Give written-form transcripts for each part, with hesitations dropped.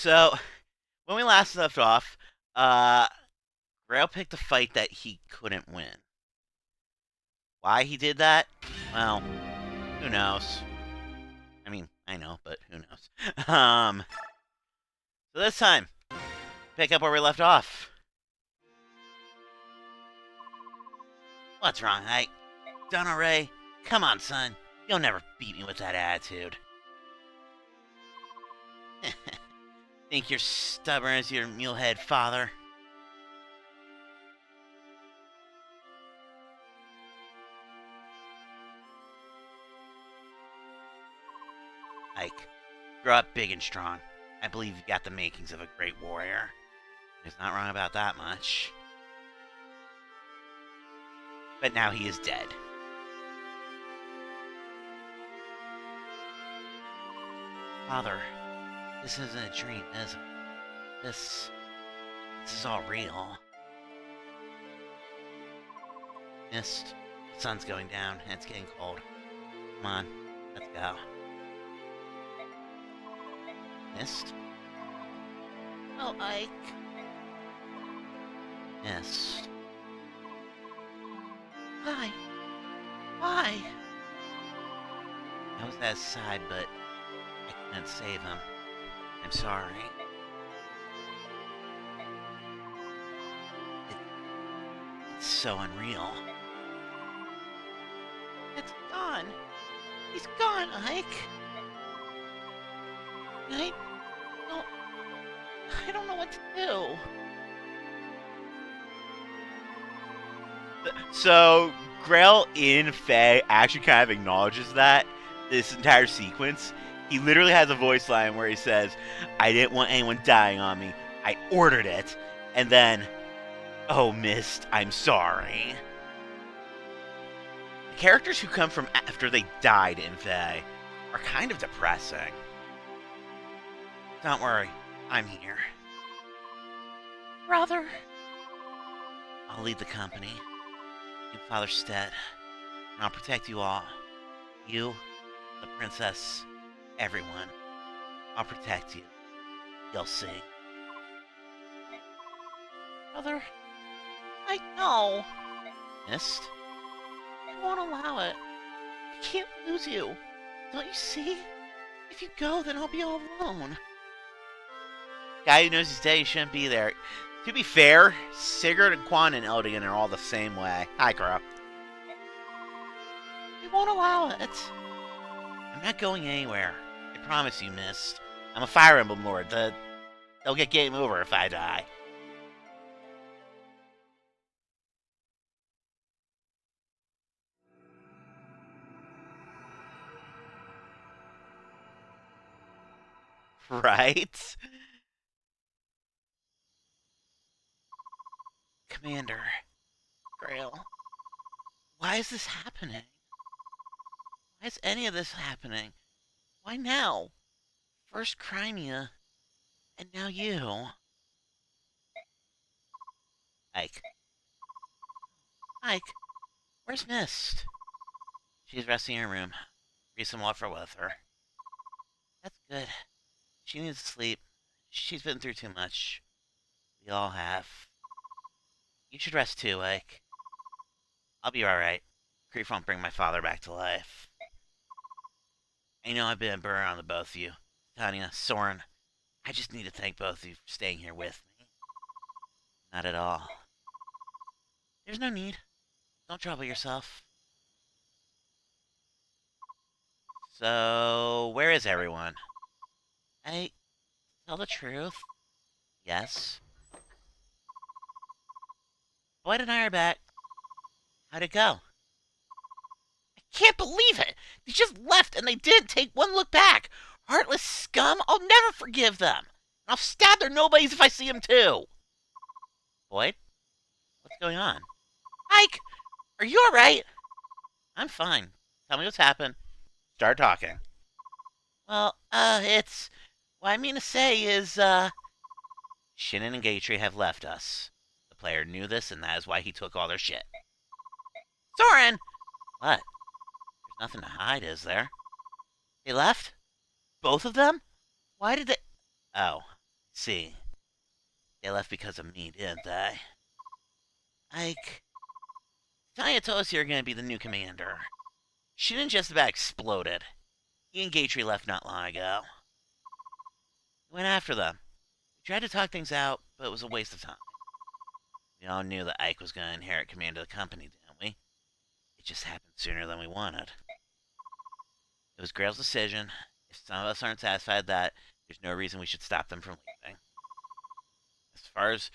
So, when we last left off, uh, Grail picked a fight that he couldn't win. Why he did that? Well, who knows? I mean, I know, but who knows? So this time, pick up where we left off. What's wrong, Ike? Done already? Come on, son. You'll never beat me with that attitude. Think you're stubborn as your mulehead father? Ike, grow up big and strong. I believe you've got the makings of a great warrior. He's not wrong about that much. But now he is dead. Father, this isn't a dream, is it? This is all real. Mist, the sun's going down and it's getting cold. Come on, let's go. Mist? Oh, Ike. Mist. Why? Why? I was at his side, but I couldn't save him. I'm sorry. It's so unreal. It's gone. He's gone, Ike. Well, I don't know what to do. So, Grail in Faye actually kind of acknowledges that this entire sequence. He literally has a voice line where he says, I didn't want anyone dying on me. I ordered it. And then, oh, Mist, I'm sorry. The characters who come from after they died in Faye are kind of depressing. Don't worry, I'm here. Brother. I'll lead the company in Father's stead, and I'll protect you all. You, the princess, everyone. I'll protect you. You'll see. Brother, I know. Mist? I won't allow it. I can't lose you. Don't you see? If you go, then I'll be all alone. Guy who knows he's dead, he shouldn't be there. To be fair, Sigurd and Quan and Eldian are all the same way. Hi, Crow. I won't allow it. I'm not going anywhere. I promise you, Mist. I'm a Fire Emblem Lord. They'll get game over if I die. Right? Commander. Grail. Why is this happening? Why is any of this happening? Why now? First Crimea, and now you. Ike. Ike, where's Mist? She's resting in her room. Read some water with her. That's good. She needs to sleep. She's been through too much. We all have. You should rest too, Ike. I'll be alright. Grief won't bring my father back to life. I know I've been a burden on the both of you. Tanya, Soren, I just need to thank both of you for staying here with me. Not at all. There's no need. Don't trouble yourself. So, where is everyone? I tell the truth. Yes. Boyd and I are back. How'd it go? I can't believe it! They just left and they didn't take one look back! Heartless scum! I'll never forgive them! I'll stab their nobodies if I see them too! Boyd? What's going on? Ike! Are you alright? I'm fine. Tell me what's happened. Start talking. Well, it's... What I mean to say is, Shinnon and Gatry have left us. The player knew this, and that is why he took all their shit. Soren! What? There's nothing to hide, is there? They left? Both of them? Why did they... Oh. See, they left because of me, didn't they? Ike, Tanya told us you were going to be the new commander. She didn't just about exploded. He and Gatry left not long ago. We went after them. We tried to talk things out, but it was a waste of time. We all knew that Ike was going to inherit command of the company, didn't we? It just happened sooner than we wanted. It was Grail's decision. If some of us aren't satisfied with that, there's no reason we should stop them from leaving. As far as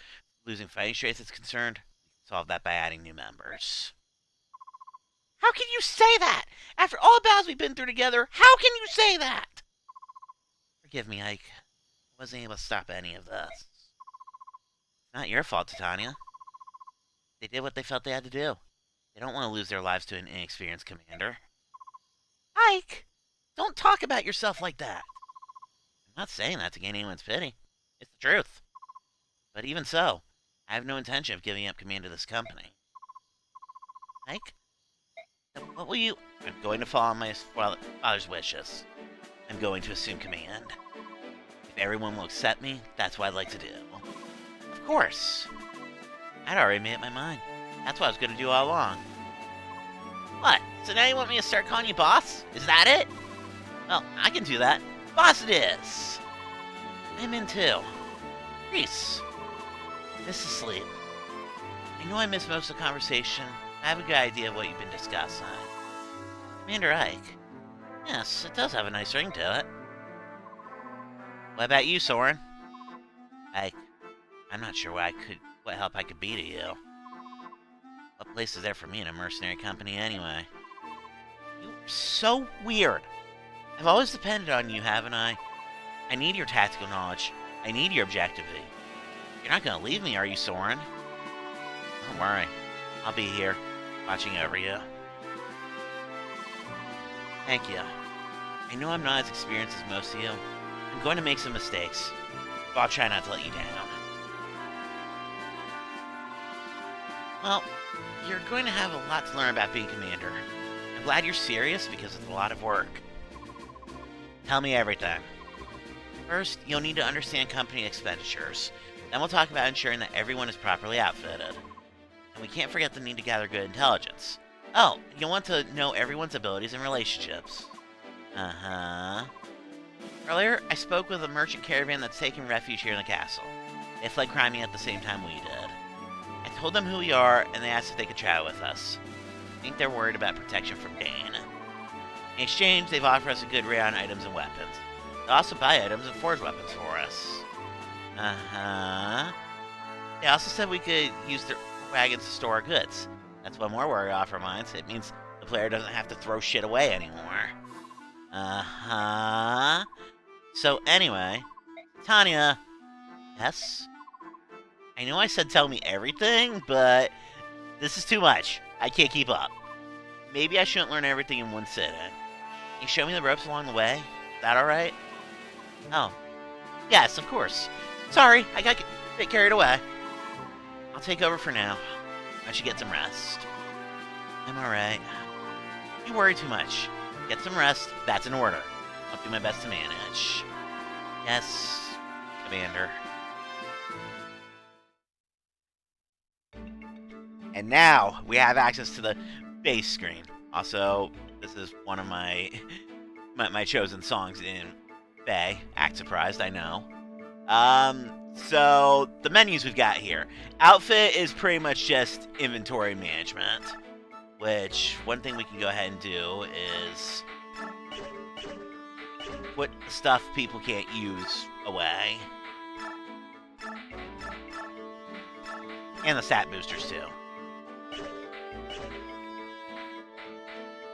losing fighting strength is concerned, we can solve that by adding new members. How can you say that? After all the battles we've been through together, how can you say that? Forgive me, Ike. I wasn't able to stop any of this. It's not your fault, Titania. They did what they felt they had to do. They don't want to lose their lives to an inexperienced commander. Ike, don't talk about yourself like that. I'm not saying that to gain anyone's pity. It's the truth. But even so, I have no intention of giving up command of this company. Ike, what will you... I'm going to follow my father's wishes. I'm going to assume command. If everyone will accept me, that's what I'd like to do. Of course. I'd already made up my mind. That's what I was going to do all along. What? So now you want me to start calling you boss? Is that it? Well, I can do that. Boss it is. I'm in too. Reese. This is sleep. I know I missed most of the conversation. I have a good idea of what you've been discussing. Commander Ike. Yes, it does have a nice ring to it. What about you, Soren? Ike, I'm not sure what help I could be to you. What place is there for me in a mercenary company anyway? You are so weird. I've always depended on you, haven't I? I need your tactical knowledge. I need your objectivity. You're not going to leave me, are you, Soren? Don't worry. I'll be here, watching over you. Thank you. I know I'm not as experienced as most of you. I'm going to make some mistakes, but I'll try not to let you down. Well, you're going to have a lot to learn about being commander. I'm glad you're serious because it's a lot of work. Tell me everything. First, you'll need to understand company expenditures. Then we'll talk about ensuring that everyone is properly outfitted. And we can't forget the need to gather good intelligence. Oh, you'll want to know everyone's abilities and relationships. Uh-huh. Earlier, I spoke with a merchant caravan that's taken refuge here in the castle. They fled Crimea at the same time we did. I told them who we are, and they asked if they could travel with us. I think they're worried about protection from Dane. In exchange, they've offered us a good rate on items and weapons. They'll also buy items and forge weapons for us. Uh-huh. They also said we could use their wagons to store our goods. That's one more worry off our minds. It means the player doesn't have to throw shit away anymore. Uh-huh. So anyway, Tanya. Yes? I know I said tell me everything, but this is too much. I can't keep up. Maybe I shouldn't learn everything in one sitting. Can you show me the ropes along the way? Is that alright? Oh. Yes, of course. Sorry, I got a bit carried away. I'll take over for now. I should get some rest. I'm alright. You worry too much. Get some rest, that's an order. I'll do my best to manage. Yes, Commander. And now, we have access to the base screen. Also, this is one of my chosen songs in Faye. Act surprised, I know. So, the menus we've got here. Outfit is pretty much just inventory management. Which, one thing we can go ahead and do is put stuff people can't use away. And the stat boosters, too.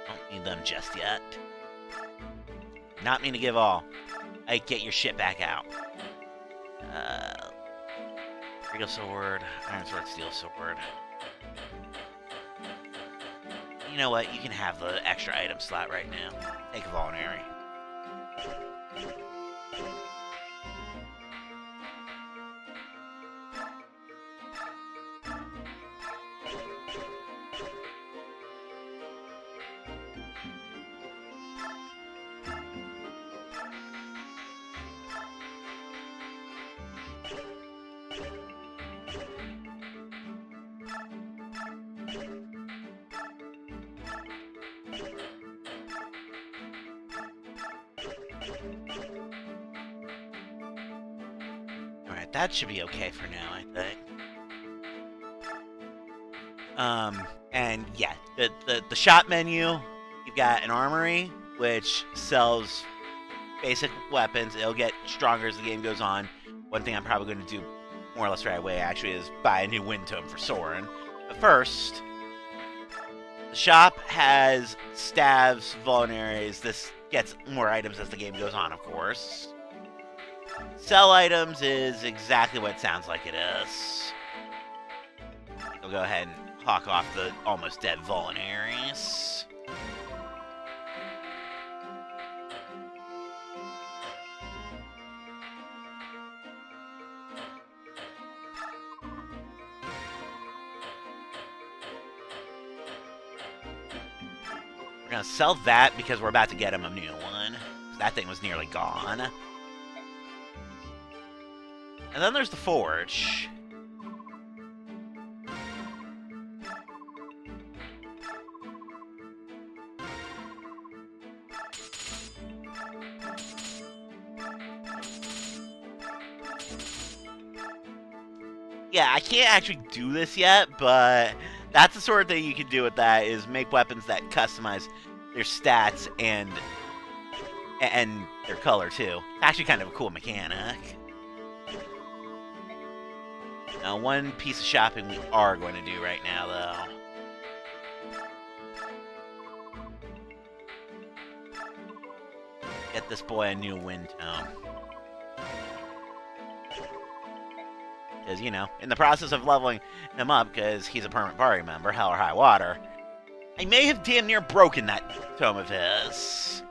Don't need them just yet. Not mean to give all. Hey, get your shit back out. Regal sword, iron sword, steel sword. You know what? You can have the extra item slot right now. Take a vulnerary. that should be okay for now, I think. And yeah, the shop menu, you've got an armory, which sells basic weapons. It'll get stronger as the game goes on. One thing I'm probably going to do more or less right away, actually, is buy a new wind tome for Soren. But first, the shop has staves, vulneraries. This gets more items as the game goes on, of course. Sell items is exactly what it sounds like it is. We'll go ahead and hawk off the almost dead vulneraries. We're going to sell that because we're about to get him a new one. That thing was nearly gone. And then there's the forge. Yeah, I can't actually do this yet, but that's the sort of thing you can do with that, is make weapons that customize their stats and their color, too. It's actually kind of a cool mechanic. Now, one piece of shopping we are going to do right now, though. Get this boy a new wind tome. Because, you know, in the process of leveling him up, because he's a permanent party member, hell or high water, I may have damn near broken that tome of his.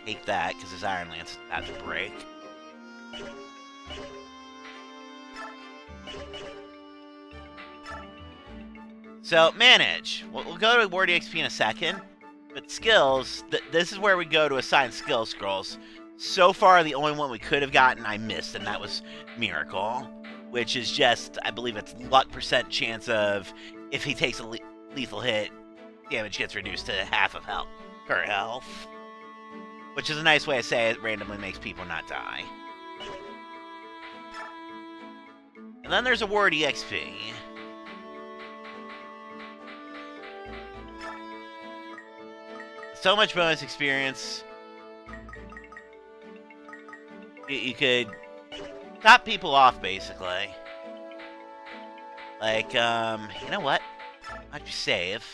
Take that, because his Iron Lance is about to break. So, manage. We'll go to award EXP in a second. But skills, this is where we go to assign skill scrolls. So far, the only one we could have gotten, I missed, and that was Miracle. Which is just, I believe it's luck % chance of, if he takes a lethal hit, damage gets reduced to half of current health. Which is a nice way to say it randomly makes people not die. And then there's award EXP. So much bonus experience. You could top people off, basically. Like, you know what? Why'd you save?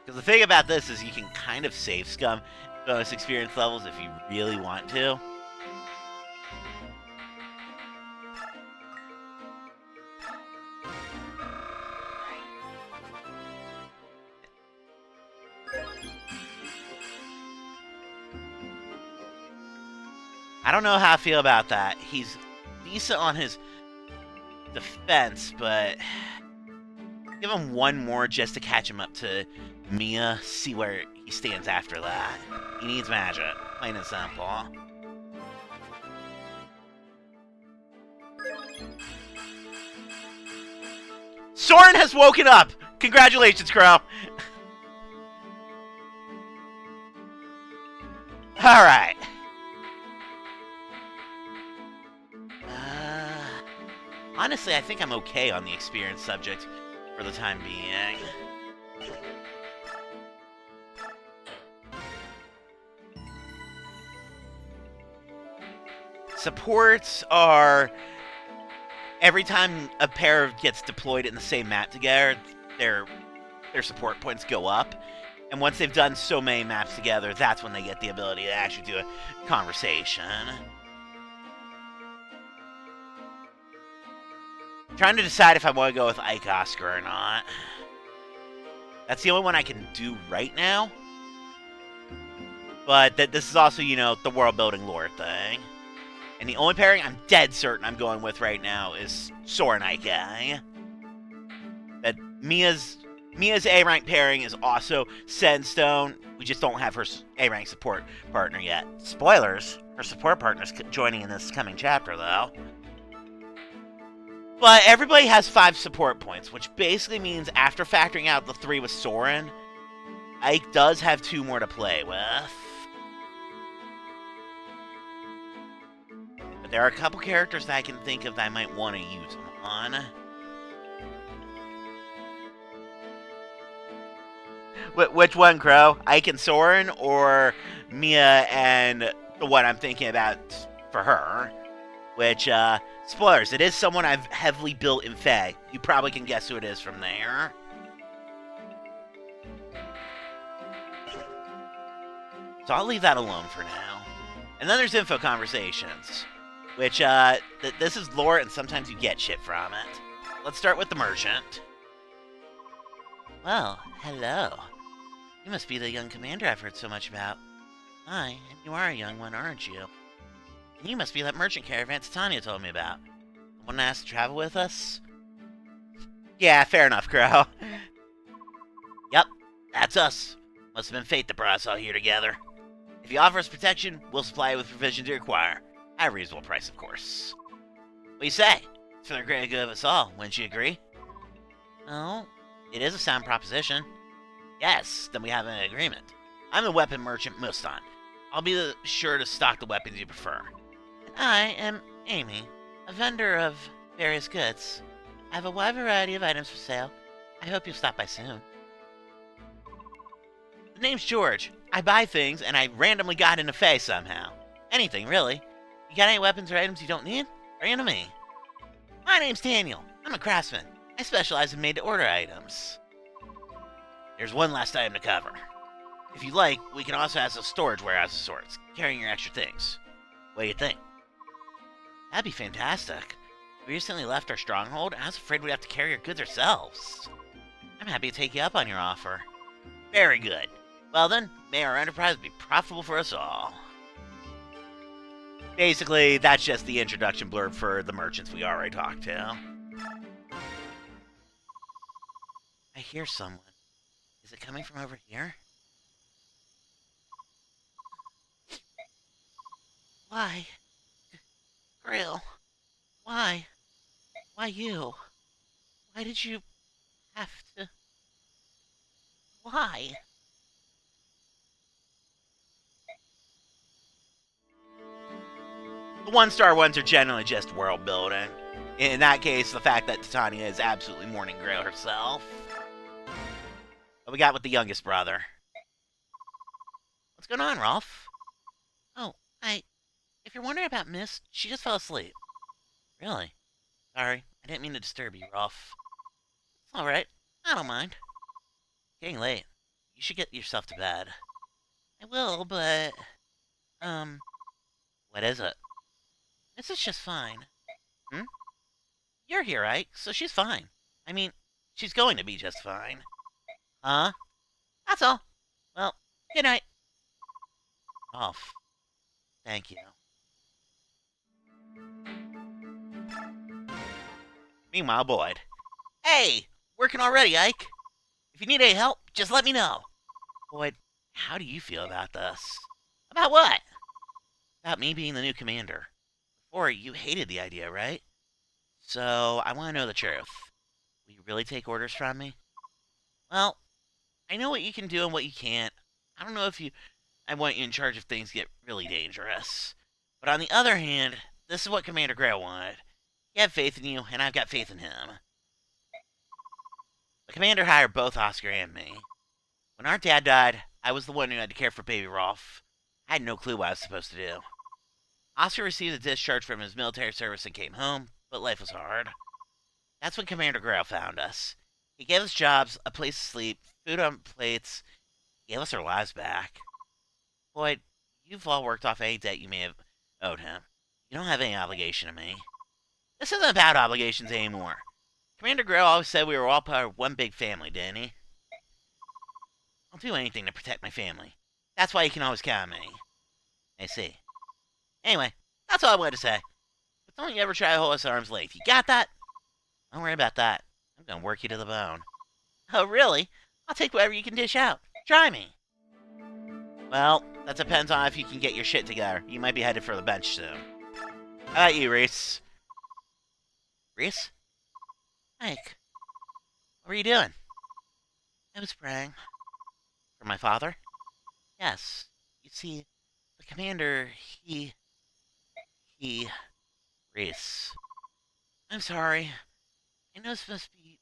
Because the thing about this is you can kind of save scum bonus experience levels if you really want to. I don't know how I feel about that. He's decent on his defense, but give him one more just to catch him up to Mia, see where he stands after that. He needs magic, plain and simple. Soren has woken up! Congratulations, Crow! Alright. Honestly, I think I'm okay on the experience subject for the time being. Supports are, every time a pair gets deployed in the same map together, their support points go up. And once they've done so many maps together, that's when they get the ability to actually do a conversation. Trying to decide if I want to go with Ike Oscar or not. That's the only one I can do right now. But this is also, you know, the world building lore thing. And the only pairing I'm dead certain I'm going with right now is Soren Ike. That Mia's A-rank pairing is also set in stone. We just don't have her A-rank support partner yet. Spoilers, her support partner's joining in this coming chapter, though. But everybody has 5 support points, which basically means after factoring out the 3 with Soren, Ike does have 2 more to play with. But there are a couple characters that I can think of that I might want to use them on. Which one, Crow? Ike and Soren, or Mia and the one I'm thinking about for her? Which, spoilers, it is someone I've heavily built in Fae. You probably can guess who it is from there. So I'll leave that alone for now. And then there's info conversations, which, this is lore and sometimes you get shit from it. Let's start with the merchant. Well, hello. You must be the young commander I've heard so much about. Aye, and you are a young one, aren't you? And you must be that merchant caravan Titania told me about. The one that asked to travel with us? Yeah, fair enough, Crow. Yep, that's us. Must have been fate that brought us all here together. If you offer us protection, we'll supply you with provisions you require. At a reasonable price, of course. What do you say? It's for the greater good of us all, wouldn't you agree? Oh, it is a sound proposition. Yes, then we have an agreement. I'm the weapon merchant Muston. I'll be sure to stock the weapons you prefer. And I am Amy, a vendor of various goods. I have a wide variety of items for sale. I hope you'll stop by soon. The name's George. I buy things, and I randomly got into Fae somehow. Anything, really. You got any weapons or items you don't need? Bring them to me. My name's Daniel. I'm a craftsman. I specialize in made-to-order items. There's one last item to cover. If you like, we can also have a storage warehouse of sorts, carrying your extra things. What do you think? That'd be fantastic. We recently left our stronghold, and I was afraid we'd have to carry our goods ourselves. I'm happy to take you up on your offer. Very good. Well then, may our enterprise be profitable for us all. Basically, that's just the introduction blurb for the merchants we already talked to. I hear someone. Is it coming from over here? Why? Grail. Why? Why you? Why did you have to... Why? The one-star ones are generally just world building. In that case, the fact that Titania is absolutely mourning Grail herself. What we got with the youngest brother? What's going on, Rolf? Oh, if you're wondering about Miss, she just fell asleep. Really? Sorry, I didn't mean to disturb you, Rolf. It's alright, I don't mind. It's getting late. You should get yourself to bed. I will, but... What is it? This is just fine. Hmm? You're here, Ike, so she's fine. I mean, she's going to be just fine. Huh? That's all. Well, good night. Off. Thank you. Meanwhile, Boyd. Hey! Working already, Ike. If you need any help, just let me know. Boyd, how do you feel about this? About what? About me being the new commander. Before, you hated the idea, right? So, I want to know the truth. Will you really take orders from me? Well, I know what you can do and what you can't. I don't know if I want you in charge if things get really dangerous. But on the other hand, this is what Commander Grail wanted. He had faith in you, and I've got faith in him. The commander hired both Oscar and me. When our dad died, I was the one who had to care for baby Rolf. I had no clue what I was supposed to do. Oscar received a discharge from his military service and came home, but life was hard. That's when Commander Grail found us. He gave us jobs, a place to sleep, food on plates. He gave us our lives back. Boyd, you've all worked off any debt you may have owed him. You don't have any obligation to me. This isn't about obligations anymore. Commander Grail always said we were all part of one big family, didn't he? I'll do anything to protect my family. That's why you can always count on me. I see. Anyway, that's all I wanted to say. But don't you ever try to hold us at arm's length. You got that? Don't worry about that. I'm gonna work you to the bone. Oh, really? I'll take whatever you can dish out. Try me. Well, that depends on if you can get your shit together. You might be headed for the bench soon. How about you, Reese? Reese? Ike, what were you doing? I was praying. For my father? Yes. You see, the commander, he... Reese. I'm sorry. I know this must be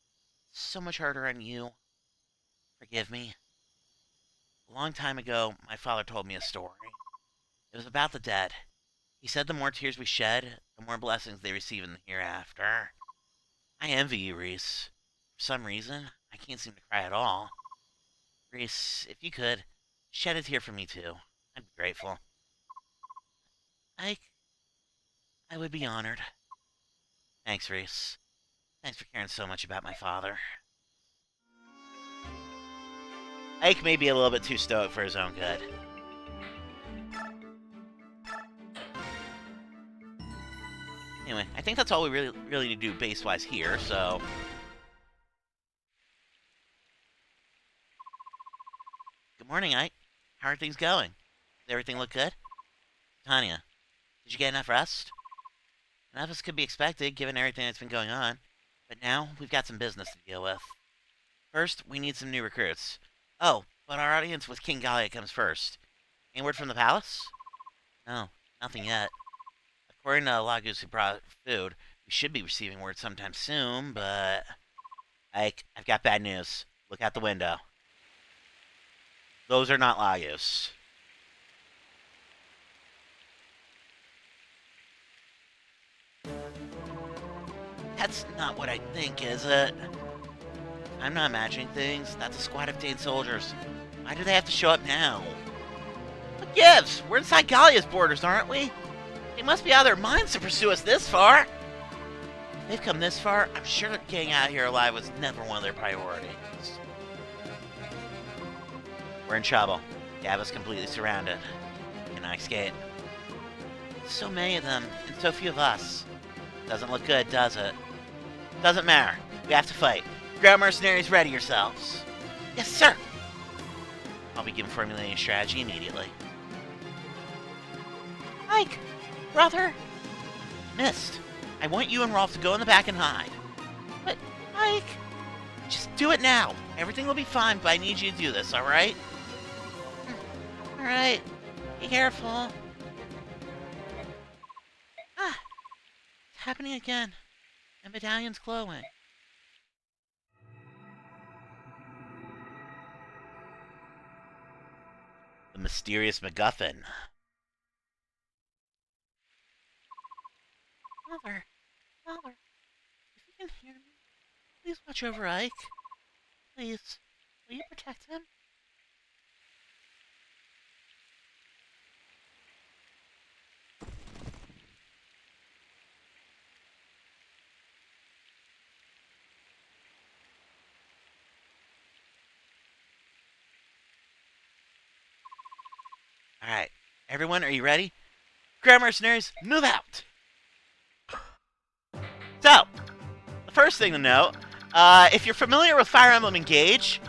so much harder on you. Forgive me. A long time ago, my father told me a story. It was about the dead. He said the more tears we shed, the more blessings they receive in the hereafter. I envy you, Reese. For some reason, I can't seem to cry at all. Reese, if you could, shed a tear for me too. I'd be grateful. I, I would be honored. Thanks, Reese. Thanks for caring so much about my father. Ike may be a little bit too stoic for his own good. Anyway, I think that's all we really need to do base-wise here, so... Good morning, Ike. How are things going? Does everything look good? Tanya, did you get enough rest? Enough as could be expected, given everything that's been going on. But now, we've got some business to deal with. First, we need some new recruits. Oh, but our audience with King Gallia comes first. Any word from the palace? No, nothing yet. According to Lagus who brought food, we should be receiving word sometime soon, but... Ike, I've got bad news. Look out the window. Those are not Lagus. That's not what I think, is it? I'm not imagining things. That's a squad of Dane soldiers. Why do they have to show up now? What gives? We're inside Gallia's borders, aren't we? They must be out of their minds to pursue us this far. If they've come this far, I'm sure that getting out of here alive was never one of their priorities. We're in trouble. Gava's completely surrounded. Cannot escape. So many of them, and so few of us. Doesn't look good, does it? Doesn't matter. We have to fight. Ground mercenaries, ready yourselves. Yes, sir. I'll begin formulating a strategy immediately. Ike! Brother! Mist, I want you and Rolf to go in the back and hide. But, Ike... Just do it now. Everything will be fine, but I need you to do this, alright? Alright. Be careful. Ah! It's happening again. The medallion's glowing. The mysterious MacGuffin. Mother, if you can hear me, please watch over Ike. Please, will you protect him? Alright, everyone, are you ready? Ground mercenaries, move out! So, the first thing to note, if you're familiar with Fire Emblem Engage,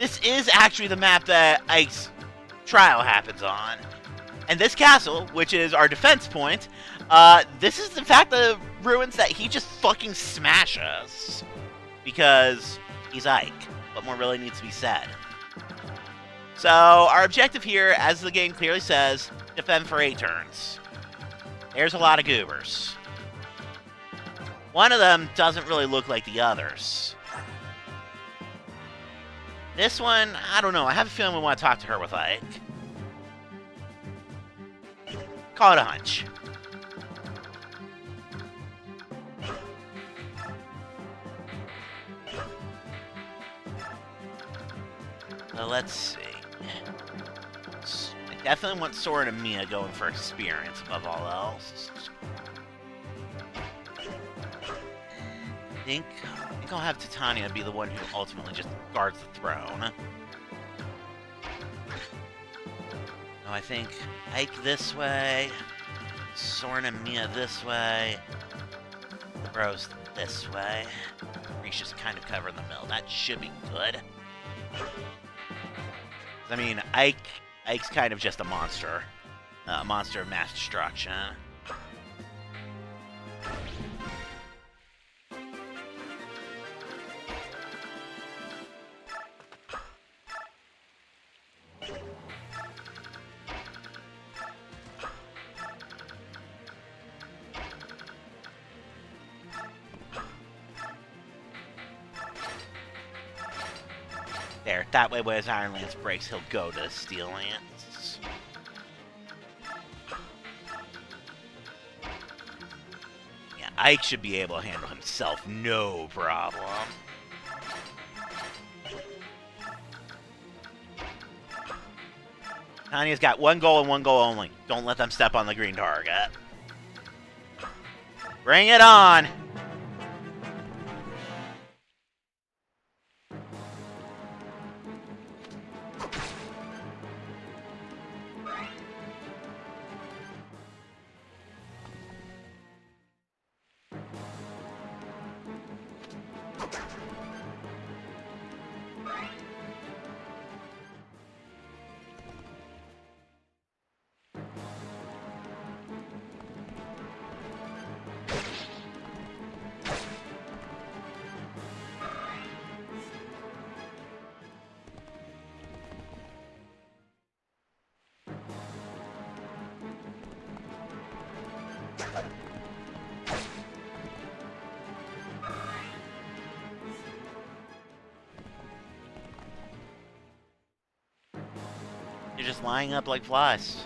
this is actually the map that Ike's trial happens on. And this castle, which is our defense point, this is in fact the ruins that he just fucking smashes. Because he's Ike. What more really needs to be said? So, our objective here, as the game clearly says, defend for 8 turns. There's a lot of goobers. One of them doesn't really look like the others. This one, I don't know. I have a feeling we want to talk to her with Ike. Call it a hunch. So let's see. I definitely want Sora and Mia going for experience above all else. I think I'll have Titania be the one who ultimately just guards the throne. No, I think Ike this way, Soren and Mia this way, Rose this way. Risha's kind of covering the middle. That should be good. I mean, Ike's kind of just a monster of mass destruction. There, that way when his Iron Lance breaks, he'll go to Steel Lance. Yeah, Ike should be able to handle himself, no problem. Tanya's got one goal and one goal only. Don't let them step on the green target. Bring it on! You're just lining up like flies.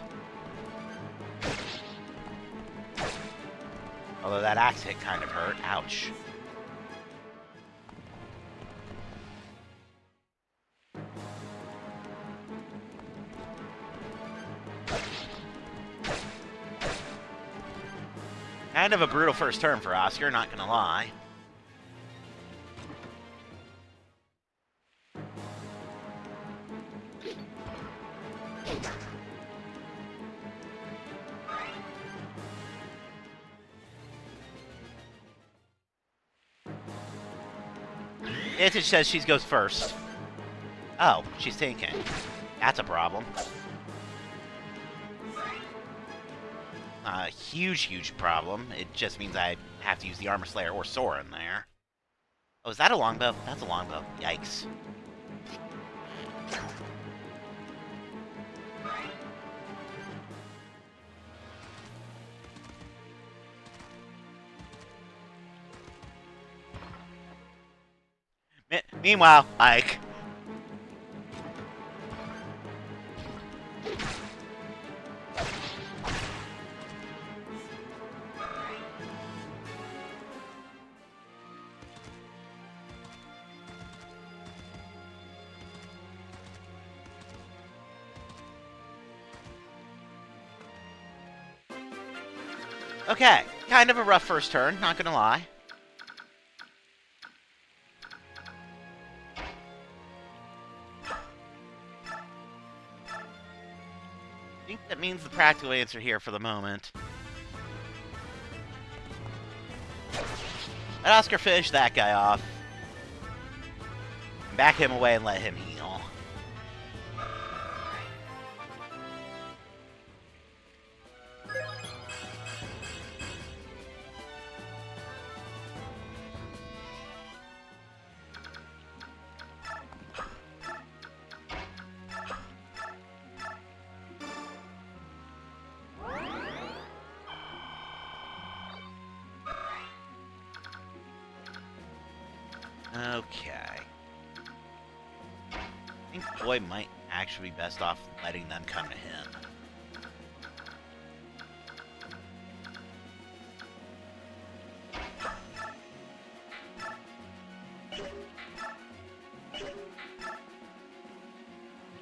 Although that axe hit kind of hurt. Ouch. Kind of a brutal first turn for Oscar, not gonna lie. It says she goes first. Oh, she's tanking. That's a problem. Huge problem. It just means I have to use the Armor Slayer or Soren there. Oh, is that a longbow? That's a longbow. Yikes. Meanwhile, Ike. Okay, kind of a rough first turn, not gonna lie. I think that means the practical answer here for the moment. Let Oscar finish that guy off. Back him away and let him heal. Okay. I think Boy might actually be best off letting them come to him.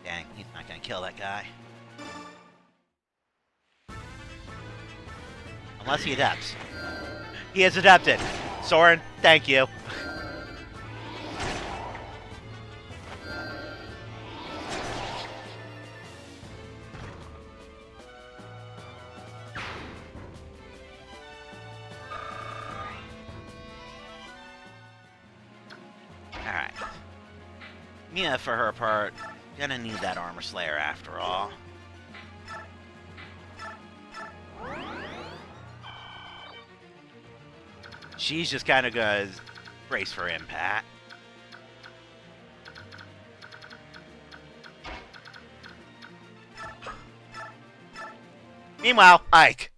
Dang, he's not gonna kill that guy. Unless he adapts. He has adapted. Soren, thank you. Alright. Mia, for her part, gonna need that Armor Slayer after all. She's just kind of gonna brace for impact. Meanwhile, Ike.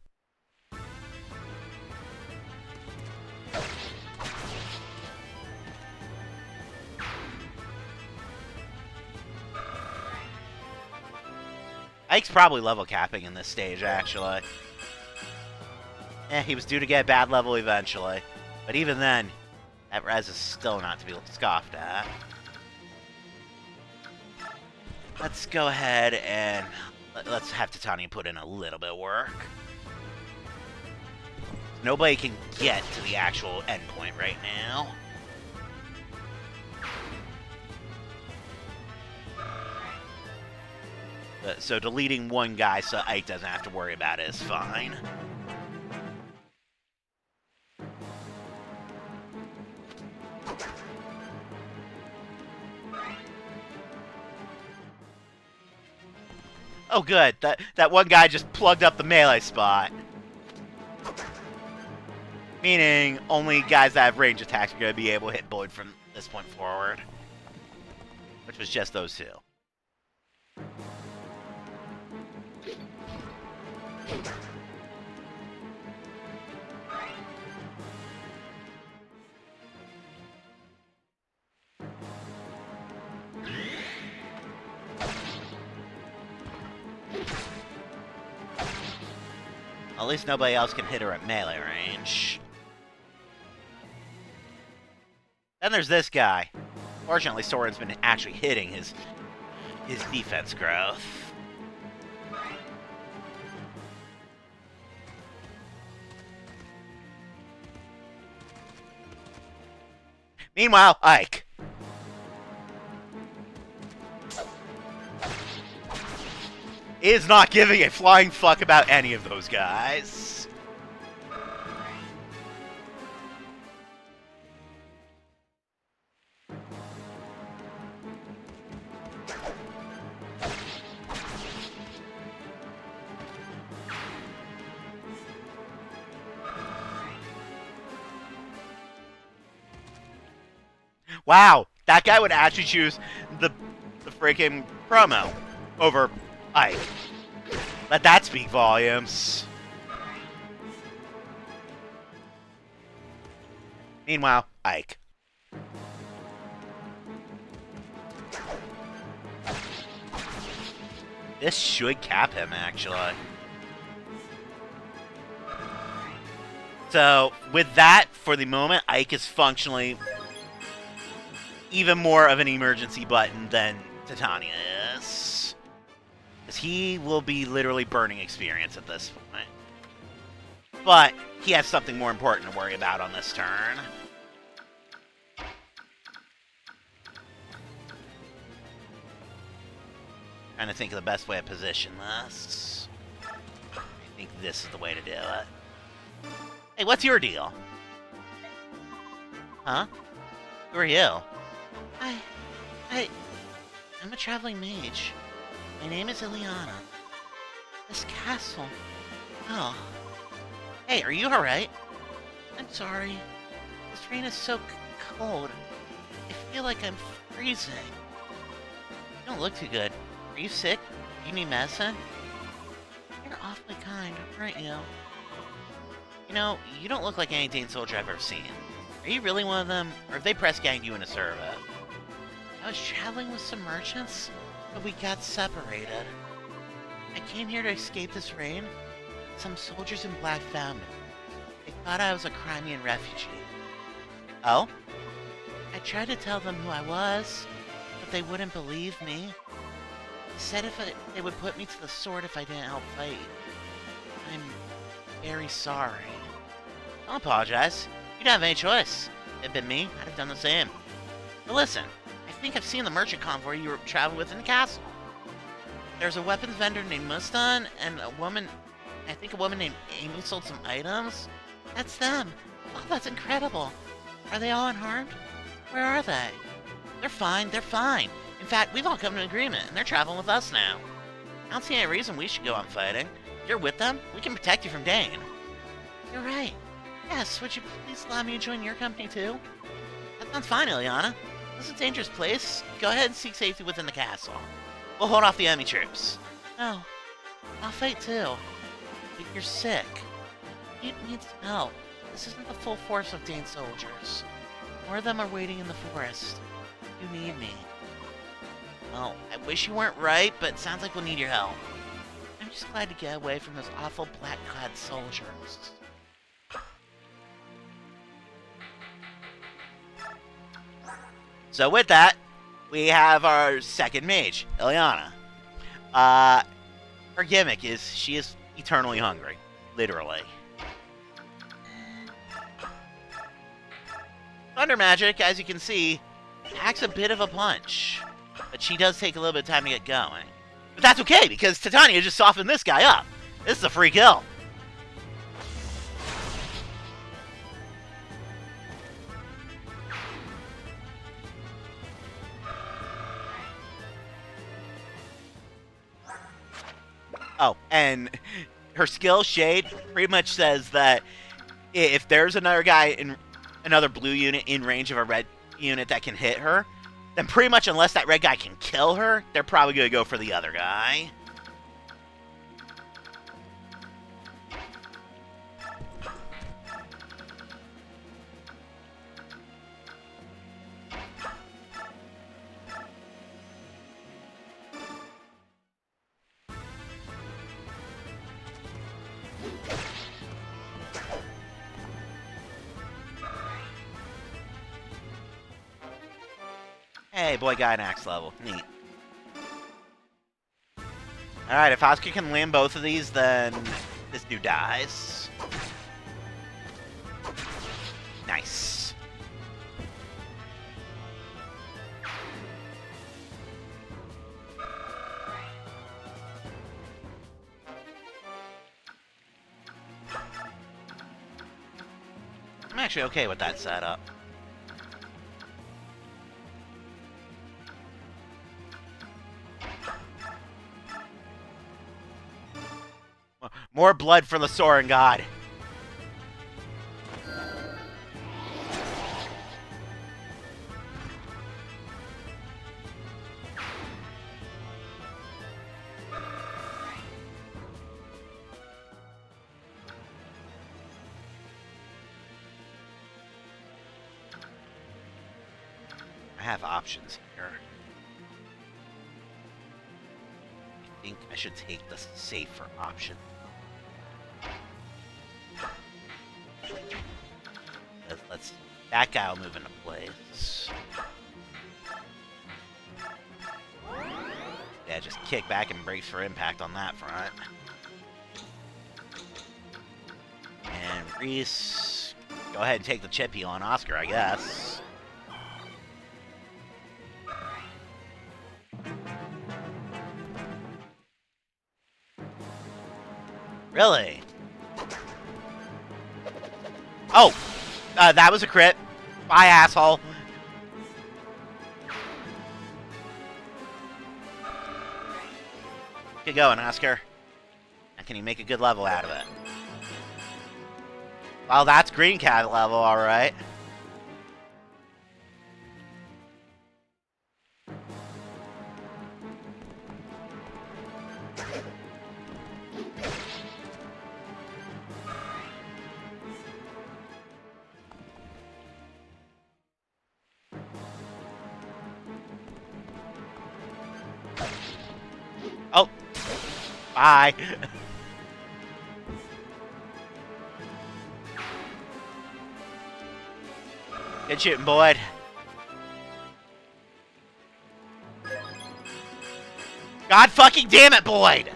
Ike's probably level capping in this stage, actually. He was due to get a bad level eventually. But even then, that res is still not to be scoffed at. Let's go ahead and let's have Titania put in a little bit of work. Nobody can get to the actual endpoint right now. So deleting one guy so Ike doesn't have to worry about it is fine. Oh good, that one guy just plugged up the melee spot. Meaning, only guys that have range attacks are going to be able to hit Boyd from this point forward. Which was just those two. At least nobody else can hit her at melee range. Then there's this guy. Fortunately, Soren's been actually hitting his defense growth. Meanwhile, Ike. Is not giving a flying fuck about any of those guys. Wow, that guy would actually choose the freaking promo over Ike. Let that speak volumes. Meanwhile, Ike. This should cap him, actually. So, with that, for the moment, Ike is functionally even more of an emergency button than Titania is. Because he will be literally burning experience at this point. But he has something more important to worry about on this turn. Trying to think of the best way to position this. I think this is the way to do it. Hey, what's your deal? Huh? Who are you? I'm a traveling mage. My name is Ileana. This castle. Oh. Hey, are you alright? I'm sorry. This rain is so cold. I feel like I'm freezing. You don't look too good. Are you sick? Do you need medicine? You're awfully kind, aren't you? You know, you don't look like any Dane soldier I've ever seen. Are you really one of them, or have they press ganged you in a servo? I was traveling with some merchants, but we got separated. I came here to escape this rain. Some soldiers in black found me. They thought I was a Crimean refugee. Oh? I tried to tell them who I was, but they wouldn't believe me. They said they would put me to the sword if I didn't help fight. I'm very sorry. Don't apologize. You don't have any choice. If it had been me, I'd have done the same. But listen, I think I've seen the merchant convoy you were traveling with in the castle. There's a weapons vendor named Mustan, and a woman named Amy sold some items. That's them. Oh, that's incredible. Are they all unharmed? Where are they? They're fine, they're fine. In fact, we've all come to an agreement, and they're traveling with us now. I don't see any reason we should go on fighting. If you're with them, we can protect you from Dane. You're right. Yes, would you please allow me to join your company too? That sounds fine, Ileana. This is a dangerous place. Go ahead and seek safety within the castle. We'll hold off the enemy troops. No. I'll fight too. But you're sick. You need some help. This isn't the full force of Dane soldiers. More of them are waiting in the forest. You need me. Well, I wish you weren't right, but it sounds like we'll need your help. just glad to get away from those awful black-clad soldiers. So with that, we have our second mage, Ileana. Her gimmick is she is eternally hungry. Literally. Thunder magic, as you can see, packs a bit of a punch. But she does take a little bit of time to get going. But that's okay, because Titania just softened this guy up. This is a free kill. Oh, and her skill, Shade, pretty much says that if there's another guy in another blue unit in range of a red unit that can hit her, then pretty much unless that red guy can kill her, they're probably going to go for the other guy. Hey, boy got an axe level. Neat. Alright, if Oscar can land both of these, then this dude dies. Nice. I'm actually okay with that setup. More blood for the Soaring God. I have options here. I think I should take the safer option. Let's that guy will move into place. Yeah, just kick back and brace for impact on that front. And Reese, go ahead and take the chippy on Oscar, I guess. Really? Oh! That was a crit. Bye, asshole. Get going, Oscar. And can you make a good level out of it? Well, that's green cat level, alright. Oh! Bye! Good shooting, Boyd. God fucking damn it, Boyd!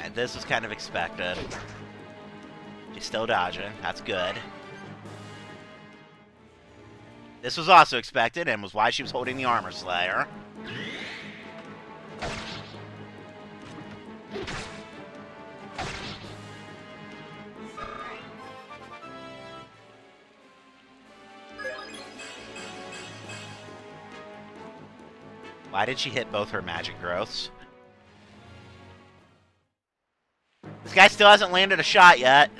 And this was kind of expected. She's still dodging. That's good. This was also expected and was why she was holding the Armor Slayer. Why did she hit both her magic growths? This guy still hasn't landed a shot yet.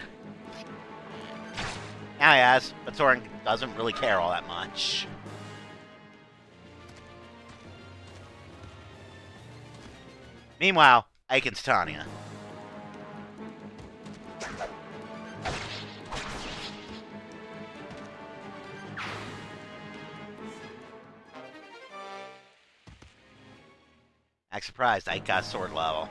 Now he has, but Soren doesn't really care all that much. Meanwhile, Ike and Titania. Act surprised, Ike got sword level.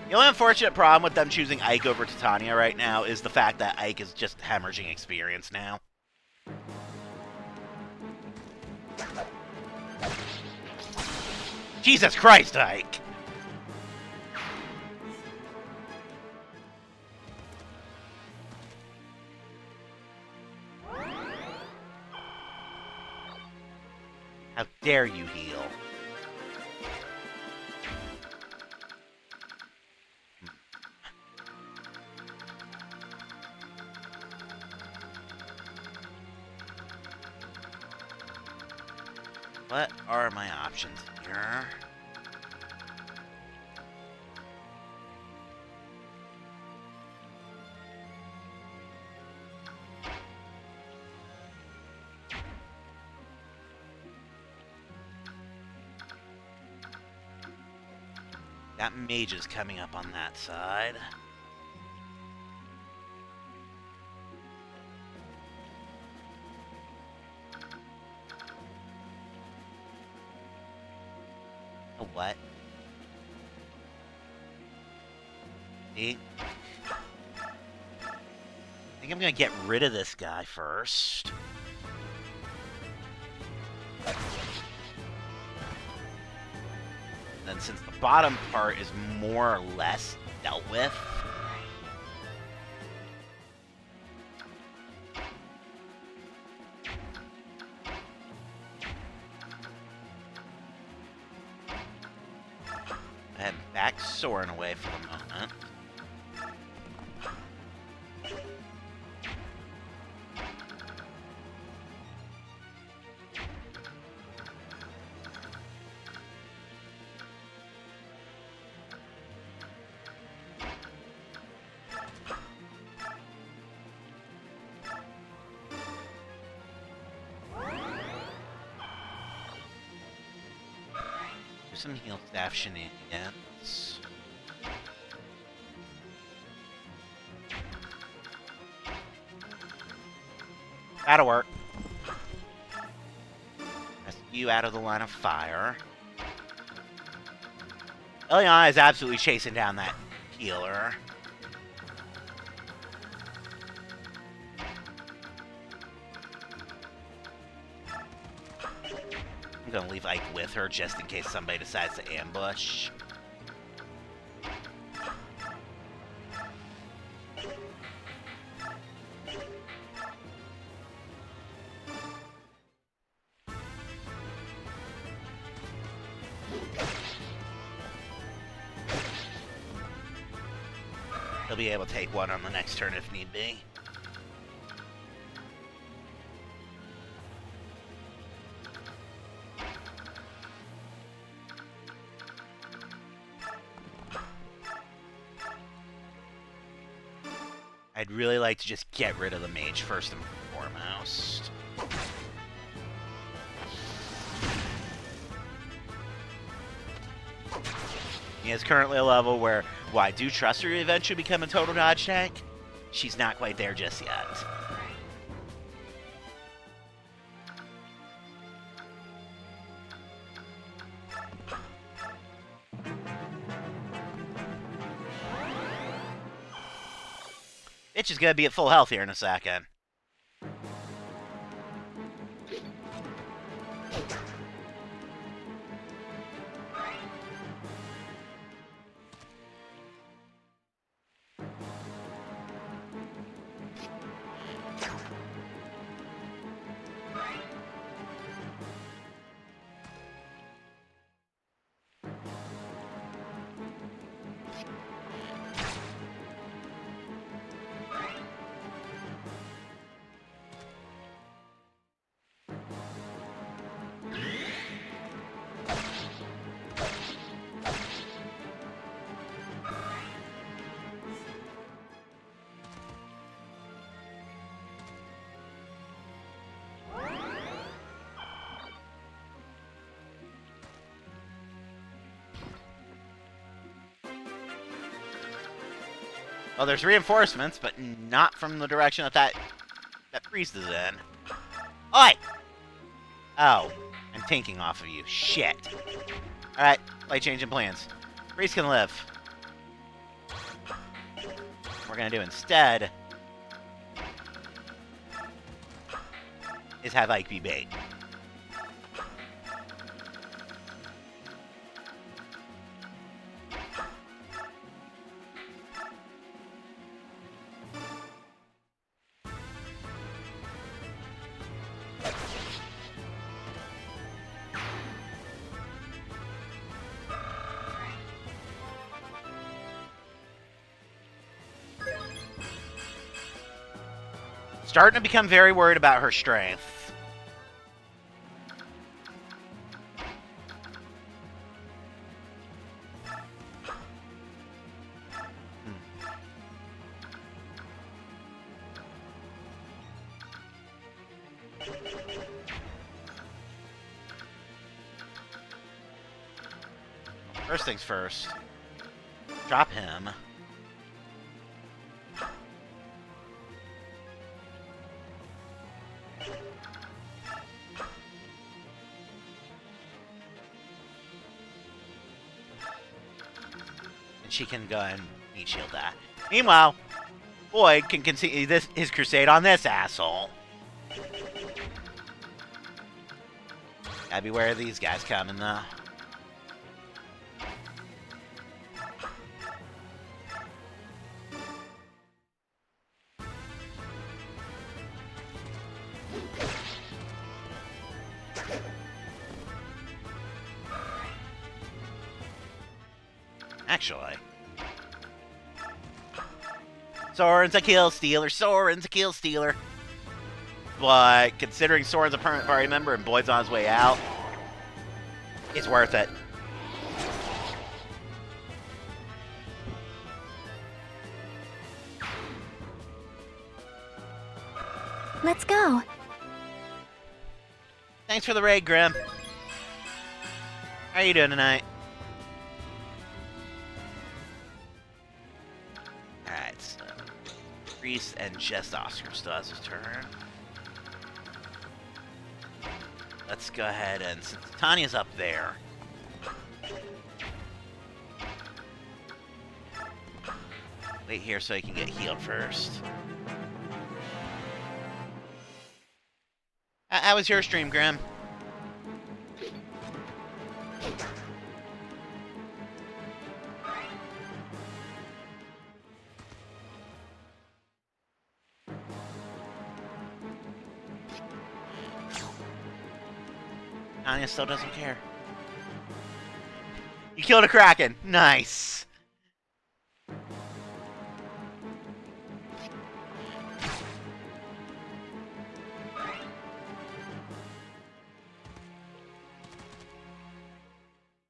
The only unfortunate problem with them choosing Ike over Titania right now is the fact that Ike is just hemorrhaging experience now. Jesus Christ, Ike! How dare you heal? What are my options here? Got mages coming up on that side. A what? See? I think I'm gonna get rid of this guy first. Then since the bottom part is more or less dealt with, and back Soren away for the moment. Do some heal staff shenanigans. That'll work. That's you out of the line of fire. Eliana is absolutely chasing down that healer. I'm gonna leave Ike with her just in case somebody decides to ambush. He'll be able to take one on the next turn if need be. I'd really like to just get rid of the mage first and foremost. He is currently a level where, while I do trust her to eventually become a total dodge tank, she's not quite there just yet. Bitch is gonna be at full health here in a second. Well, there's reinforcements, but not from the direction that priest is in. Oi! Oh, I'm tanking off of you. Shit. Alright, play changing plans. Priest can live. What we're gonna do instead is have Ike be bait. Starting to become very worried about her strength. First things first. Drop him. She can go and meat shield that. Meanwhile, Boyd can continue his crusade on this asshole. Gotta be aware of these guys coming, though. Actually. Soren's a kill stealer. Soren's a kill stealer. But considering Soren's a permanent party member and Boyd's on his way out, it's worth it. Let's go. Thanks for the raid, Grim. How you doing tonight? Alright, so Priest and just Oscar still has his turn. Let's go ahead and, since Tanya's up there, wait here so he can get healed first. How was your stream, Grim? Tanya still doesn't care. You killed a Kraken. Nice.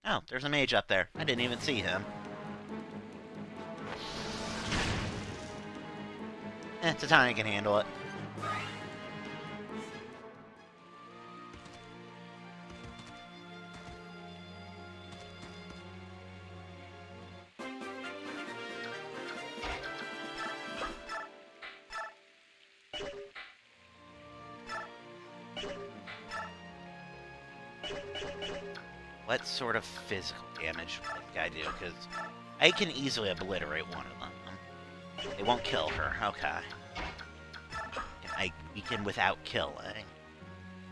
Oh, there's a mage up there. I didn't even see him. Titania can handle it. What sort of physical damage will this guy do? Because I can easily obliterate one of them. They won't kill her. Okay. I weaken without killing.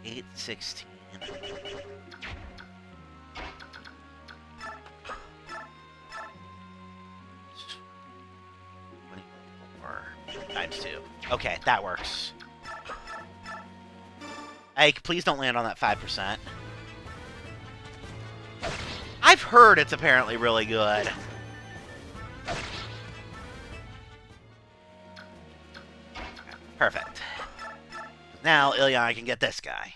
8, 16. 24 times 2. Okay, that works. Ike, please don't land on that 5%. I've heard it's apparently really good. Perfect. Now, Ilyana can get this guy.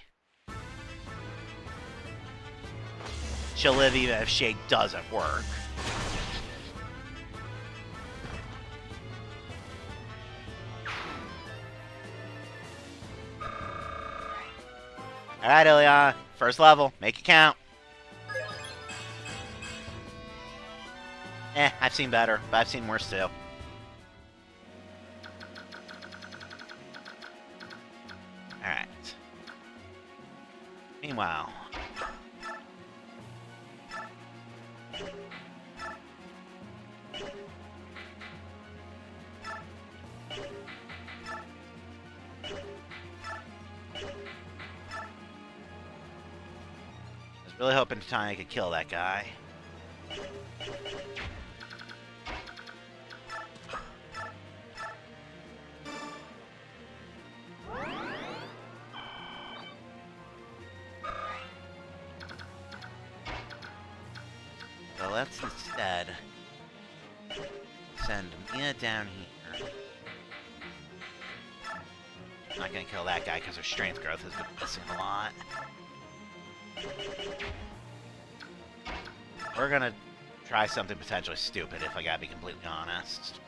She'll live even if Shade doesn't work. Alright, Ilyana. First level. Make it count. I've seen better, but I've seen worse too. Meanwhile... I was really hoping Titania could kill that guy. So let's instead send Mia down here. I'm not gonna kill that guy because her strength growth has been missing a lot. We're gonna try something potentially stupid, if I gotta be completely honest.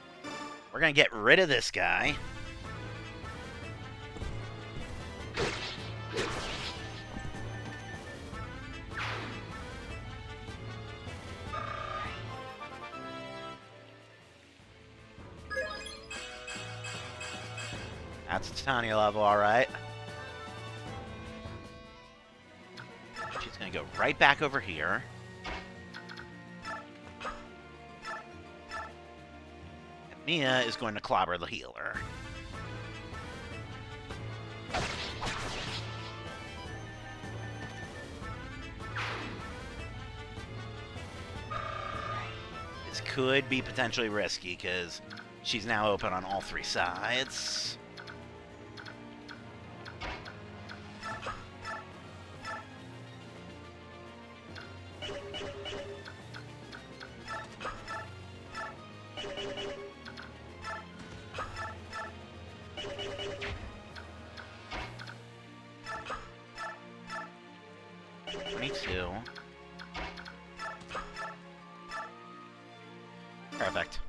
We're gonna get rid of this guy. That's a Titania level, alright. She's gonna go right back over here. And Mia is going to clobber the healer. This could be potentially risky, because she's now open on all three sides. Perfect.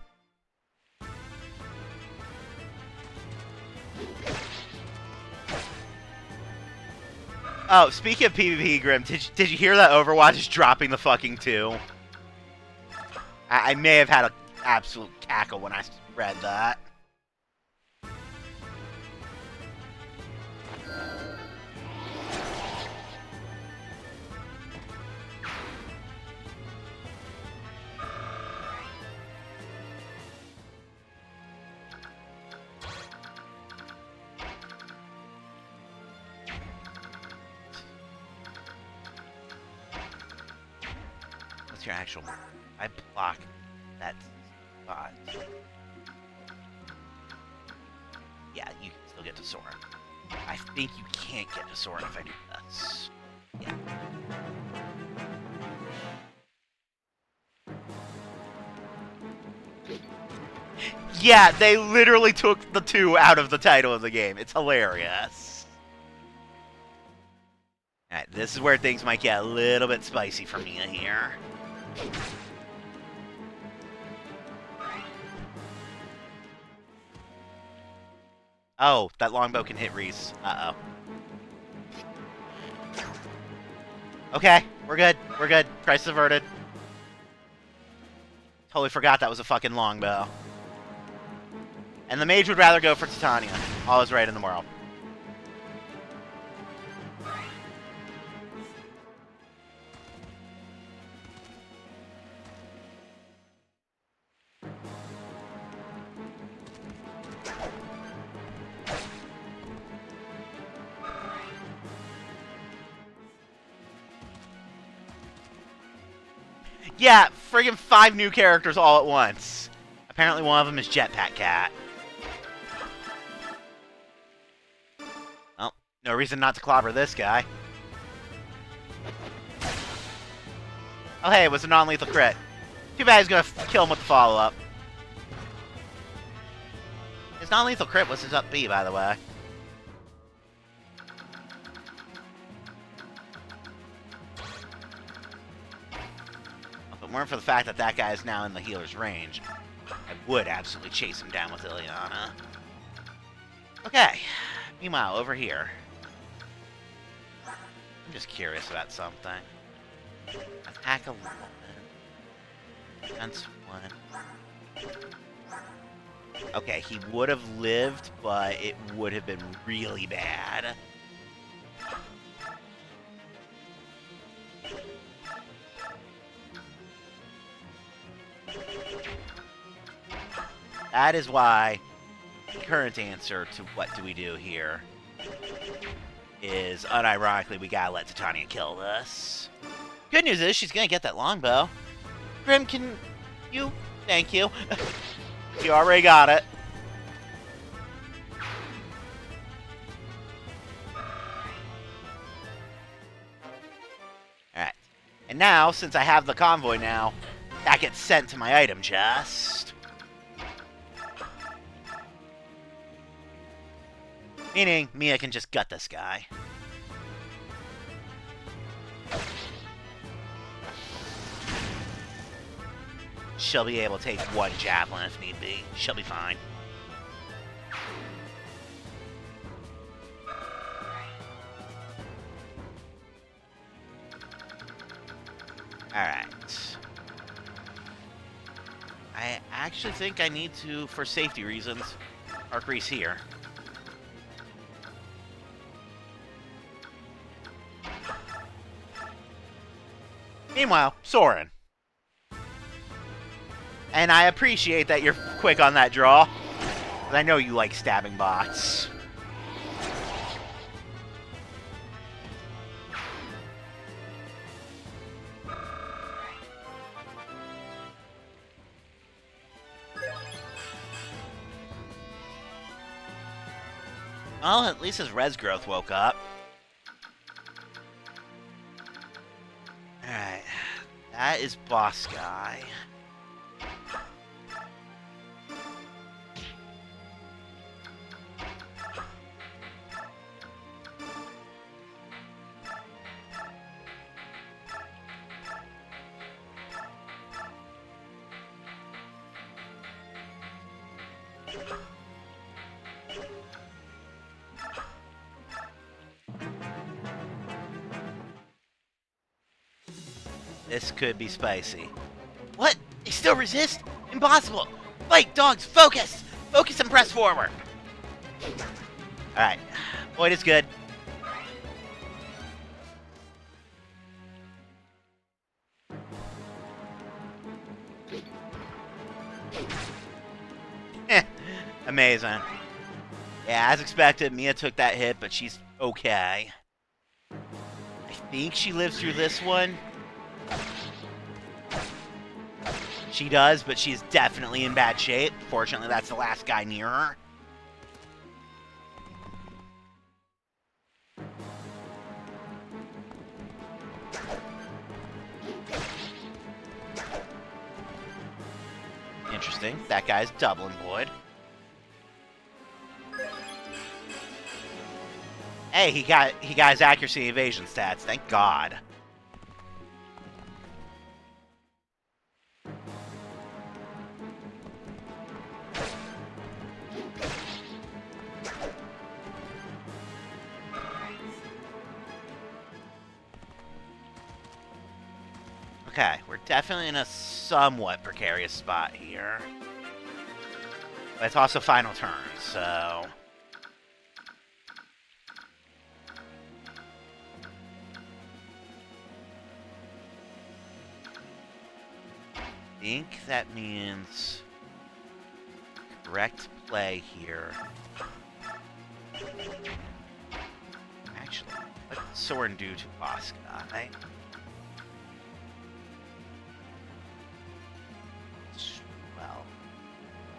Oh, speaking of PvP, Grim, did you hear that Overwatch is dropping the fucking 2? I may have had an absolute cackle when I read that. What's your actual... I block that spot. Yeah, you can still get to Soren. I think you can't get to Soren if I do this. Yeah. Yeah, they literally took the 2 out of the title of the game. It's hilarious. Alright, this is where things might get a little bit spicy for Mia here. Oh, that longbow can hit Reese. Uh-oh. Okay, we're good. We're good. Crisis averted. Totally forgot that was a fucking longbow. And the mage would rather go for Titania. All is right in the world. Yeah, friggin' 5 new characters all at once. Apparently one of them is Jetpack Cat. Well, no reason not to clobber this guy. Oh hey, it was a non-lethal crit. Too bad he's gonna kill him with the follow-up. His non-lethal crit was his up B, by the way. If it weren't for the fact that that guy is now in the healer's range, I would absolutely chase him down with Ileana. Okay. Meanwhile, over here. I'm just curious about something. Attack a little bit. Defense 1. Okay, he would have lived, but it would have been really bad. That is why the current answer to what do we do here is, unironically, we gotta let Titania kill this. Good news is she's gonna get that longbow. Grim, can you? Thank you. You already got it. Alright. And now, since I have the convoy now, that gets sent to my item chest. Meaning, Mia can just gut this guy. She'll be able to take one javelin if need be. She'll be fine. Alright. I actually think I need to, for safety reasons, arc Reese here. Meanwhile, Soren. And I appreciate that you're quick on that draw. 'Cause I know you like stabbing bots. Well, at least his res growth woke up. Alright. That is boss guy. This could be spicy. What? They still resist? Impossible! Fight, dogs, focus! Focus and press forward! Alright. Void is good. Amazing. Yeah, as expected, Mia took that hit, but she's okay. I think she lives through this one. She does, but she's definitely in bad shape. Fortunately, that's the last guy near her. Interesting. That guy's doubling Void. Hey, he got his accuracy and evasion stats. Thank God. Okay, we're definitely in a somewhat precarious spot here. But it's also final turn, so... I think that means correct play here. Actually, what does Soren do to boss guy? Well,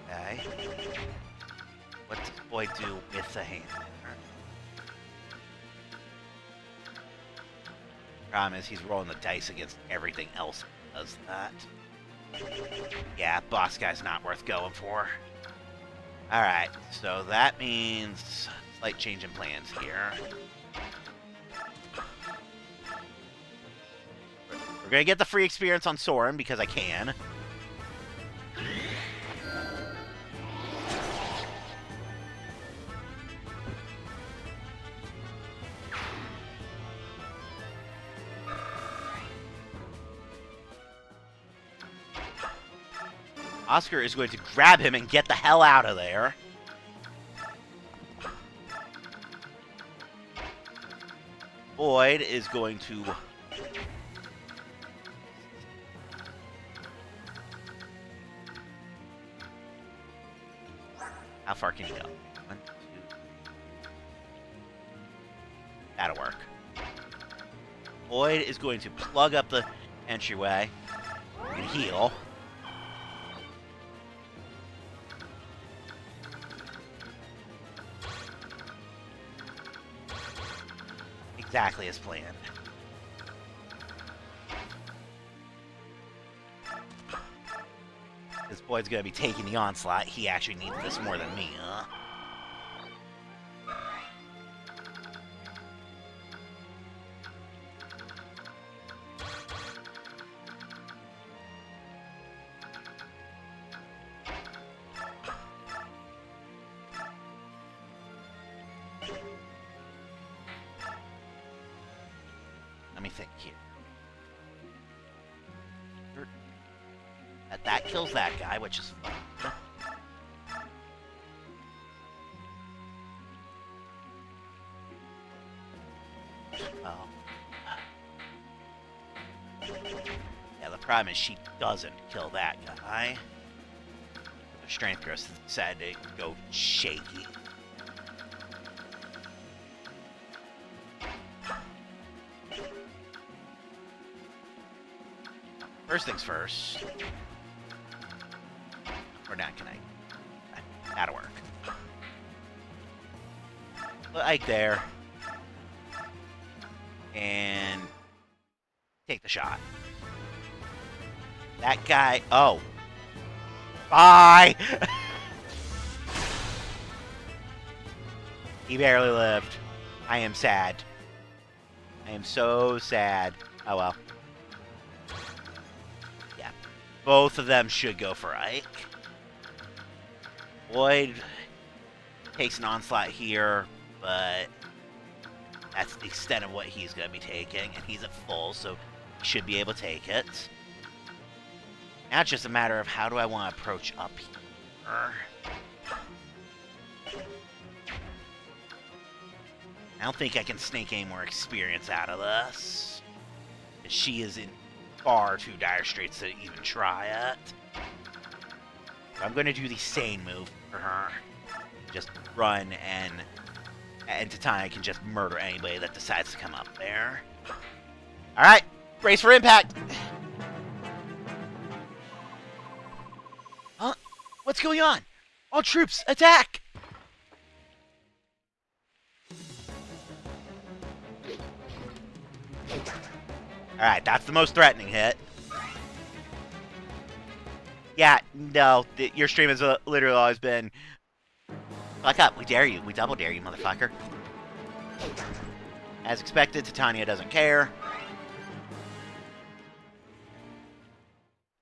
okay. What does boy do with the hand? Problem is, he's rolling the dice against everything else that does that. Yeah, boss guy's not worth going for. Alright, so that means slight change in plans here. We're gonna get the free experience on Soren because I can. Oscar is going to grab him and get the hell out of there. Void is going to... far can you go? 1, 2. That'll work. Void is going to plug up the entryway and heal. Exactly as planned. This Void's gonna be taking the onslaught. He actually needs this more than me, huh? Let me think here. That kills that guy, which is fun. Oh. Yeah, the problem is she doesn't kill that guy. The strength growth decided to go shaky. First things first. Or not, can I? That'll work. Put Ike there. And take the shot. That guy. Oh. Bye! He barely lived. I am sad. I am so sad. Oh well. Yeah. Both of them should go for Ike. Void takes an onslaught here, but that's the extent of what he's going to be taking, and he's at full, so he should be able to take it. Now it's just a matter of how do I want to approach up here. I don't think I can snake any more experience out of this. She is in far too dire straits to even try it. I'm going to do the sane move for her. Just run, and at Titania I can just murder anybody that decides to come up there. Alright, brace for impact! Huh? What's going on? All troops, attack! Alright, that's the most threatening hit. Yeah, no, your stream has literally always been... Fuck up, we dare you. We double dare you, motherfucker. As expected, Titania doesn't care.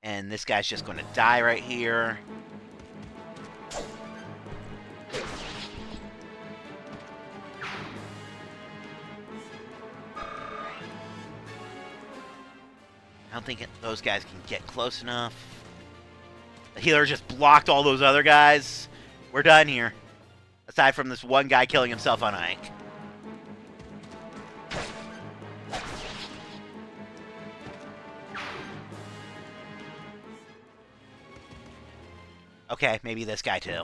And this guy's just going to die right here. I don't think those guys can get close enough. The healer just blocked all those other guys. We're done here. Aside from this one guy killing himself on Ike. Okay, maybe this guy too.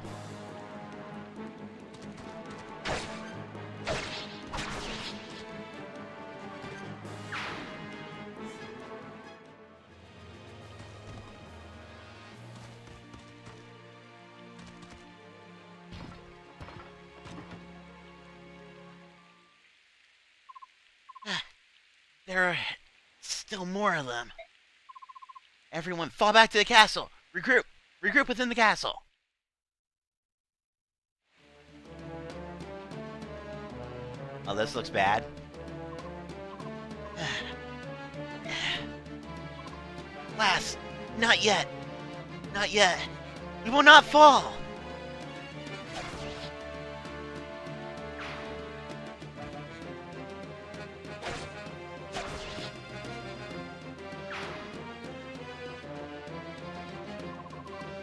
There are still more of them. Everyone, fall back to the castle. Regroup. Regroup within the castle. Oh, this looks bad. Last, not yet. Not yet. We will not fall.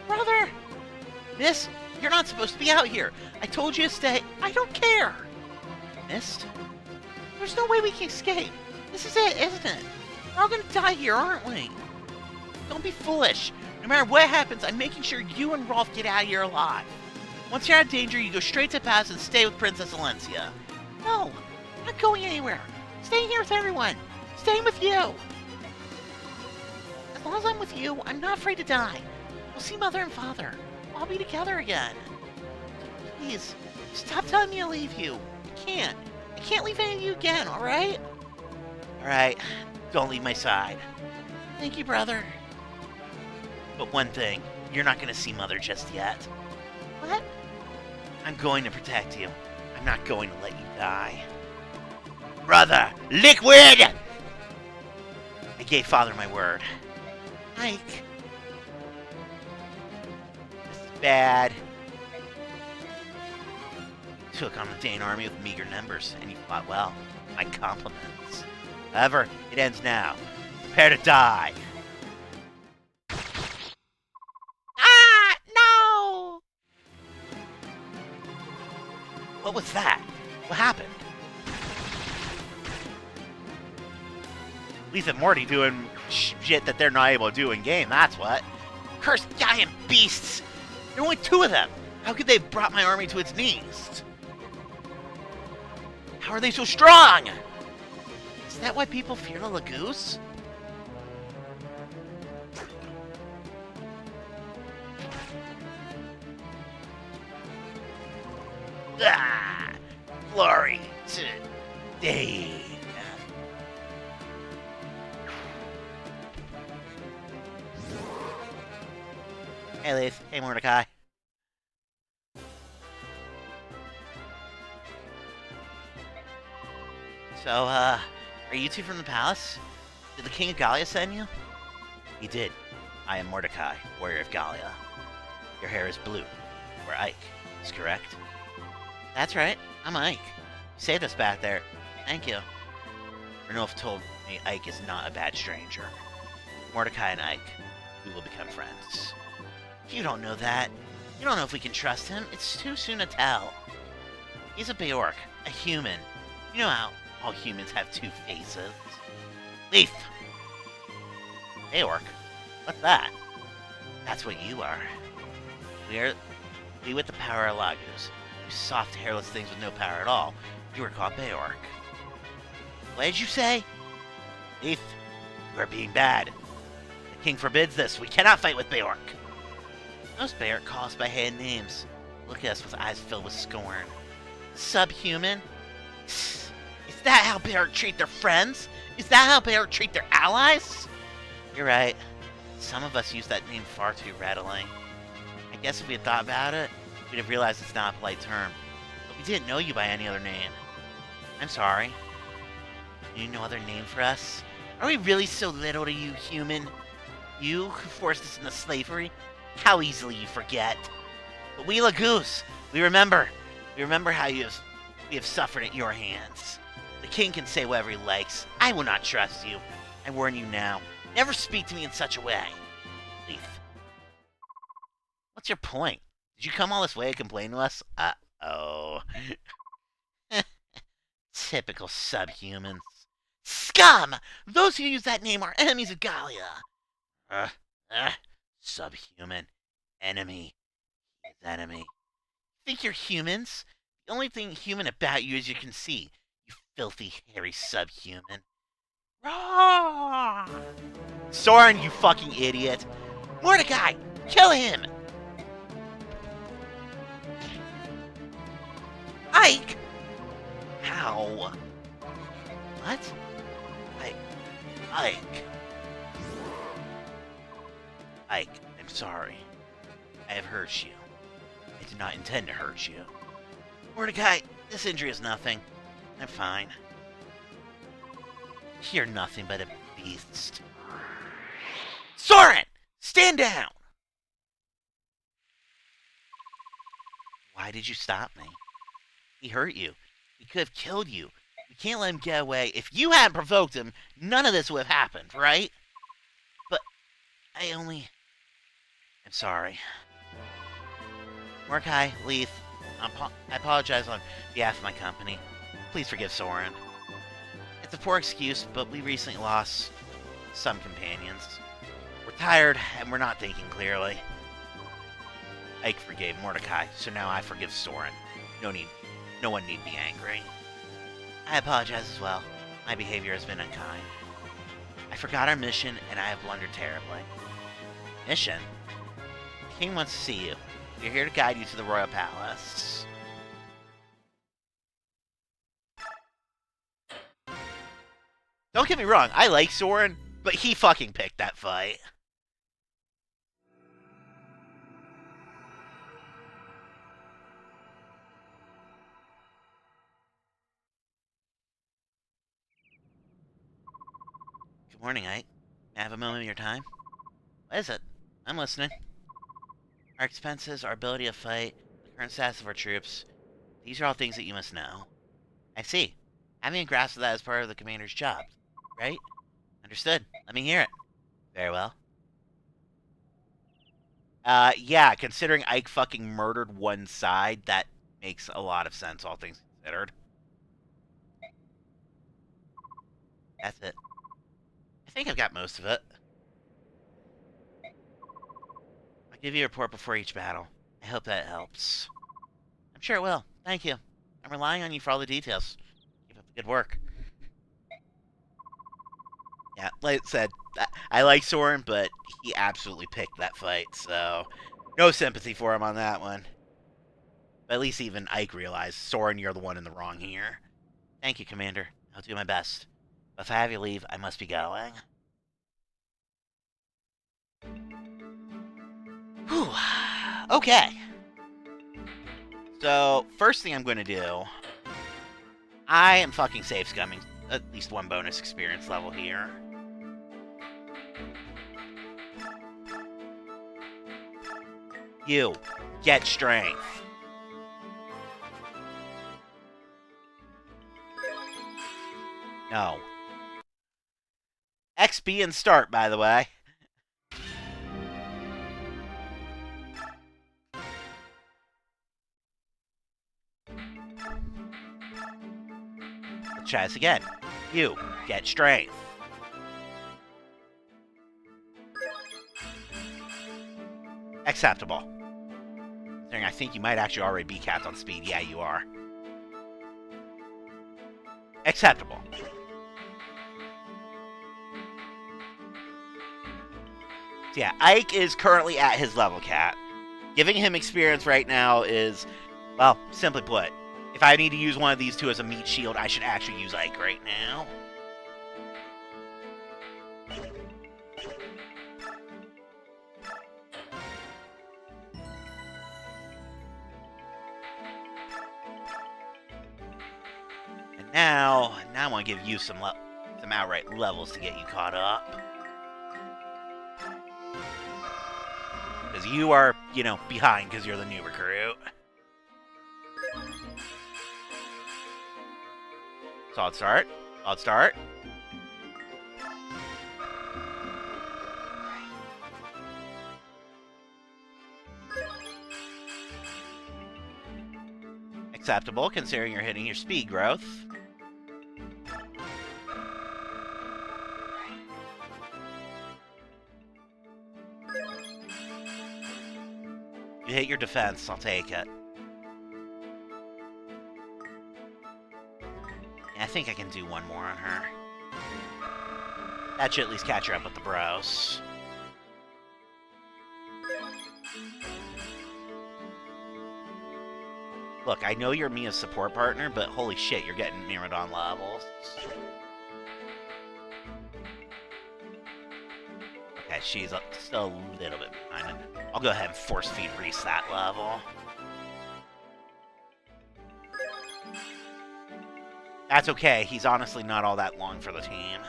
Brother! Miss, you're not supposed to be out here. I told you to stay. I don't care. Mist? There's no way we can escape. This is it, isn't it? We're all gonna die here, aren't we? Don't be foolish. No matter what happens, I'm making sure you and Rolf get out of here alive. Once you're out of danger, you go straight to the palace and stay with Princess Valencia. No, I'm not going anywhere. Staying here with everyone. Staying with you. As long as I'm with you, I'm not afraid to die. We'll see Mother and Father. I'll be together again. Please, stop telling me to leave you. I can't. I can't leave any of you again, alright? Alright, don't leave my side. Thank you, brother. But one thing, you're not gonna see Mother just yet. What? I'm going to protect you. I'm not going to let you die. Brother, liquid! I gave Father my word. Ike. This is bad. You took on the Dane army with meager numbers, and you fought well. My compliments. However, it ends now. Prepare to die. Ah! No! What was that? What happened? Leith and Morty doing shit that they're not able to do in game, that's what. Cursed giant beasts! There are only two of them! How could they have brought my army to its knees? How are they so strong? Is that why people fear the Lagoose? Ah! Glory to Dane! Hey, Leith. Hey, Mordecai. So, are you two from the palace? Did the King of Gallia send you? He did. I am Mordecai, warrior of Gallia. Your hair is blue. We're Ike. Is correct? That's right. I'm Ike. You saved us back there. Thank you. Renulf told me Ike is not a bad stranger. Mordecai and Ike, we will become friends. You don't know that. You don't know if we can trust him. It's too soon to tell. He's a Beorc, a human. You know how all humans have two faces. Leith! Beorc? What's that? That's what you are. We with the power of Lagos. You soft, hairless things with no power at all. You were called Beorc. What did you say? Leith, you are being bad. The king forbids this. We cannot fight with Beorc. Most Beorc call us by hidden names. Look at us with eyes filled with scorn. Subhuman? Is that how Beorc treat their friends? Is that how Beorc treat their allies? You're right. Some of us use that name far too readily. I guess if we had thought about it, we'd have realized it's not a polite term. But we didn't know you by any other name. I'm sorry. You no other name for us? Are we really so little to you, human? You who forced us into slavery? How easily you forget. But we Lagoose, we remember. We remember how we have suffered at your hands. The king can say whatever he likes. I will not trust you. I warn you now. Never speak to me in such a way. Leith. What's your point? Did you come all this way to complain to us? Uh-oh. Typical subhumans. Scum! Those who use that name are enemies of Gallia. Subhuman. Enemy. His enemy. Think you're humans? The only thing human about you is you can see. You filthy, hairy subhuman. Rawr! Soren, you fucking idiot. Mordecai, kill him! Ike! How? What? Ike. Ike, I'm sorry. I have hurt you. I did not intend to hurt you. Mordecai, this injury is nothing. I'm fine. You're nothing but a beast. Soren! Stand down! Why did you stop me? He hurt you. He could have killed you. We can't let him get away. If you hadn't provoked him, none of this would have happened, right? But I'm sorry. Mordecai, Leith, I apologize on behalf of my company. Please forgive Soren. It's a poor excuse, but we recently lost some companions. We're tired, and we're not thinking clearly. Ike forgave Mordecai, so now I forgive Soren. No one need be angry. I apologize as well. My behavior has been unkind. I forgot our mission, and I have blundered terribly. Mission? The king wants to see you. We are here to guide you to the royal palace. Don't get me wrong, I like Soren, but he fucking picked that fight. Good morning, Ike. May I have a moment of your time? What is it? I'm listening. Our expenses, our ability to fight, the current status of our troops, these are all things that you must know. I see. Having a grasp of that is part of the commander's job, right? Understood. Let me hear it. Very well. Yeah, considering Ike fucking murdered one side, that makes a lot of sense, all things considered. That's it. I think I've got most of it. I'll give you a report before each battle. I hope that helps. I'm sure it will. Thank you. I'm relying on you for all the details. Keep up the good work. Yeah, like I said, I like Soren, but he absolutely picked that fight, so no sympathy for him on that one. But at least even Ike realized, Soren, you're the one in the wrong here. Thank you, Commander. I'll do my best. But if I have your leave, I must be going. Whew. Okay. So, first thing I'm going to do, I am fucking safe scumming at least one bonus experience level here. You, get strength. No. XP and start, by the way. Let's try this again. You, get strength. Acceptable. I think you might actually already be capped on speed. Yeah, you are. Acceptable. So yeah, Ike is currently at his level cap. Giving him experience right now is, well, simply put, if I need to use one of these two as a meat shield, I should actually use Ike right now. And now I want to give you some outright levels to get you caught up. Because you are, behind because you're the new recruit. Solid start. Solid start. Acceptable, considering you're hitting your speed growth. You hit your defense, I'll take it. Yeah, I think I can do one more on her. That should at least catch her up with the bros. Look, I know you're Mia's support partner, but holy shit, you're getting Myrmidon levels. Okay, she's still a little bit behind. I'll go ahead and force feed Reese that level. That's okay, he's honestly not all that long for the team.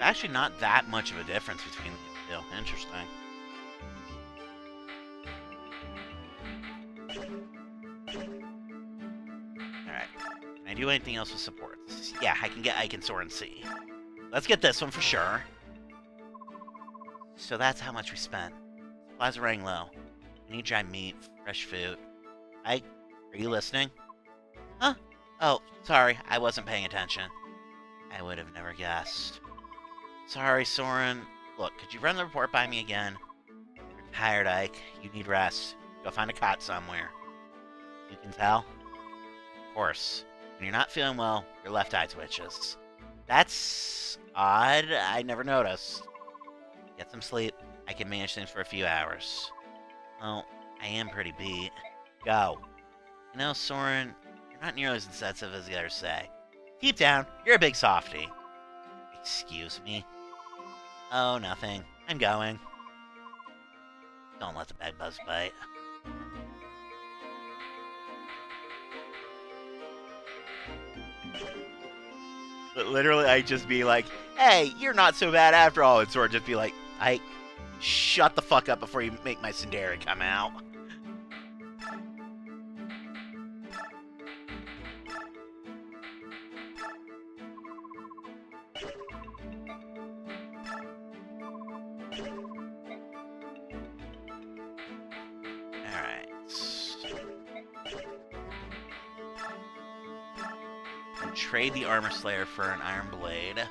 Actually not that much of a difference between the two. Interesting. Alright. Can I do anything else with supports? Yeah, I can get Ike and Soren C. Let's get this one for sure. So that's how much we spent. Supplies are running low. We need dry meat, fresh food. Ike, are you listening? Huh? Oh, sorry, I wasn't paying attention. I would have never guessed. Sorry, Soren. Look, could you run the report by me again? You're tired, Ike. You need rest. Go find a cot somewhere. You can tell? Of course. When you're not feeling well, your left eye twitches. That's odd. I never noticed. Get some sleep. I can manage things for a few hours. Well, I am pretty beat. Go. You know, Soren, you're not nearly as insensitive as the others say. Deep down, you're a big softy. Excuse me? Oh, nothing. I'm going. Don't let the bed buzz bite. But literally, I'd just be like, hey, you're not so bad after all. And Soren just be like, Ike, shut the fuck up before you make my Sundari come out. Alright. And trade the Armor Slayer for an Iron Blade.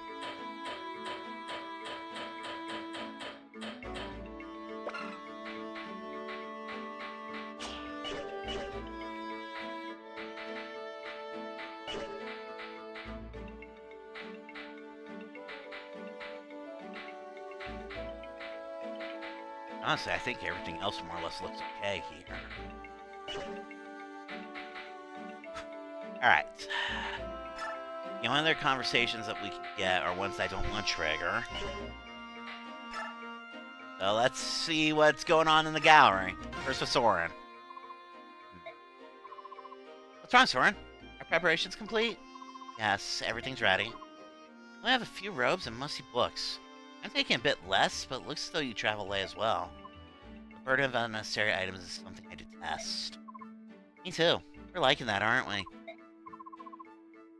Honestly, I think everything else more or less looks okay here. Alright. The only other conversations that we can get are ones I don't want to trigger. So let's see what's going on in the gallery. First with Soren. What's wrong, Soren? Are preparations complete? Yes, everything's ready. I have a few robes and musty books. I'm taking a bit less, but it looks as though you travel late as well. The burden of unnecessary items is something I detest. Me too. We're liking that, aren't we?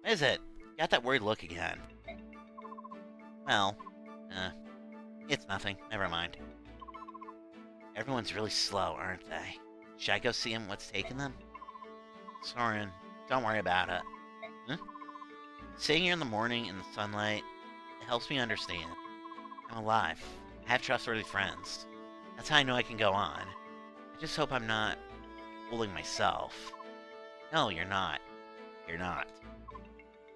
What is it? You got that worried look again. Well, it's nothing. Never mind. Everyone's really slow, aren't they? Should I go see him what's taking them? Soren, don't worry about it. Huh? Sitting here in the morning in the sunlight, it helps me understand. I'm alive. I have trustworthy friends. That's how I know I can go on. I just hope I'm not fooling myself. No, you're not. You're not.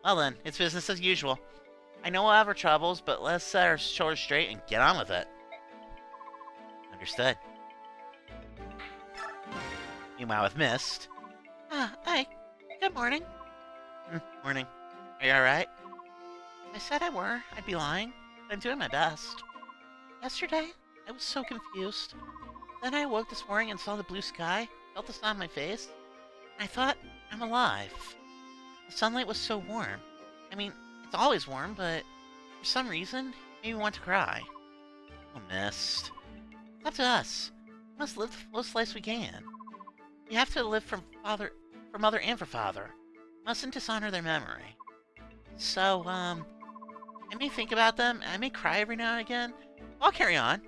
Well then, it's business as usual. I know we'll have our troubles, but let's set our shoulders straight and get on with it. Understood. Meanwhile with Mist. Hi. Good morning. Morning. Are you alright? If I said I were, I'd be lying. But I'm doing my best. Yesterday, I was so confused. Then I awoke this morning and saw the blue sky, felt the sun on my face, and I thought, I'm alive. The sunlight was so warm. I mean, it's always warm, but for some reason, it made me want to cry. Oh, Mist. It's up to us. We must live the fullest lives we can. We have to live for mother and for father. We mustn't dishonor their memory. So, I may think about them, and I may cry every now and again. I'll carry on.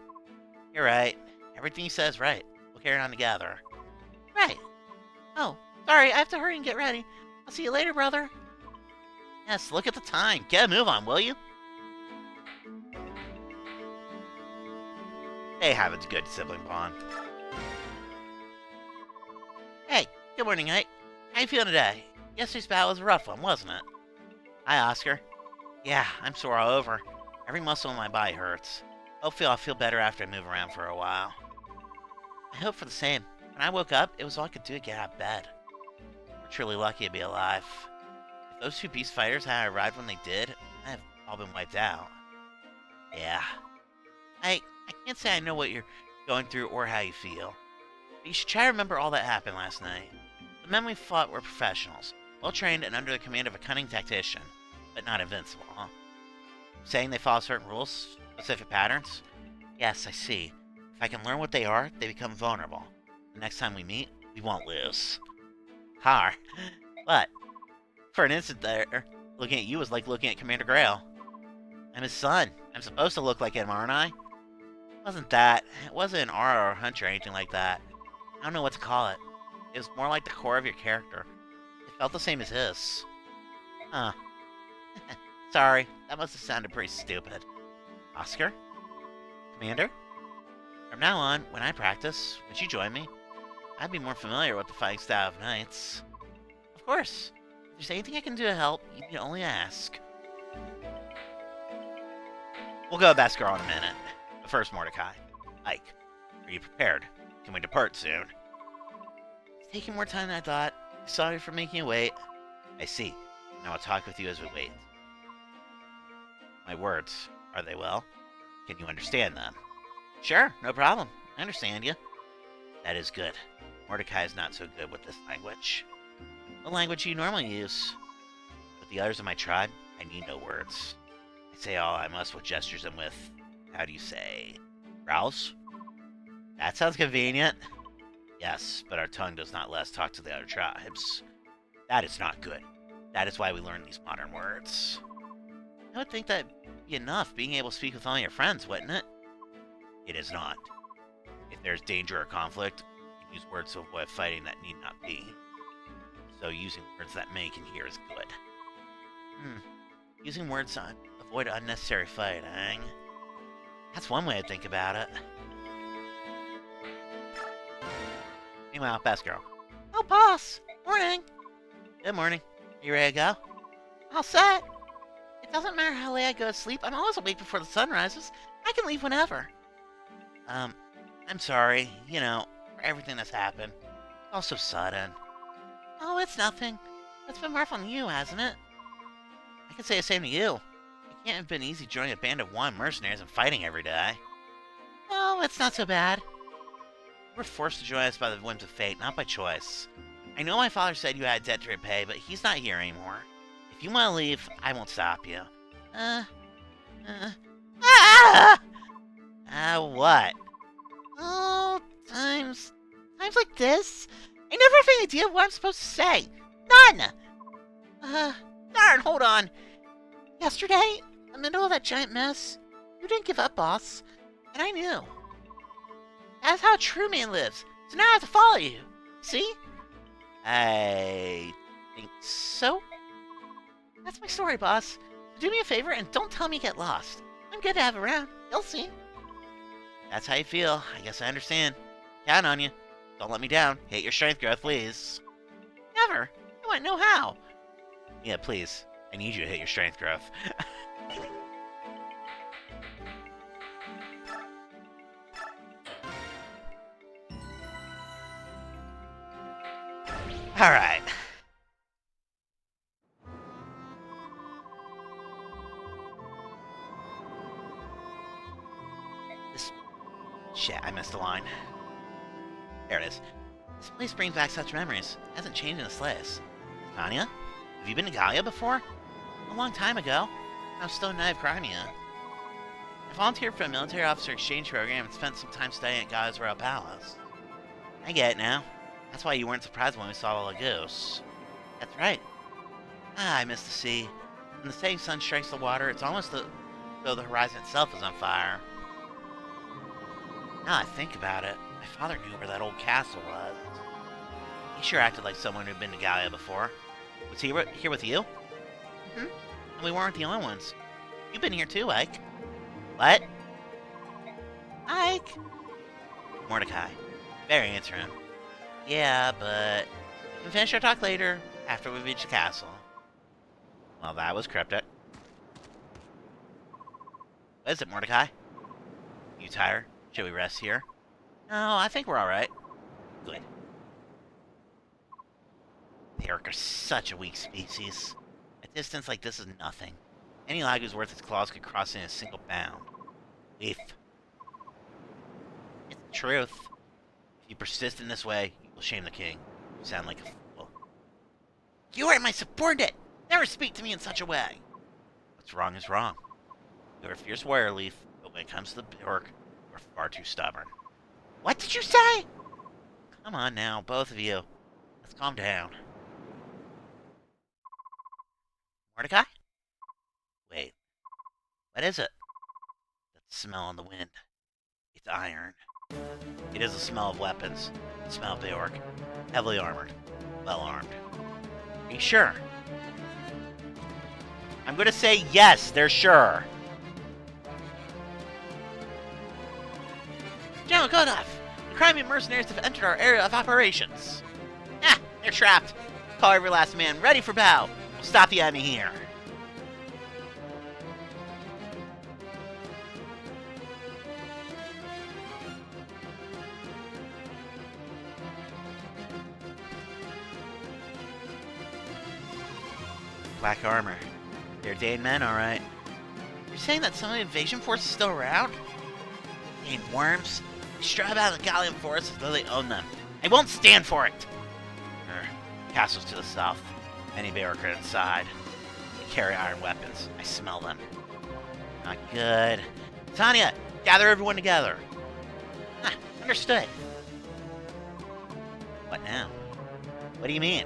You're right. Everything you said is right. We'll carry on together. Right. Oh, sorry, I have to hurry and get ready. I'll see you later, brother. Yes, look at the time. Get a move on, will you? They have a good sibling bond. Hey, good morning, Ike. How you feeling today? Yesterday's battle was a rough one, wasn't it? Hi, Oscar. Yeah, I'm sore all over. Every muscle in my body hurts. Hopefully I'll feel better after I move around for a while. I hope for the same. When I woke up, it was all I could do to get out of bed. We're truly lucky to be alive. If those two beast fighters had arrived when they did, I'd have all been wiped out. Yeah. I can't say I know what you're going through or how you feel. But you should try to remember all that happened last night. The men we fought were professionals, well-trained and under the command of a cunning tactician, but not invincible, huh? Saying they follow certain rules, specific patterns? Yes, I see. If I can learn what they are, they become vulnerable. The next time we meet, we won't lose. Har. What? For an instant there, looking at you was like looking at Commander Grail. I'm his son. I'm supposed to look like him, aren't I? It wasn't an aura or hunch or anything like that. I don't know what to call it. It was more like the core of your character. It felt the same as his. Huh. Sorry, that must have sounded pretty stupid. Oscar? Commander? From now on, when I practice, would you join me? I'd be more familiar with the fighting style of knights. Of course. If there's anything I can do to help, you need only ask. We'll go best girl in a minute. But first, Mordecai. Ike, are you prepared? Can we depart soon? It's taking more time than I thought. Sorry for making you wait. I see. Now I'll talk with you as we wait. My words, are they well? Can you understand them? Sure, no problem. I understand you. That is good. Mordecai is not so good with this language. What language do you normally use? With the others of my tribe, I need no words. I say all I must with gestures and with, how do you say, growls? That sounds convenient. Yes, but our tongue does not let us talk to the other tribes. That is not good. That is why we learn these modern words. I would think that'd be enough, being able to speak with all your friends, wouldn't it? It is not. If there's danger or conflict, you can use words to avoid fighting that need not be. So using words that many can hear is good. Using words to avoid unnecessary fighting. That's one way to think about it. Meanwhile, best girl. Oh, boss! Morning! Good morning. Are you ready to go? All set! It doesn't matter how late I go to sleep, I'm always awake before the sun rises. I can leave whenever. I'm sorry, for everything that's happened. It's all so sudden. Oh, it's nothing. It's been rough on you, hasn't it? I can say the same to you. It can't have been easy joining a band of one mercenaries and fighting every day. Oh, it's not so bad. You were forced to join us by the whims of fate, not by choice. I know my father said you had a debt to repay, but he's not here anymore. If you want to leave, I won't stop you. What? Oh, times like this? I never have any idea what I'm supposed to say. None! Darn, hold on. Yesterday, in the middle of that giant mess, you didn't give up, boss. And I knew. That's how a true man lives. So now I have to follow you. See? I think so. That's my story, boss. Do me a favor and don't tell me you get lost. I'm good to have around. You'll see. That's how you feel. I guess I understand. Count on you. Don't let me down. Hit your strength growth, please. Never. I want to know how. Yeah, please. I need you to hit your strength growth. Alright. Shit, I missed a line. There it is. This place brings back such memories. It hasn't changed in the slightest. Tanya? Have you been to Gallia before? A long time ago. I was still a knight of Crimea. I volunteered for a military officer exchange program and spent some time studying at Gallia's Royal Palace. I get it now. That's why you weren't surprised when we saw the Lagos. That's right. I miss the sea. When the setting sun strikes the water, it's almost as though the horizon itself is on fire. Now I think about it, my father knew where that old castle was. He sure acted like someone who'd been to Gallia before. Was he here with you? Mm-hmm. And we weren't the only ones. You've been here too, Ike. What? Ike? Mordecai. Better answer him. Yeah, but we can finish our talk later, after we reach the castle. Well, that was cryptic. What is it, Mordecai? You tired? Should we rest here? No, I think we're alright. Good. The orc are such a weak species. A distance like this is nothing. Any lag who's worth its claws could cross in a single bound. Leaf. It's the truth. If you persist in this way, you will shame the king. You sound like a fool. You are my subordinate! Never speak to me in such a way! What's wrong is wrong. You're a fierce warrior, Leaf, but when it comes to the orc, you're far too stubborn. What did you say? Come on now, both of you. Let's calm down. Mordecai? Wait. What is it? That smell on the wind. It's iron. It is the smell of weapons. Smell Beorg. Heavily armored. Well armed. Are you sure? I'm gonna say yes, they're sure. General Godov, the Crimean mercenaries have entered our area of operations. Ah, they're trapped. Call every last man ready for battle. We'll stop the enemy here. Black armor. They're Dane men, alright. You're saying that some of the invasion force is still around? Dane worms? They strive out of the Gallian forests as though they own them. I won't stand for it! Castles to the south. Many barricades inside. They carry iron weapons. I smell them. Not good. Tanya, gather everyone together. Ah, understood. What now? What do you mean?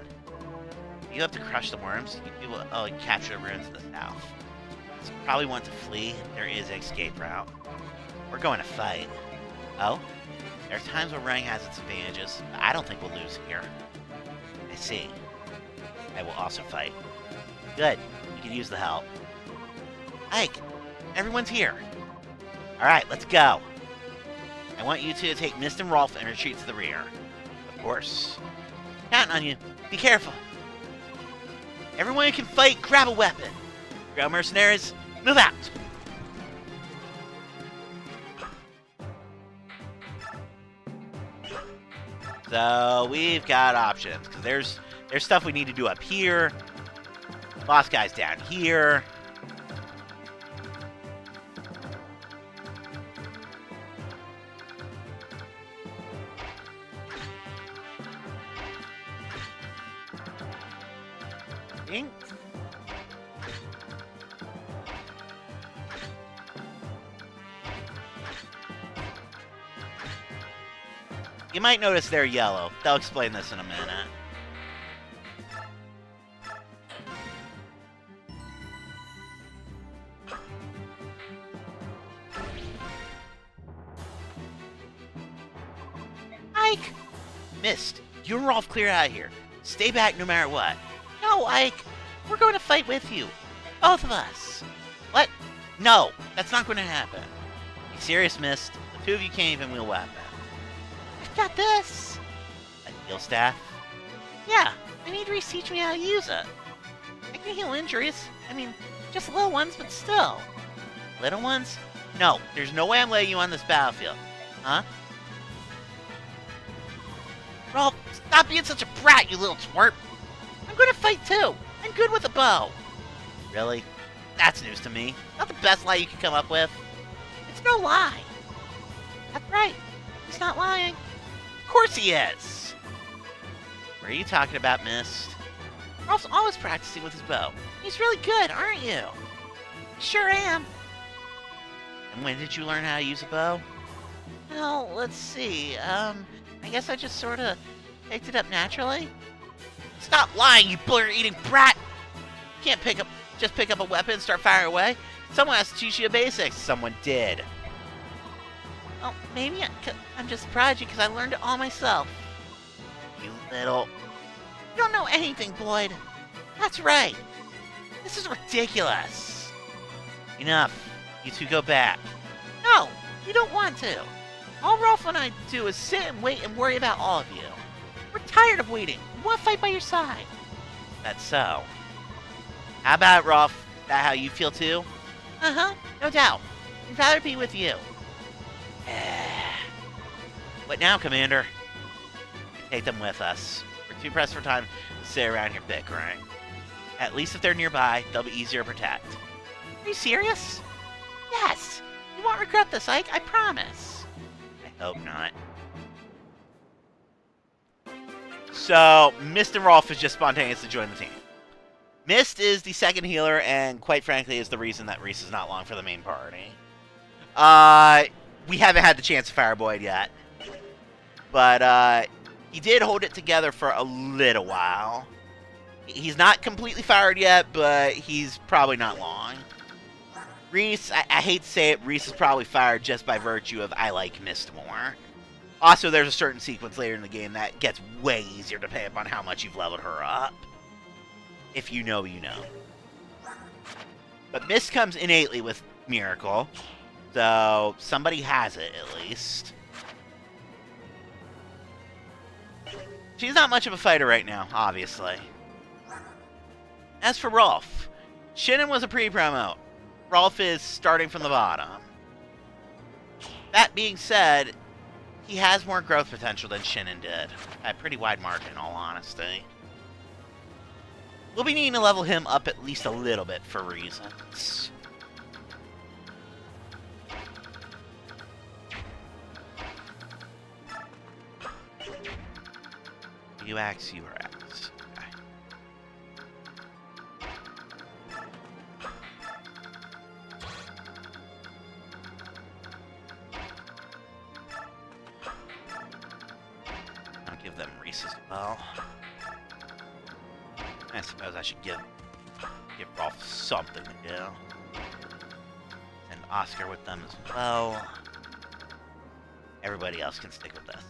You have to crush the worms. You do capture the ruins in the south. So you probably want to flee. There is an escape route. We're going to fight. Oh? There are times where running has its advantages, but I don't think we'll lose here. I see. I will also fight. Good. We can use the help. Ike, everyone's here. Alright, let's go. I want you two to take Mist and Rolf and retreat to the rear. Of course. Counting on you. Be careful. Everyone who can fight, grab a weapon. Ground mercenaries, move out. So we've got options, because there's stuff we need to do up here. Boss guy's down here. Ding. You might notice they're yellow. They'll explain this in a minute. Ike! Mist, you and Rolf clear out of here. Stay back no matter what. No, Ike! We're going to fight with you. Both of us. What? No, that's not going to happen. Be serious, Mist. The two of you can't even wield weapon. I've got this. A heal staff? Yeah, I need Reese to teach me how to use it. I can heal injuries. I mean, just little ones, but still. Little ones? No, there's no way I'm letting you on this battlefield. Huh? Rolf, stop being such a brat, you little twerp. I'm gonna fight too. I'm good with a bow. Really? That's news to me. Not the best lie you could come up with. It's no lie. That's right. He's not lying. Of course he is. What are you talking about, Mist? Rolf's always practicing with his bow. He's really good, aren't you? Sure am. And when did you learn how to use a bow? Well, let's see. I guess I just sort of picked it up naturally. Stop lying, you bullet-eating brat! You can't just pick up a weapon and start firing away. Someone has to teach you the basics. Someone did. Well, maybe I'm just proud of you because I learned it all myself. You little... You don't know anything, Boyd. That's right. This is ridiculous. Enough. You two go back. No, you don't want to. All Rolf and I do is sit and wait and worry about all of you. We're tired of waiting. We want to fight by your side. That's so. How about it, Rolf? Is that how you feel too? Uh-huh, no doubt. I'd rather be with you. What now, Commander? Take them with us. We're too pressed for time to sit around here bickering. At least if they're nearby, they'll be easier to protect. Are you serious? Yes. You won't regret this, Ike, I promise. I hope not. So, Mist and Rolf is just spontaneous to join the team. Mist is the second healer, and quite frankly is the reason that Reese is not long for the main party. We haven't had the chance to fire Boyd yet. But, he did hold it together for a little while. He's not completely fired yet, but he's probably not long. Reese, I hate to say it, Reese is probably fired just by virtue of I like Mist more. Also, there's a certain sequence later in the game that gets way easier depending upon how much you've leveled her up. If you know, you know. But Mist comes innately with Miracle, so somebody has it at least. She's not much of a fighter right now, obviously. As for Rolf, Shinnon was a pre-promote. Rolf is starting from the bottom. That being said, he has more growth potential than Shinnon did. At a pretty wide margin, in all honesty. We'll be needing to level him up at least a little bit for reasons. UX. Okay. I'll give them Reese as well. I suppose I should give Rolf something to do. And Oscar with them as well. Everybody else can stick with this.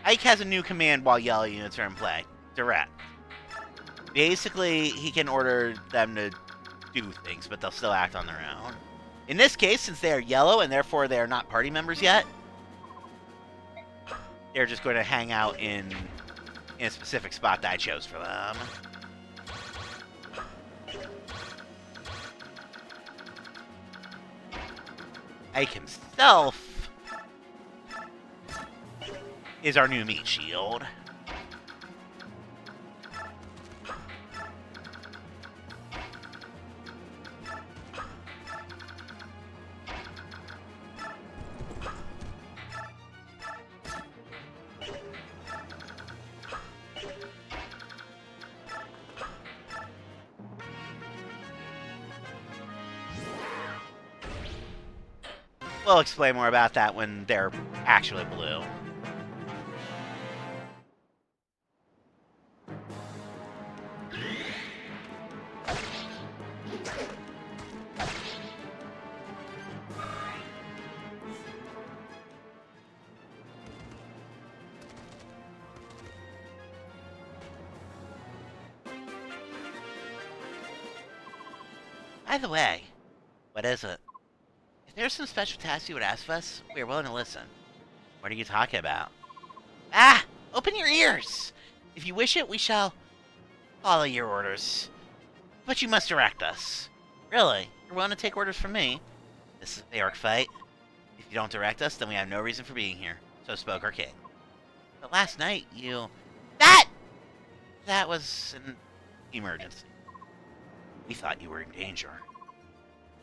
Ike has a new command while yellow units are in play. Direct. Basically, he can order them to do things, but they'll still act on their own. In this case, since they are yellow and therefore they are not party members yet, they're just going to hang out in a specific spot that I chose for them. Ike himself is our new meat shield. We'll explain more about that when they're actually blue. By the way, what is it? If there's some special tasks you would ask of us, we are willing to listen. What are you talking about? Ah! Open your ears! If you wish it, we shall follow your orders. But you must direct us. Really? You're willing to take orders from me? This is a Theoric fight. If you don't direct us, then we have no reason for being here. So spoke our king. But last night, you... That was an emergency. We thought you were in danger.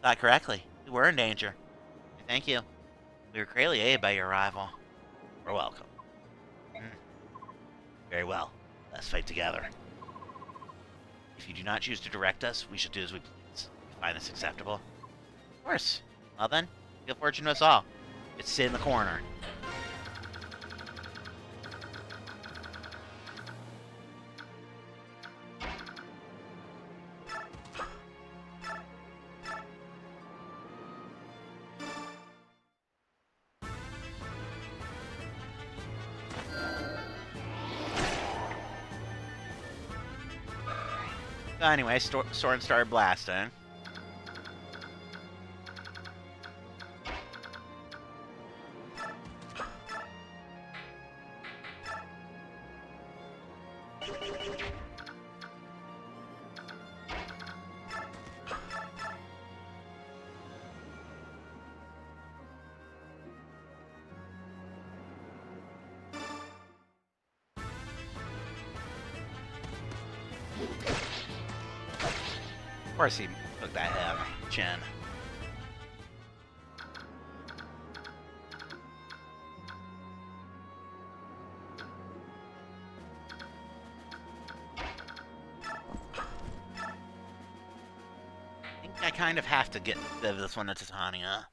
Thought correctly. We were in danger. Thank you. We were greatly aided by your arrival. We're welcome. Very well. Let's fight together. If you do not choose to direct us, we shall do as we please. You find this acceptable? Of course. Well then, good fortune to us all. Just sit in the corner. So anyway, Soren started blasting. Of course he took that hit on the chin. I think I kind of have to give this one to Titania.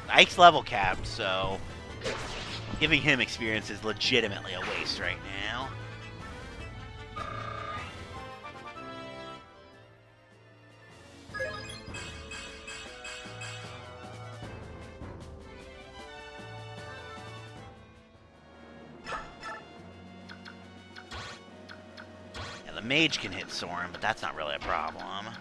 Ike's level capped, so giving him experience is legitimately a waste right now. mage can hit Soren, but that's not really a problem.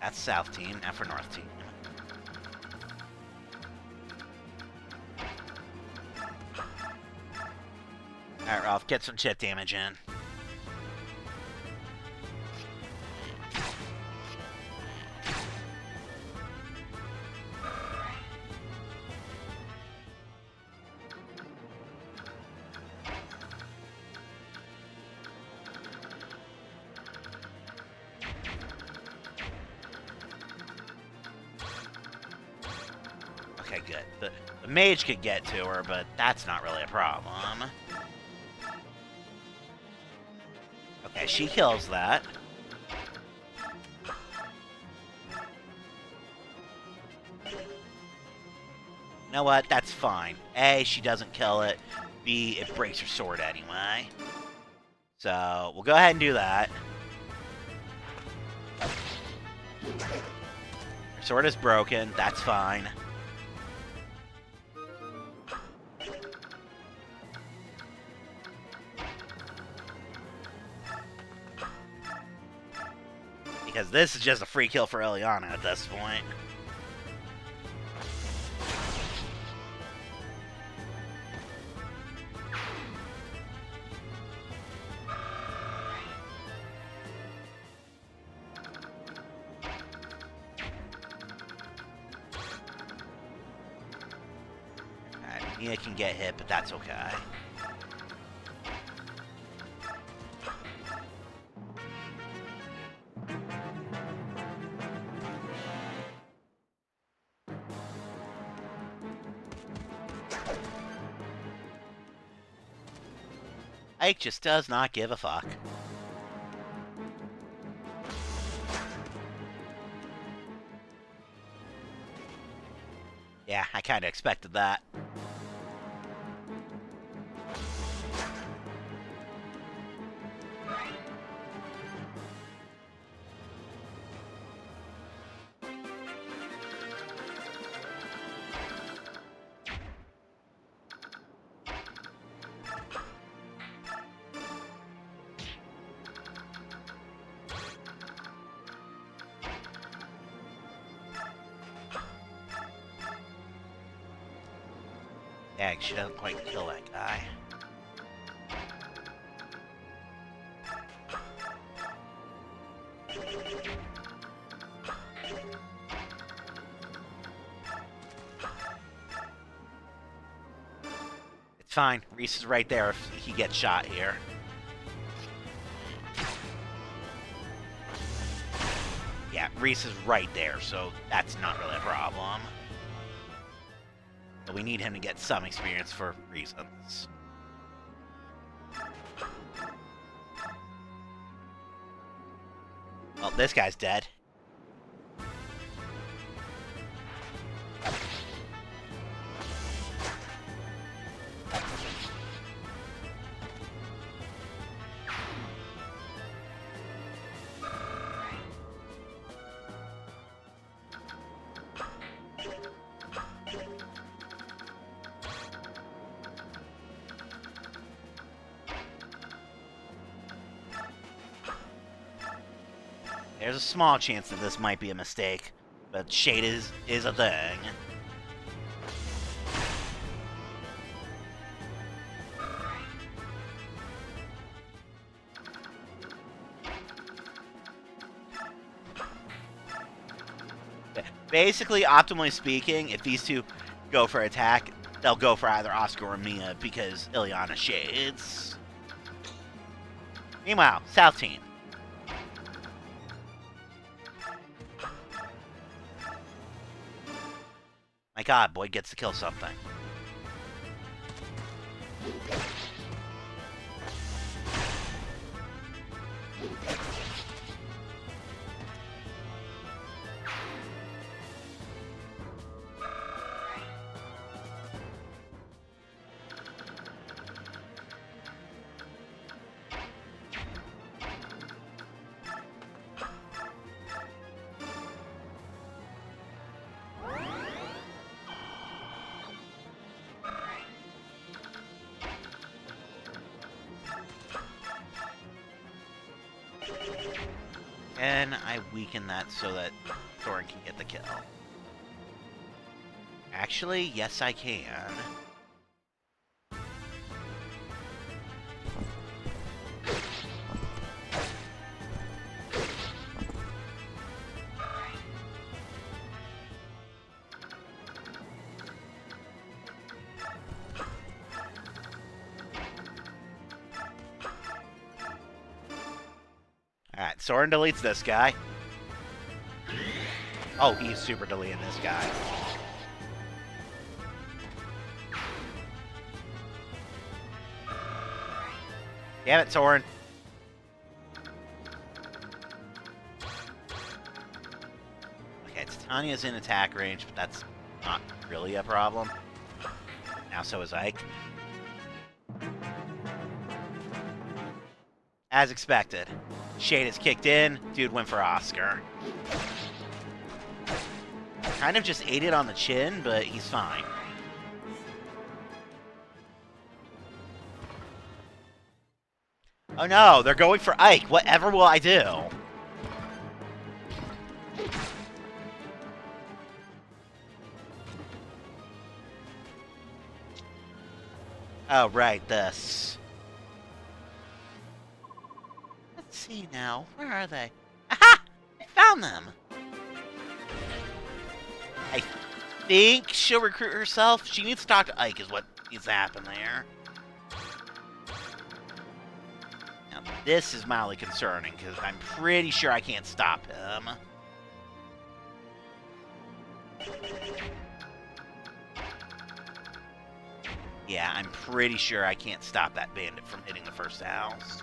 That's South team, now for North team. Alright, Ralph, get some chip damage in. Okay, good. The mage could get to her, but that's not really a problem. Okay, she kills that. You know what? That's fine. A, she doesn't kill it. B, it breaks her sword anyway. So, we'll go ahead and do that. Her sword is broken. That's fine. Because this is just a free kill for Ileana at this point. Alright, Mia can get hit, but that's okay. Ike just does not give a fuck. Yeah, I kinda expected that. Yeah, she doesn't quite kill that guy. It's fine. Reese is right there if he gets shot here. Yeah, Reese is right there, so that's not really a problem. But we need him to get some experience for reasons. Well, this guy's dead. There's a small chance that this might be a mistake, but shade is a thing. Basically, optimally speaking, if these two go for attack, they'll go for either Oscar or Mia because Ileana shades. Meanwhile, South team. My god, Boyd gets to kill something. Can I weaken that so that Thorin can get the kill? Actually, yes I can. Alright, Soren deletes this guy. Oh, he's super deleting this guy. Damn it, Soren. Okay, Titania's in attack range, but that's not really a problem. Now so is Ike. As expected. Shade is kicked in. Dude went for Oscar. Kind of just ate it on the chin, but he's fine. Oh no, they're going for Ike. Whatever will I do? Oh, right, this. Let's see now. Where are they? Aha! I found them! I think she'll recruit herself. She needs to talk to Ike is what needs to happen there. Now, this is mildly concerning, because I'm pretty sure I can't stop him. Yeah, I'm pretty sure I can't stop that bandit from hitting the first house.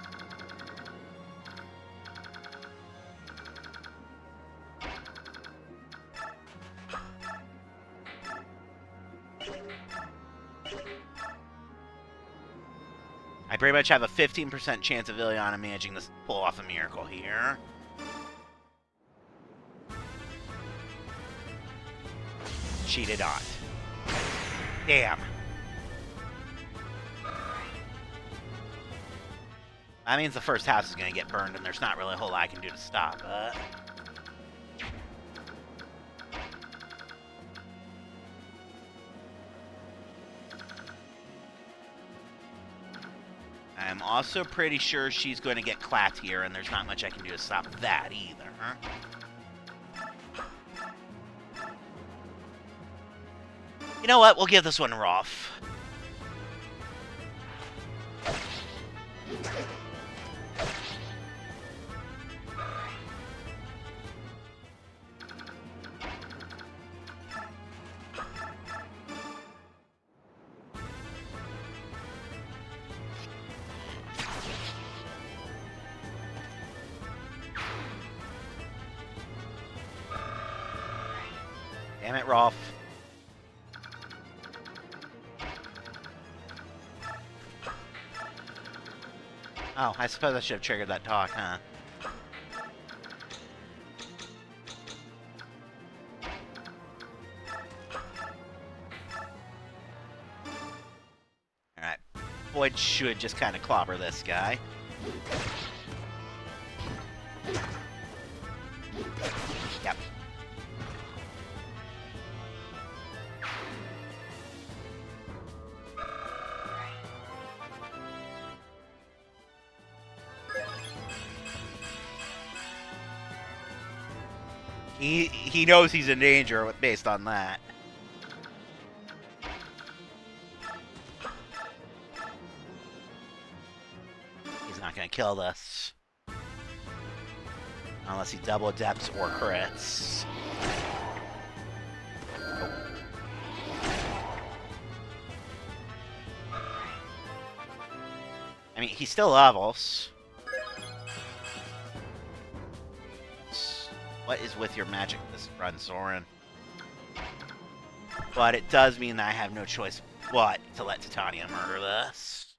I pretty much have a 15% chance of Ileana managing to pull off a miracle here. She did not. Damn. That means the first house is going to get burned, and there's not really a whole lot I can do to stop it. I'm also pretty sure she's going to get clapped here, and there's not much I can do to stop that either. You know what? We'll give this one a rough. Damn it, Rolf. Oh, I suppose I should have triggered that talk, huh? Alright. Boyd should just kind of clobber this guy. Yep. He knows he's in danger based on that. He's not gonna kill this. Unless he double depths or crits. Oh. I mean, he still levels. What is with your magic this run, Soren? But it does mean that I have no choice but to let Titania murder this.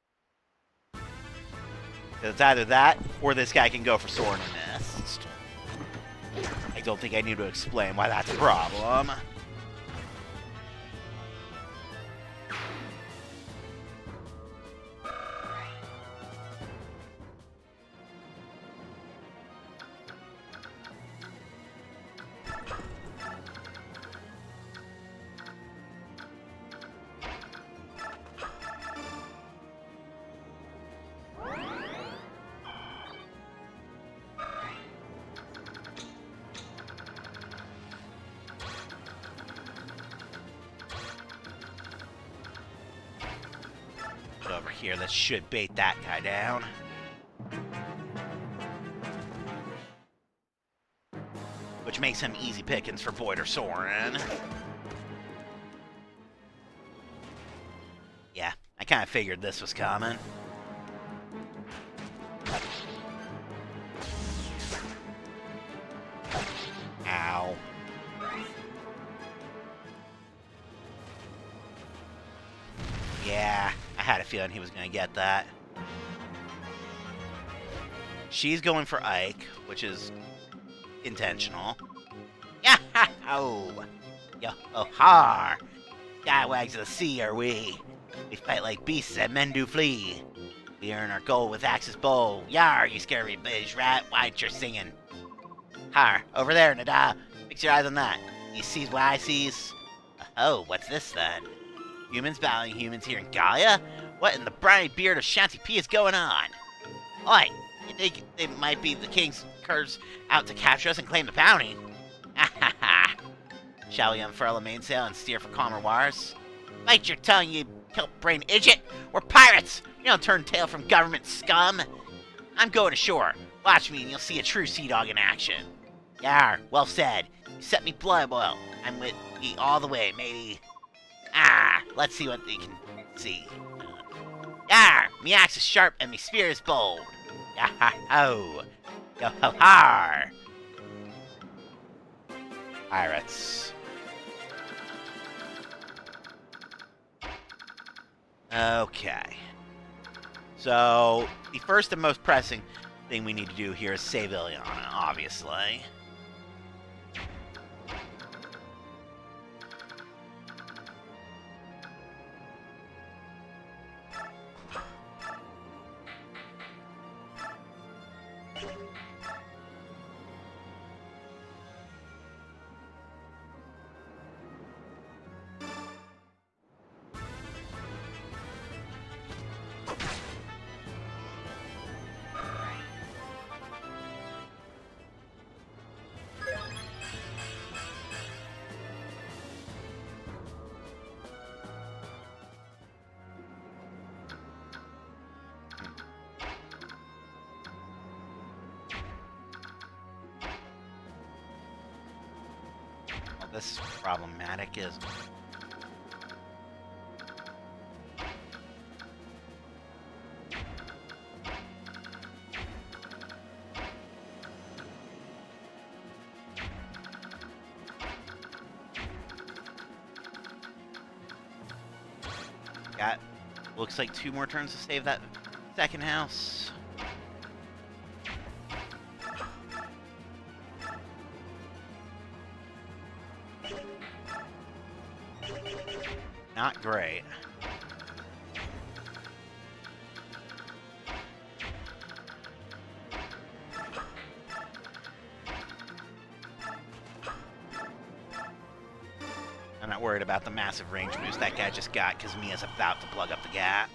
It's either that, or this guy can go for Soren and Mist. I don't think I need to explain why that's a problem. here that should bait that guy down. Which makes him easy pickings for Boyd or Soren. Yeah, I kind of figured this was coming. Ow. Yeah, I had a feeling he was going to get that. She's going for Ike, which is intentional. Yeah, oh, yo, oh, har. Skywags of the sea are we. We fight like beasts and men do flee. We earn our gold with axe's bow. Yar, you scary bitch rat, why you're singing? Har, over there, Nada. Fix your eyes on that. You sees what I sees? Oh, what's this then? Humans battling humans here in Gaia? What in the briny beard of Shanty P is going on? Oi, you think it might be the king's curse out to capture us and claim the bounty? Ha ha ha. Shall we unfurl the mainsail and steer for calmer waters? Bite your tongue, you kelp-brained idiot! We're pirates! We don't turn tail from government scum! I'm going ashore. Watch me and you'll see a true sea dog in action. Yar, well said. You set me blood boil. I'm with ye all the way, matey. Ah, let's see what they can see. Yar, me axe is sharp and me spear is bold. Yah-ha-ho. Yo-ho-har. Pirates. Okay. So, the first and most pressing thing we need to do here is save Ileana, obviously. This is problematic, isn't it? Got, looks like 2 more turns to save that second house. Not great. I'm not worried about the massive range boost that guy just got because Mia's about to plug up the gap.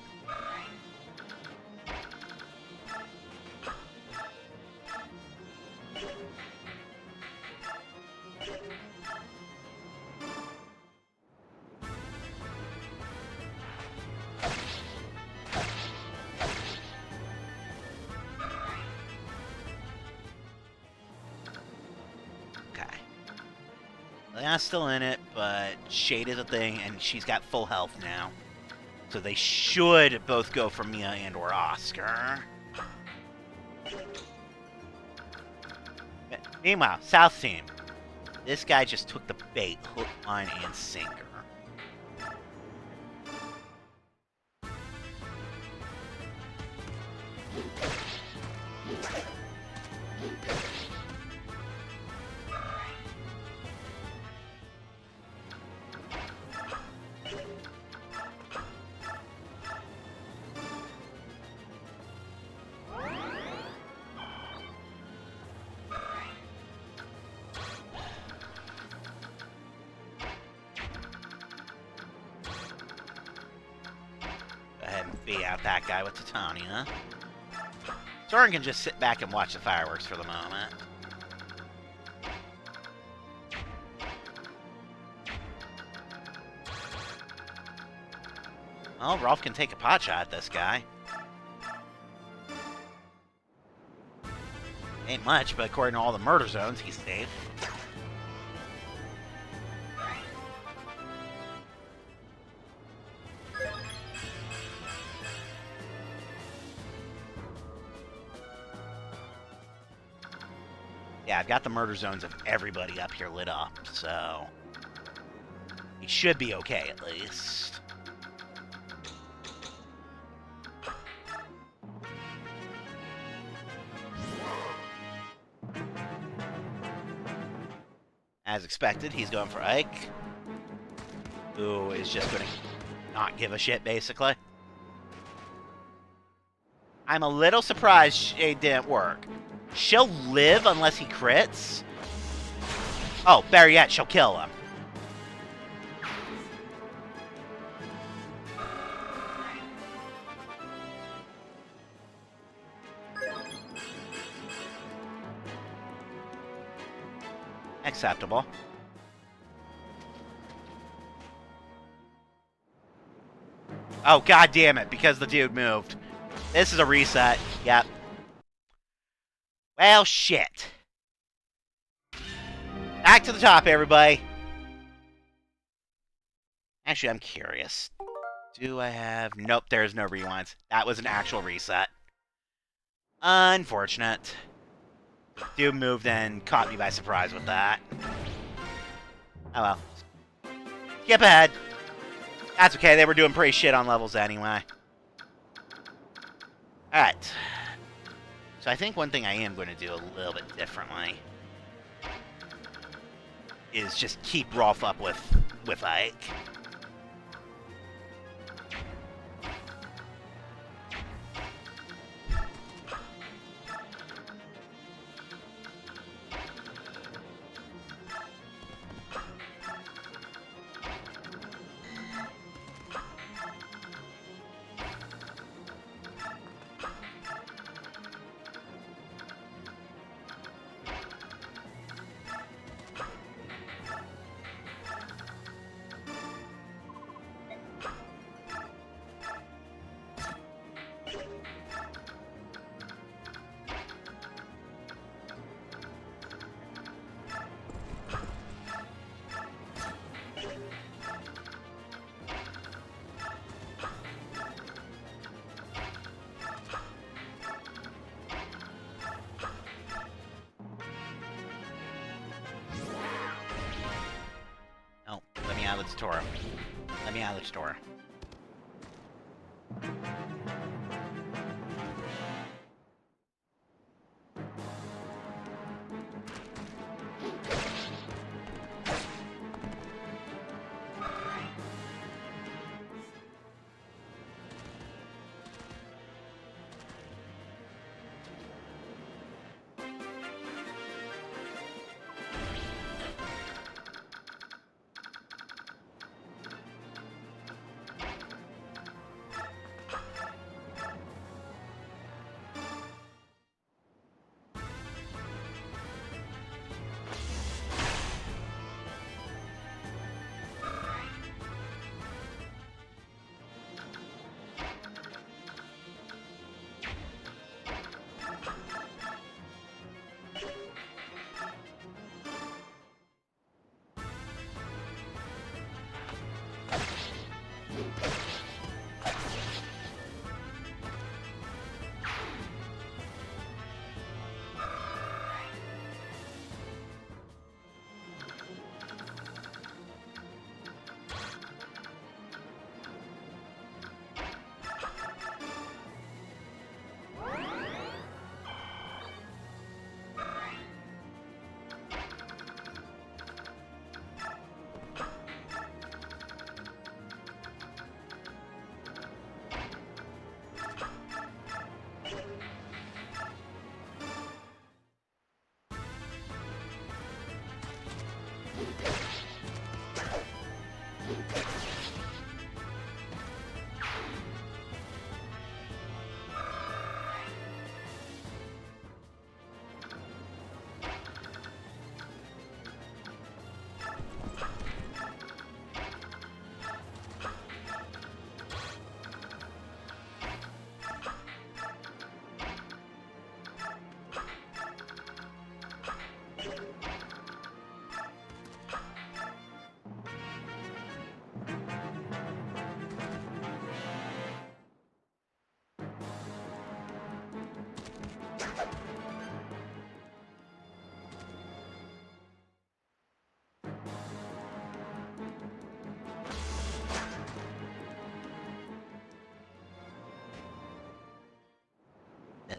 Leon's still in it, but Shade is a thing, and she's got full health now. So they should both go for Mia and or Oscar. Meanwhile, South team. This guy just took the bait, hook, line, and sinker. Beat out that guy with Titania. Soren can just sit back and watch the fireworks for the moment. Well, Rolf can take a pot shot at this guy. Ain't much, but according to all the murder zones, he's safe. Yeah, I've got the murder zones of everybody up here lit up, so he should be okay at least. As expected, he's going for Ike, who is just going to not give a shit, basically. I'm a little surprised Shade didn't work. She'll live unless he crits. Oh, better yet, she'll kill him. Acceptable. Oh, god damn it, because the dude moved. This is a reset. Yep. Well, shit. Back to the top, everybody. Actually, I'm curious. Do I have... Nope, there's no rewinds. That was an actual reset. Unfortunate. Dude moved and caught me by surprise with that. Oh well. Skip ahead. That's okay, they were doing pretty shit on levels anyway. Alright. So I think one thing I am going to do a little bit differently is just keep Rolf up with Ike. Oh, let me out of the tutorial. Let me out of the tutorial.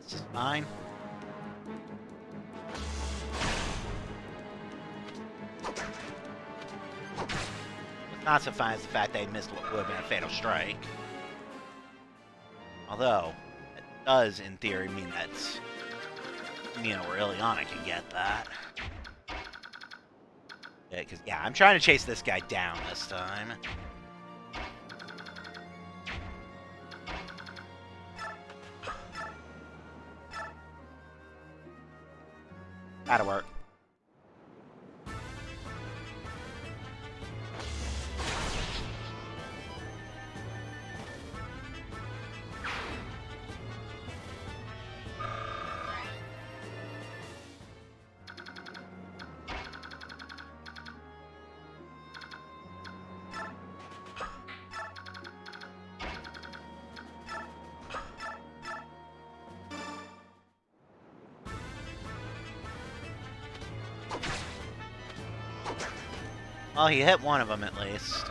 This is fine. What's not so fine is the fact they missed what would have been a fatal strike. Although, it does, in theory, mean that, or Ileana can get that. Because, yeah, I'm trying to chase this guy down this time. That'll work. Well, he hit one of them at least.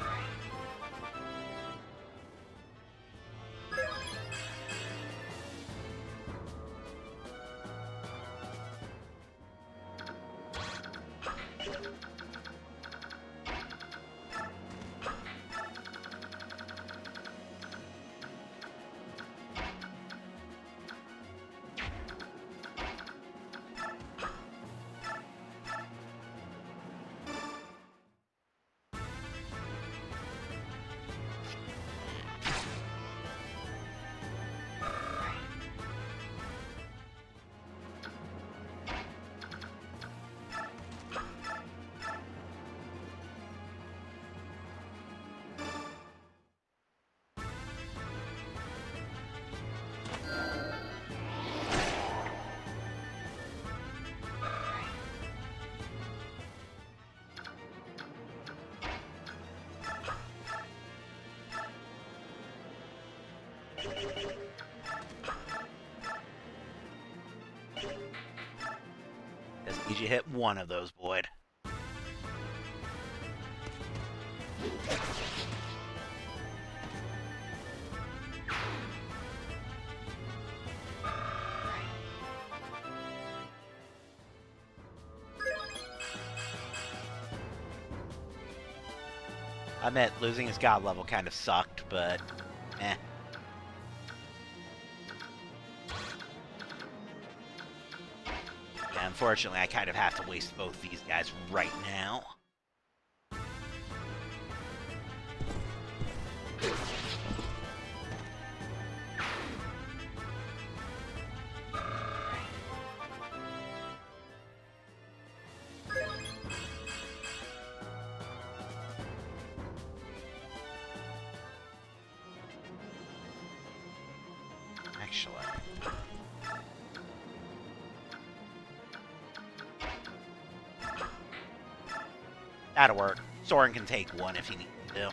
Just need you hit one of those, Boyd. I admit, losing his god level kind of sucked, but eh. Yeah, unfortunately, I kind of have to waste both these guys right now. Actually. That'll work. Soren can take one if he needs to.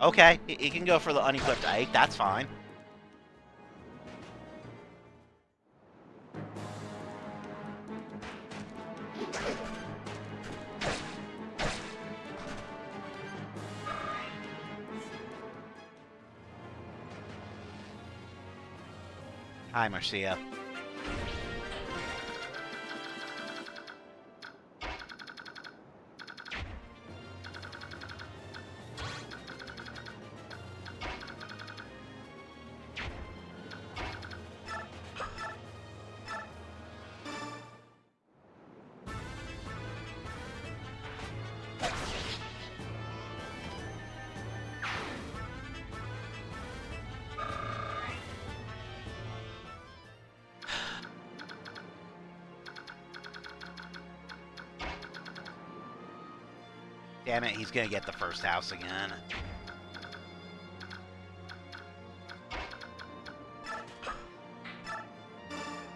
Okay, he can go for the unequipped Ike, that's fine. Hi, Marcia. Damn it, he's gonna get the first house again.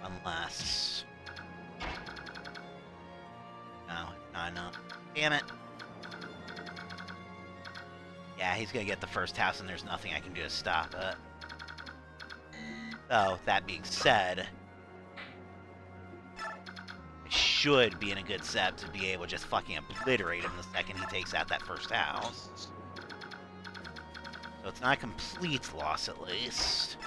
Unless... No, not enough. Damn it. Yeah, he's gonna get the first house and there's nothing I can do to stop it. So, that being said, should be in a good set to be able to just fucking obliterate him the second he takes out that first house. So it's not a complete loss, at least.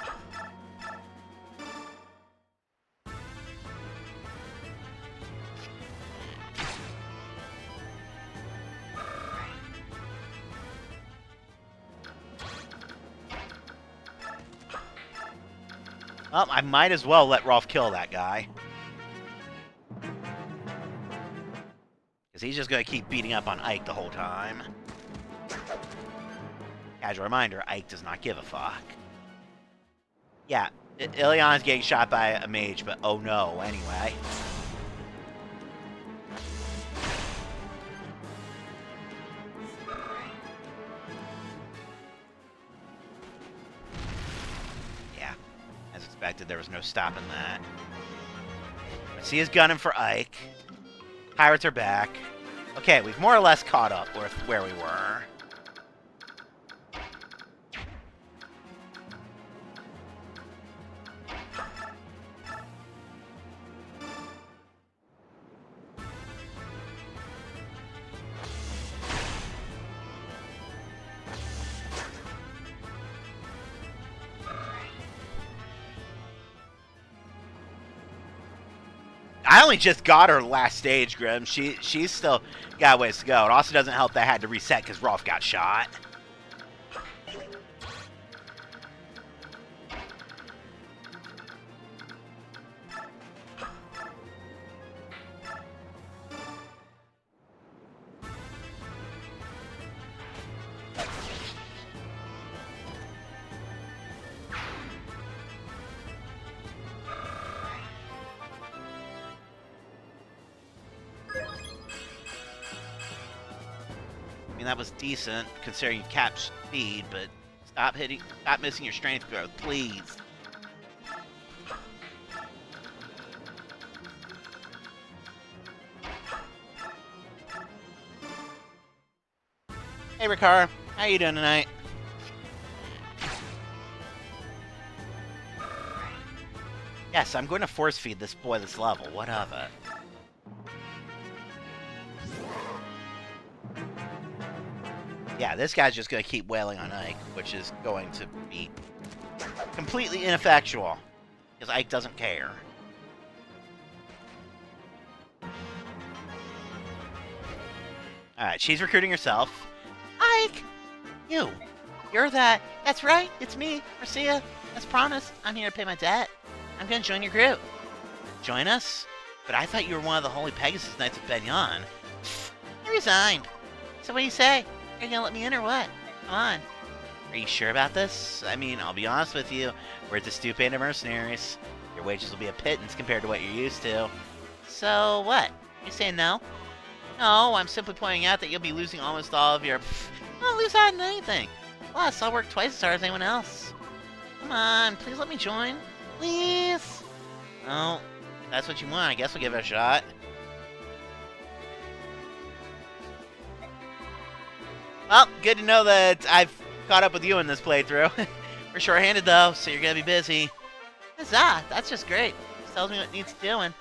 Well, I might as well let Rolf kill that guy. Because he's just going to keep beating up on Ike the whole time. Casual reminder, Ike does not give a fuck. Yeah, Ileana's getting shot by a mage, but oh no, anyway. Yeah, as expected, there was no stopping that. See, he's gunning for Ike. Pirates are back. Okay, we've more or less caught up with where we were. I only just got her last stage, Grim. She's still got a ways to go. It also doesn't help that I had to reset because Rolf got shot. I mean, that was decent considering you capped speed, but stop missing your strength growth, please. Hey, Ricard, how you doing tonight? Yes, I'm going to force feed this boy this level. What of it? Yeah, this guy's just going to keep wailing on Ike, which is going to be completely ineffectual, because Ike doesn't care. Alright, she's recruiting herself. Ike! You're that. That's right, it's me, Marcia. As promised, I'm here to pay my debt. I'm going to join your group. Join us? But I thought you were one of the Holy Pegasus Knights of Benyon. I resigned. So what do you say? Are you gonna let me in or what? Come on. Are you sure about this? I mean, I'll be honest with you. We're at the stupid of mercenaries. Your wages will be a pittance compared to what you're used to. So what? You saying no? No, I'm simply pointing out that you'll be losing almost all of your... I don't lose out on anything. Plus, I'll work twice as hard as anyone else. Come on, please let me join. Please? Well, if that's what you want, I guess we'll give it a shot. Well, good to know that I've caught up with you in this playthrough. We're short-handed, though, so you're going to be busy. Huzzah! That's just great. This tells me what needs doing.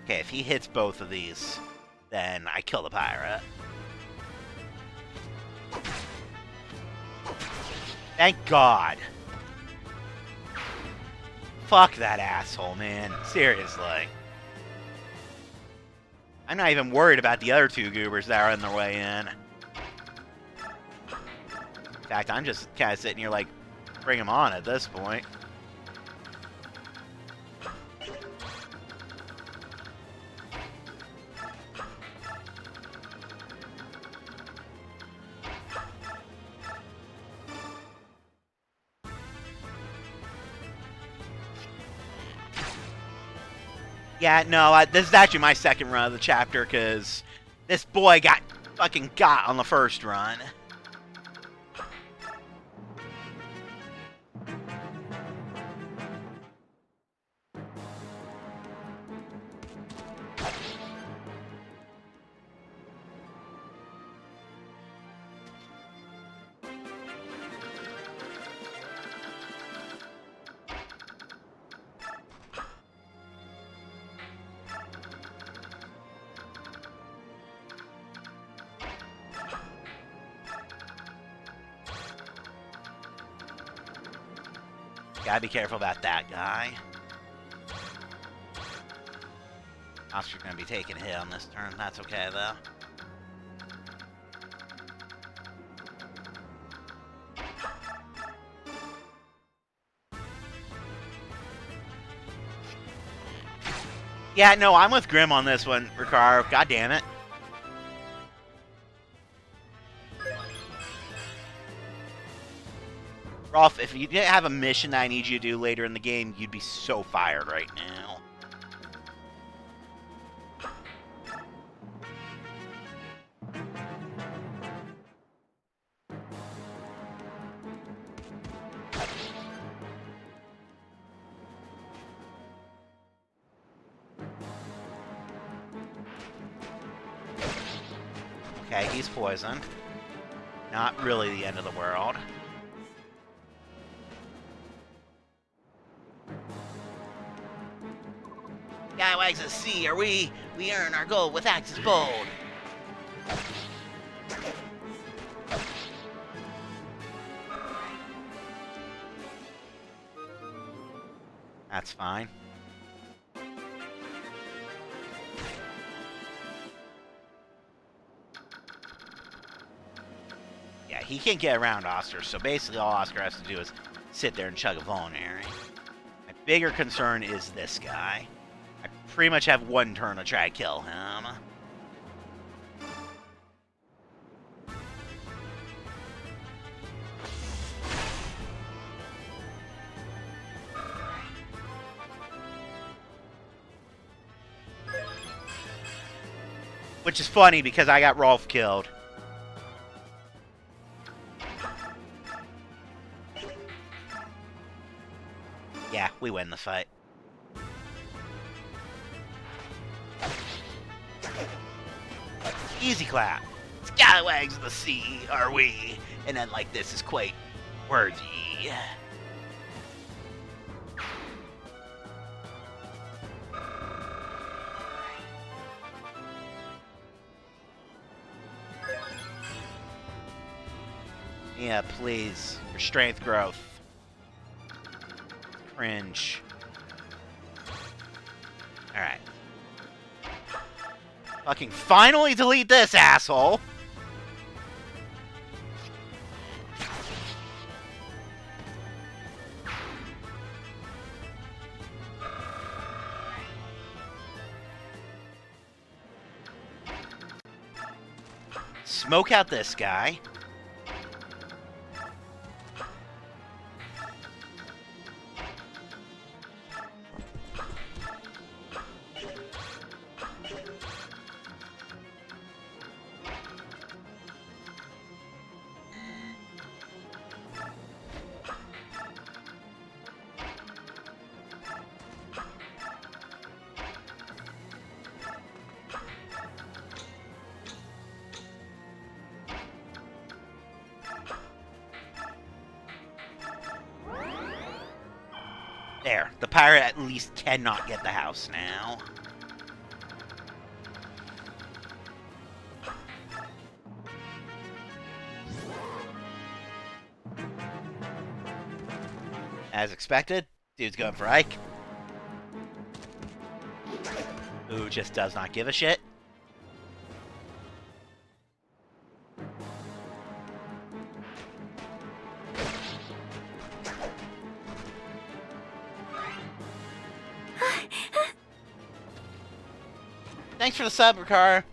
Okay, if he hits both of these, then I kill the pirate. Thank God. Fuck that asshole, man. Seriously. I'm not even worried about the other two goobers that are on their way in. In fact, I'm just kind of sitting here like, bring them on at this point. Yeah, no, this is actually my second run of the chapter, because this boy got fucking got on the first run. Gotta be careful about that guy. Oscar's gonna be taking a hit on this turn. That's okay, though. Yeah, no, I'm with Grim on this one, Ricaro. God damn it. Rolf, if you didn't have a mission that I need you to do later in the game, you'd be so fired right now. Okay, he's poisoned. Not really the end of the world. Guy wags a C, or we earn our gold with axes bold. That's fine. Yeah, he can't get around Oscar, so basically all Oscar has to do is sit there and chug a vulnerary. My bigger concern is this guy. I pretty much have one turn to try to kill him. Which is funny because I got Rolf killed. Yeah, we win the fight. Easy clap. Scallywags of the sea are we, and then like this is quite worthy. Yeah, please. Your strength growth. Cringe. Alright. Fucking finally delete this, asshole! Smoke out this guy. There, the pirate at least cannot get the house now. As expected, dude's going for Ike. Who just does not give a shit. Thanks for the sub, Ricard.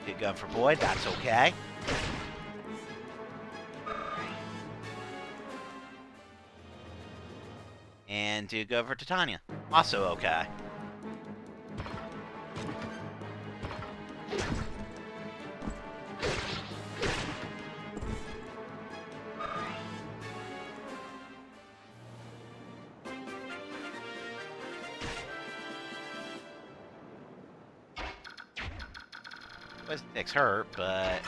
Good gun for Boyd, that's okay. And do go for Titania. Also okay. Sticks hurt, but...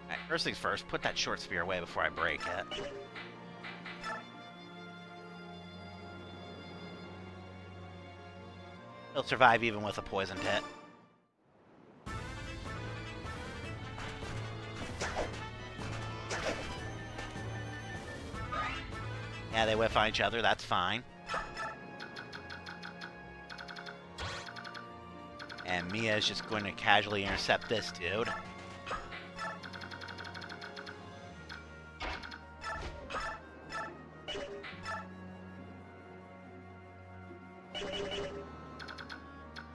Right, first things first, put that short spear away before I break it. He'll survive even with a poison pit. Yeah, they whiff on each other. That's fine. And Mia is just going to casually intercept this dude.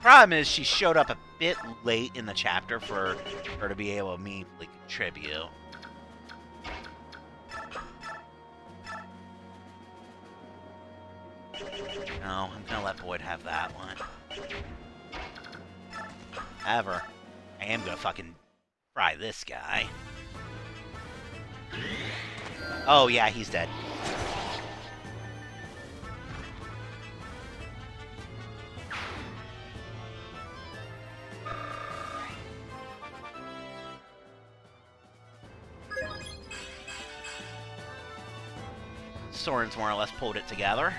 Problem is, she showed up a bit late in the chapter for her to be able to meaningfully contribute. No, I'm gonna let Boyd have that one. However, I am gonna fucking fry this guy. Oh yeah, he's dead. Soren's more or less pulled it together.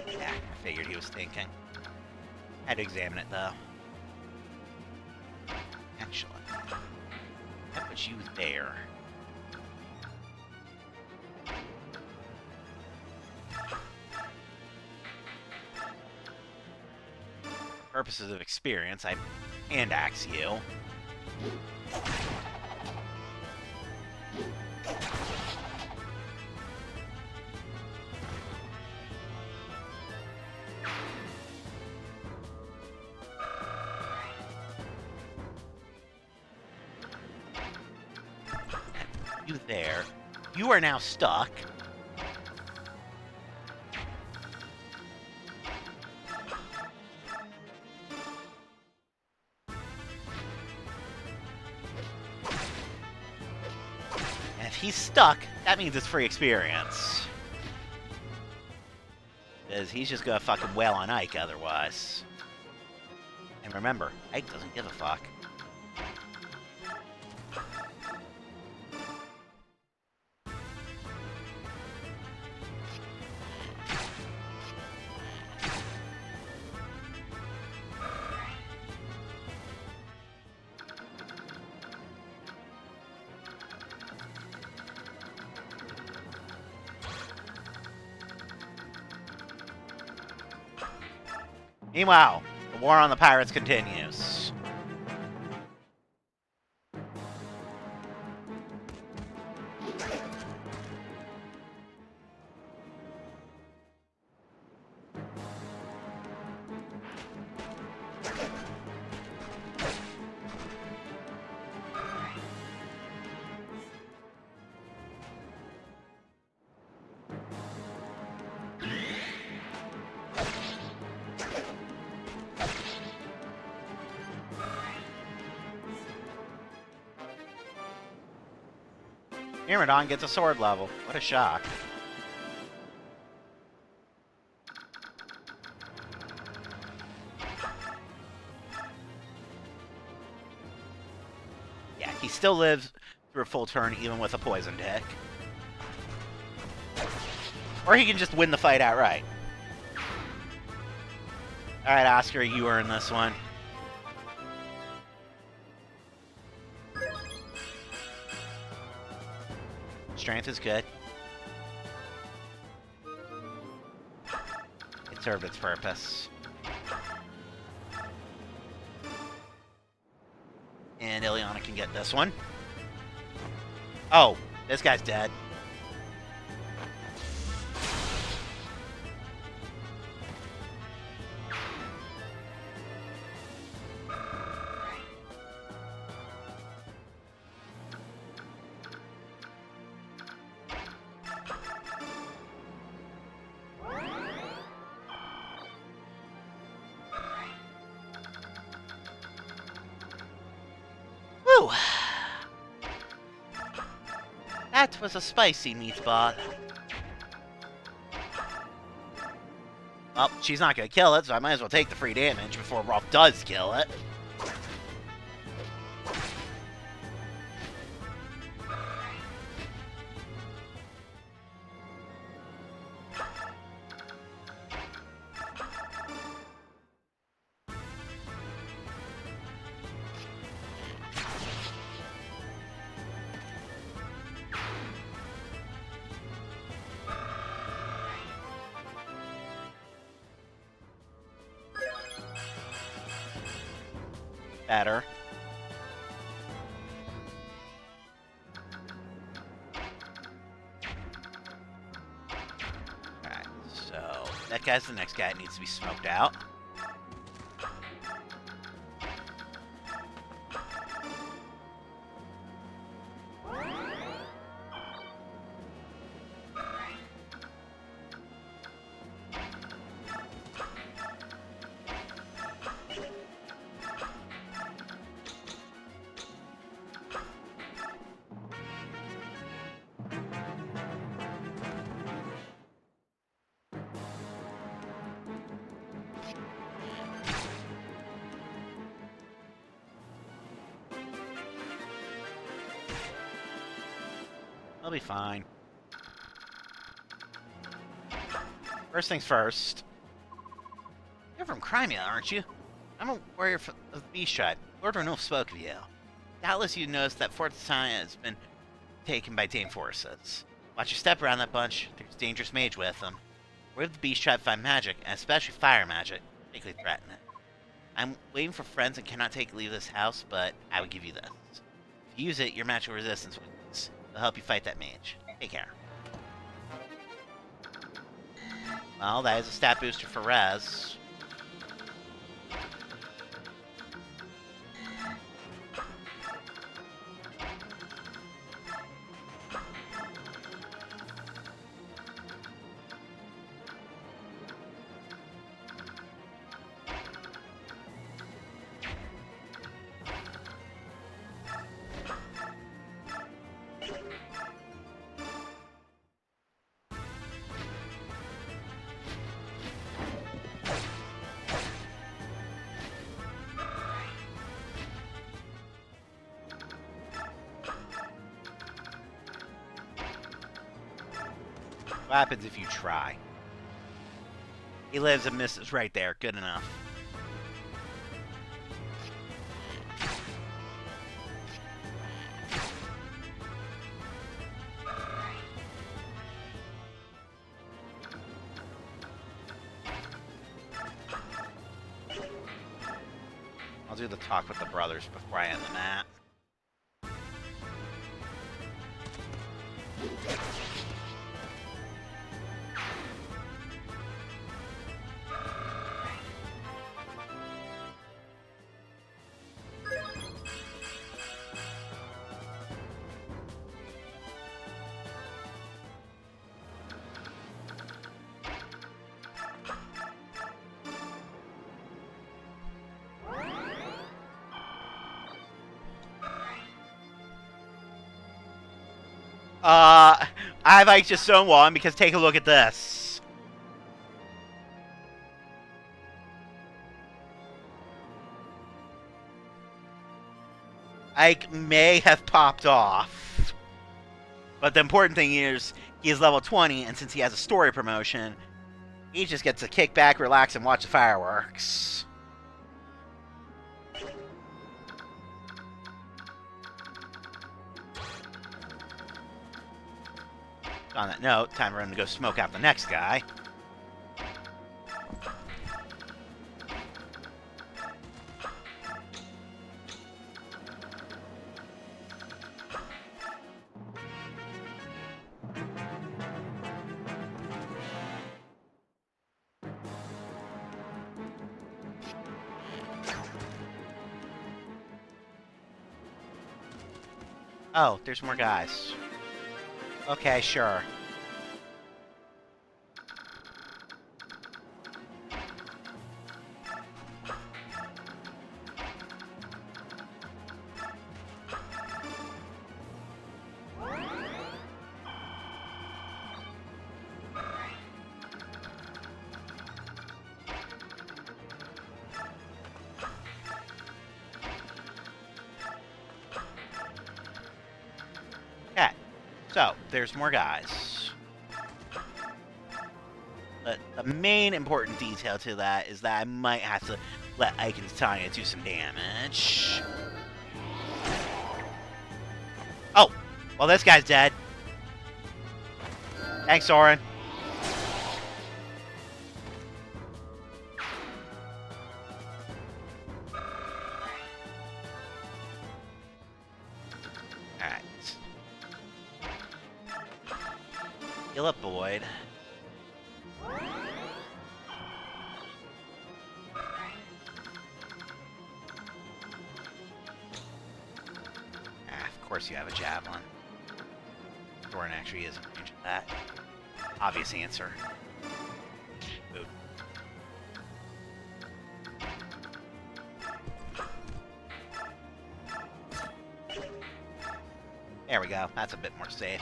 Yeah, I figured he was thinking. Had to examine it though. Actually, that puts you there. Purposes of experience, I hand axe you. You there. You are now stuck. And if he's stuck, that means it's free experience. Because he's just gonna fucking wail on Ike otherwise. And remember, Ike doesn't give a fuck. Meanwhile, the war on the pirates continues. Myrmidon gets a sword level. What a shock. Yeah, he still lives through a full turn even with a poison deck. Or he can just win the fight outright. Alright, Oscar, you earn this one. Strength is good. It served its purpose. And Ileana can get this one. Oh, this guy's dead. Whew. That was a spicy meatball. Well, she's not gonna kill it, so I might as well take the free damage before Rolf does kill it. Better. Alright, so that guy's the next guy that needs to be smoked out. I'll be fine. First things first. You're from Crimea, aren't you? I'm a warrior of the Beast Tribe. Lord Renulf spoke of you. Doubtless you noticed that Fort Titania has been taken by Dane forces. Watch your step around that bunch. There's a dangerous mage with them. Where did the Beast Tribe find magic, and especially fire magic? Particularly threaten it. I'm waiting for friends and cannot take leave of this house, but I would give you this. If you use it, your magical resistance weakens. It'll help you fight that mage. Take care. Well, that is a stat booster for Rez. What happens if you try? He lives and misses right there. Good enough. I'll do the talk with the brothers before I end the map. I've like just stonewall him because take a look at this. Ike may have popped off. But the important thing is he is level 20, and since he has a story promotion, he just gets to kick back, relax, and watch the fireworks. On that note, time for him to go smoke out the next guy. Oh, there's more guys. Okay, sure. Okay, so there's more guys. But the main important detail to that is that I might have to let Ike and Tanya do some damage. Oh, well this guy's dead. Thanks, Soren. Heal up, Boyd. Ah, of course you have a javelin. Thorin actually is in range of that. Obvious answer. Boot. There we go. That's a bit more safe.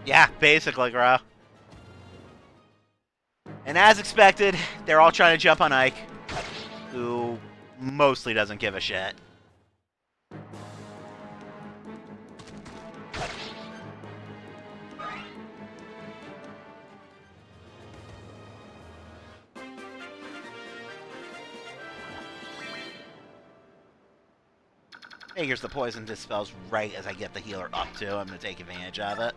Yeah, basically, bro. And as expected, they're all trying to jump on Ike, who mostly doesn't give a shit. Figures the poison dispels right as I get the healer up too. I'm going to take advantage of it.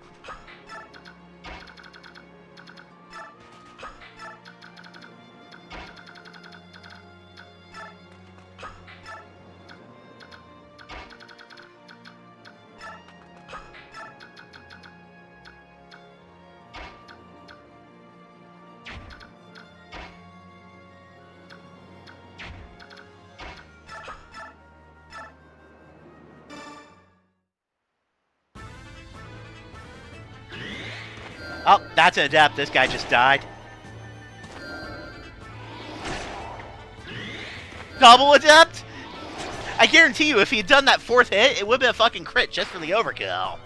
Oh, that's an adept. This guy just died. Double adept? I guarantee you, if he had done that fourth hit, it would have been a fucking crit just for the overkill.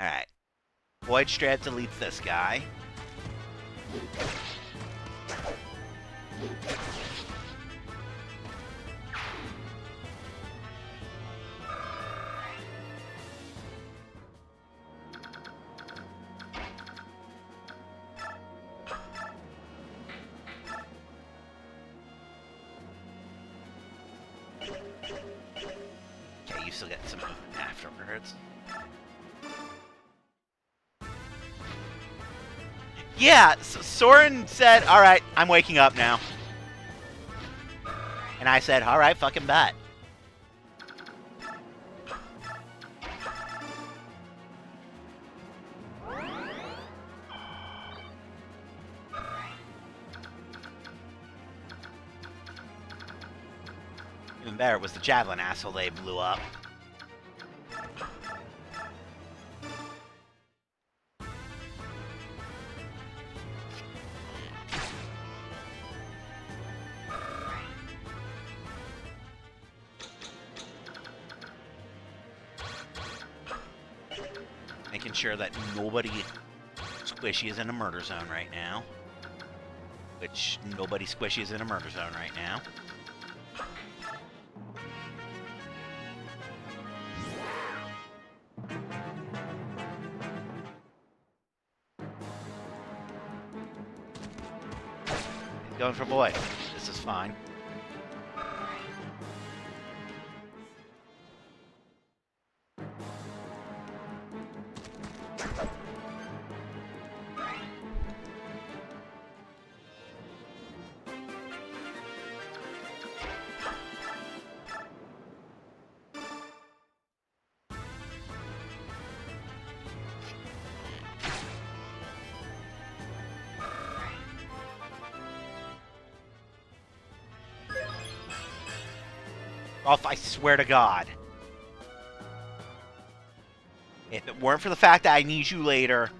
Alright. Void Strad deletes this guy. Okay, you still get some movement afterwards. Yeah, Soren said, alright, I'm waking up now. And I said, alright, fucking bet. Even better was the javelin asshole they blew up. Making sure that nobody squishy is in a murder zone right now. Which, nobody squishy is in a murder zone right now. He's going for Boyd. This is fine. Rolf, I swear to God. If it weren't for the fact that I need you later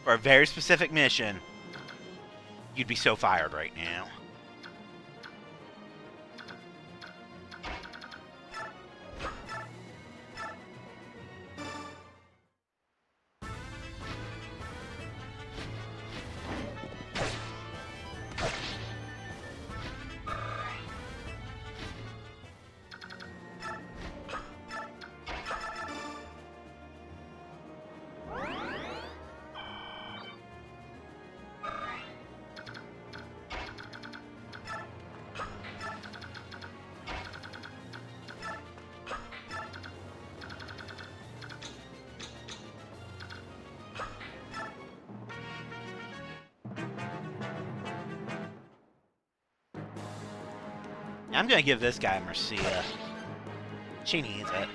for a very specific mission, you'd be so fired right now. I'm gonna give this guy Mercia. She needs it.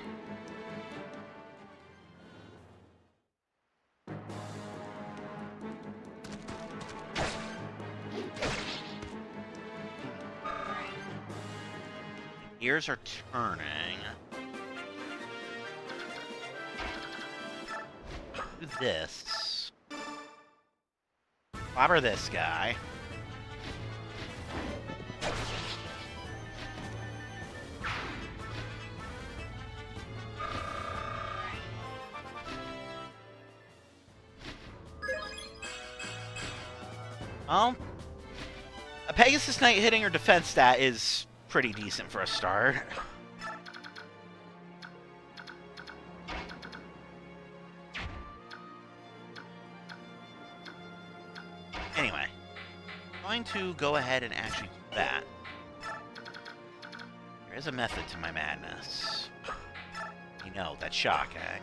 Gears are turning. Do this. Clobber this guy. Well, a Pegasus Knight hitting her defense stat is pretty decent for a start. Anyway, I'm going to go ahead and actually do that. There is a method to my madness. You know, that shock, eh?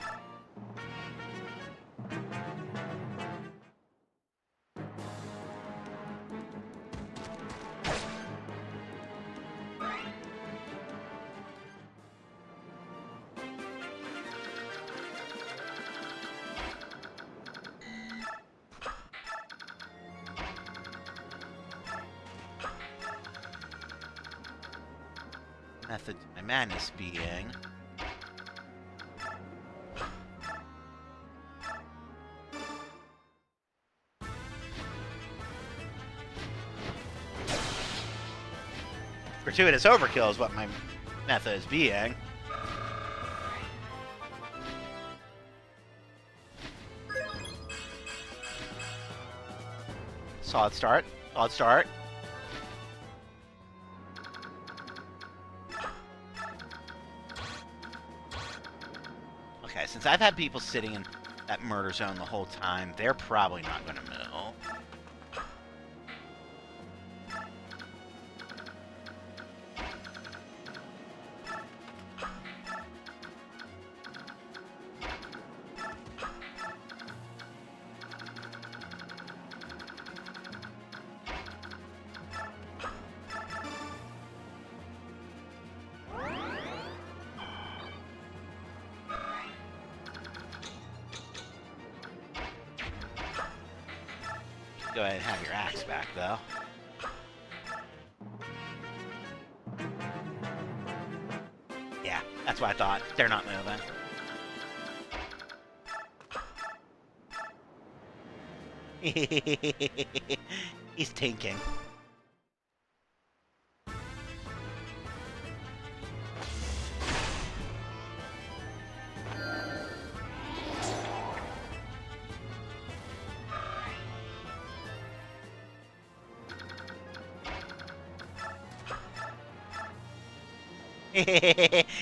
Method to my madness being... Gratuitous overkill is what my method is being. Solid start. Solid start. Okay, since I've had people sitting in that murder zone the whole time, they're probably not going to move. Go ahead and have your axe back, though. Yeah, that's what I thought. They're not moving. He's tinking.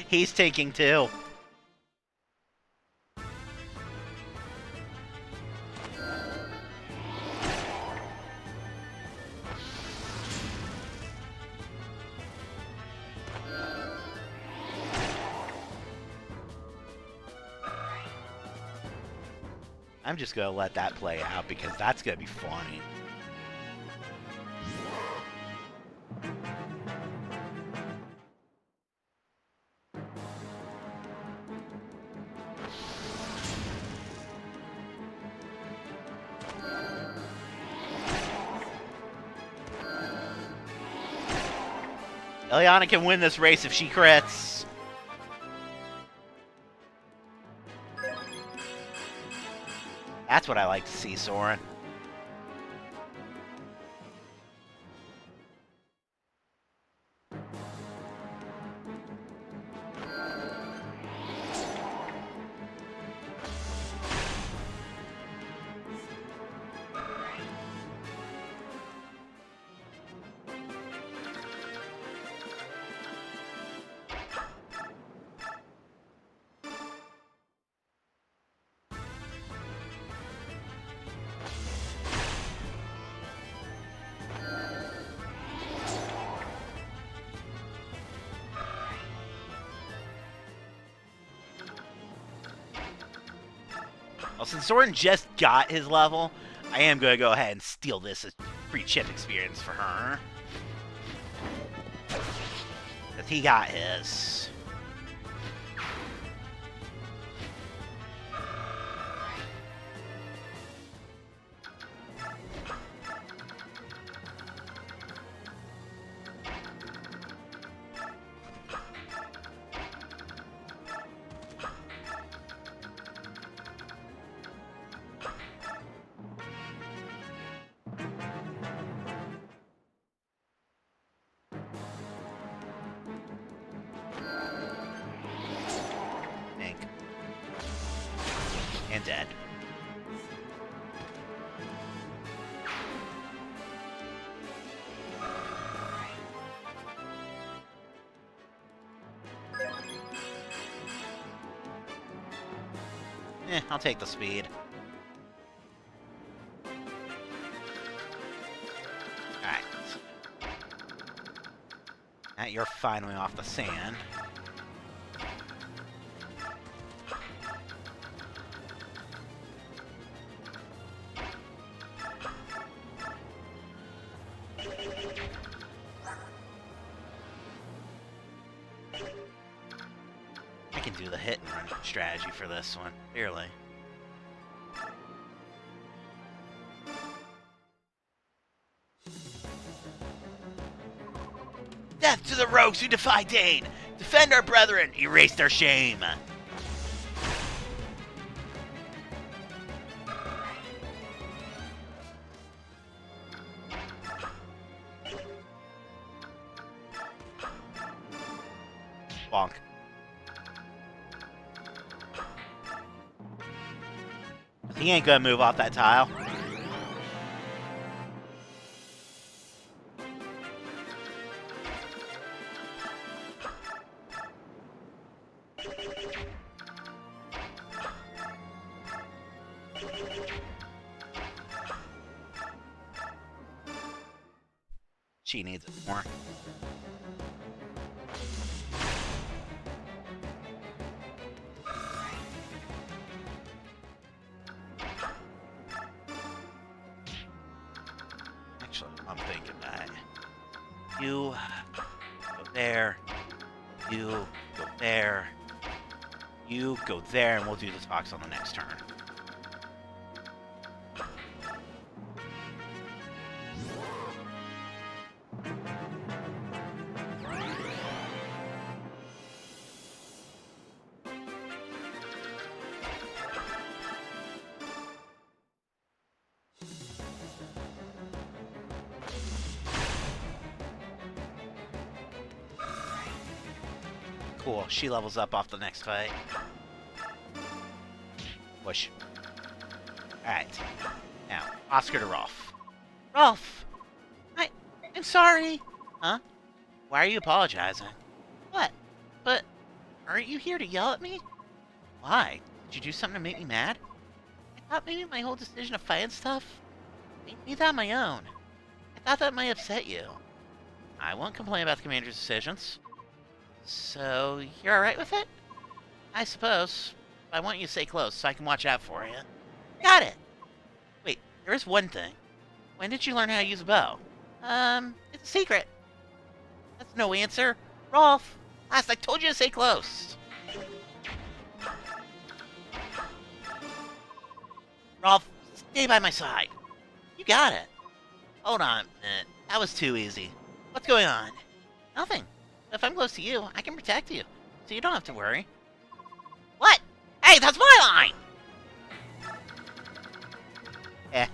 He's taking too. I'm just gonna let that play out because that's gonna be funny. Eliana can win this race if she crits. That's what I like to see, Soren. Well, since Soren just got his level, I am going to go ahead and steal this as free chip experience for her. He got his. And dead. I'll take the speed. Alright. Now you're finally off the sand. I can do the hit and run strategy for this one, clearly. Death to the rogues who defy Dane! Defend our brethren! Erase their shame! Bonk. He ain't gonna move off that tile. She needs it more. Actually, I'm thinking that. You go there. You go there. You go there, and we'll do the talks on the next turn. Cool, she levels up off the next fight. Push. Alright. Now, Oscar to Rolf. Rolf! I'm sorry! Huh? Why are you apologizing? What? But, aren't you here to yell at me? Why? Did you do something to make me mad? I thought maybe my whole decision to fight and stuff made me that on my own. I thought that might upset you. I won't complain about the commander's decisions. So, you're alright with it? I suppose. I want you to stay close so I can watch out for you. Got it! Wait, there is one thing. When did you learn how to use a bow? It's a secret. That's no answer. Rolf, last I told you to stay close. Rolf, stay by my side. You got it. Hold on a minute. That was too easy. What's going on? Nothing. If I'm close to you, I can protect you, so you don't have to worry. What? Hey, that's my line! Eh.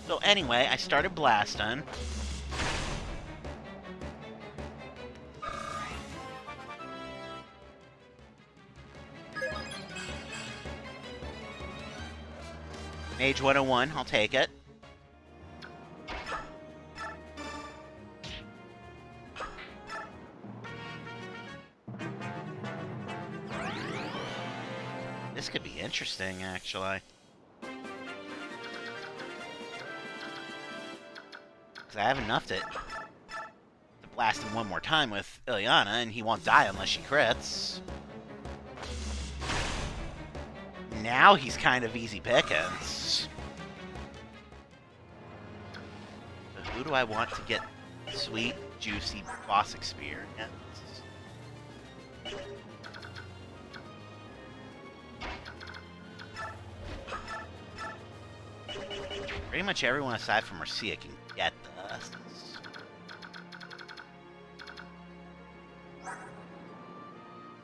So anyway, I started blasting. Mage 101, I'll take it. This could be interesting, actually. Because I haven't nuffed it. blast him one more time with Ileana, and he won't die unless she crits. Now he's kind of easy pickings. So who do I want to get sweet, juicy boss experience? Pretty much everyone aside from Marcia can get this.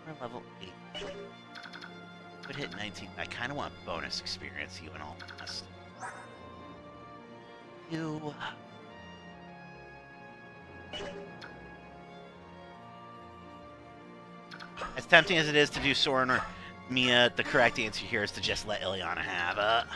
We're level 8. Would hit 19. I kind of want bonus experience, you and all this. You. As tempting as it is to do Soren or Mia, the correct answer here is to just let Ileana have it.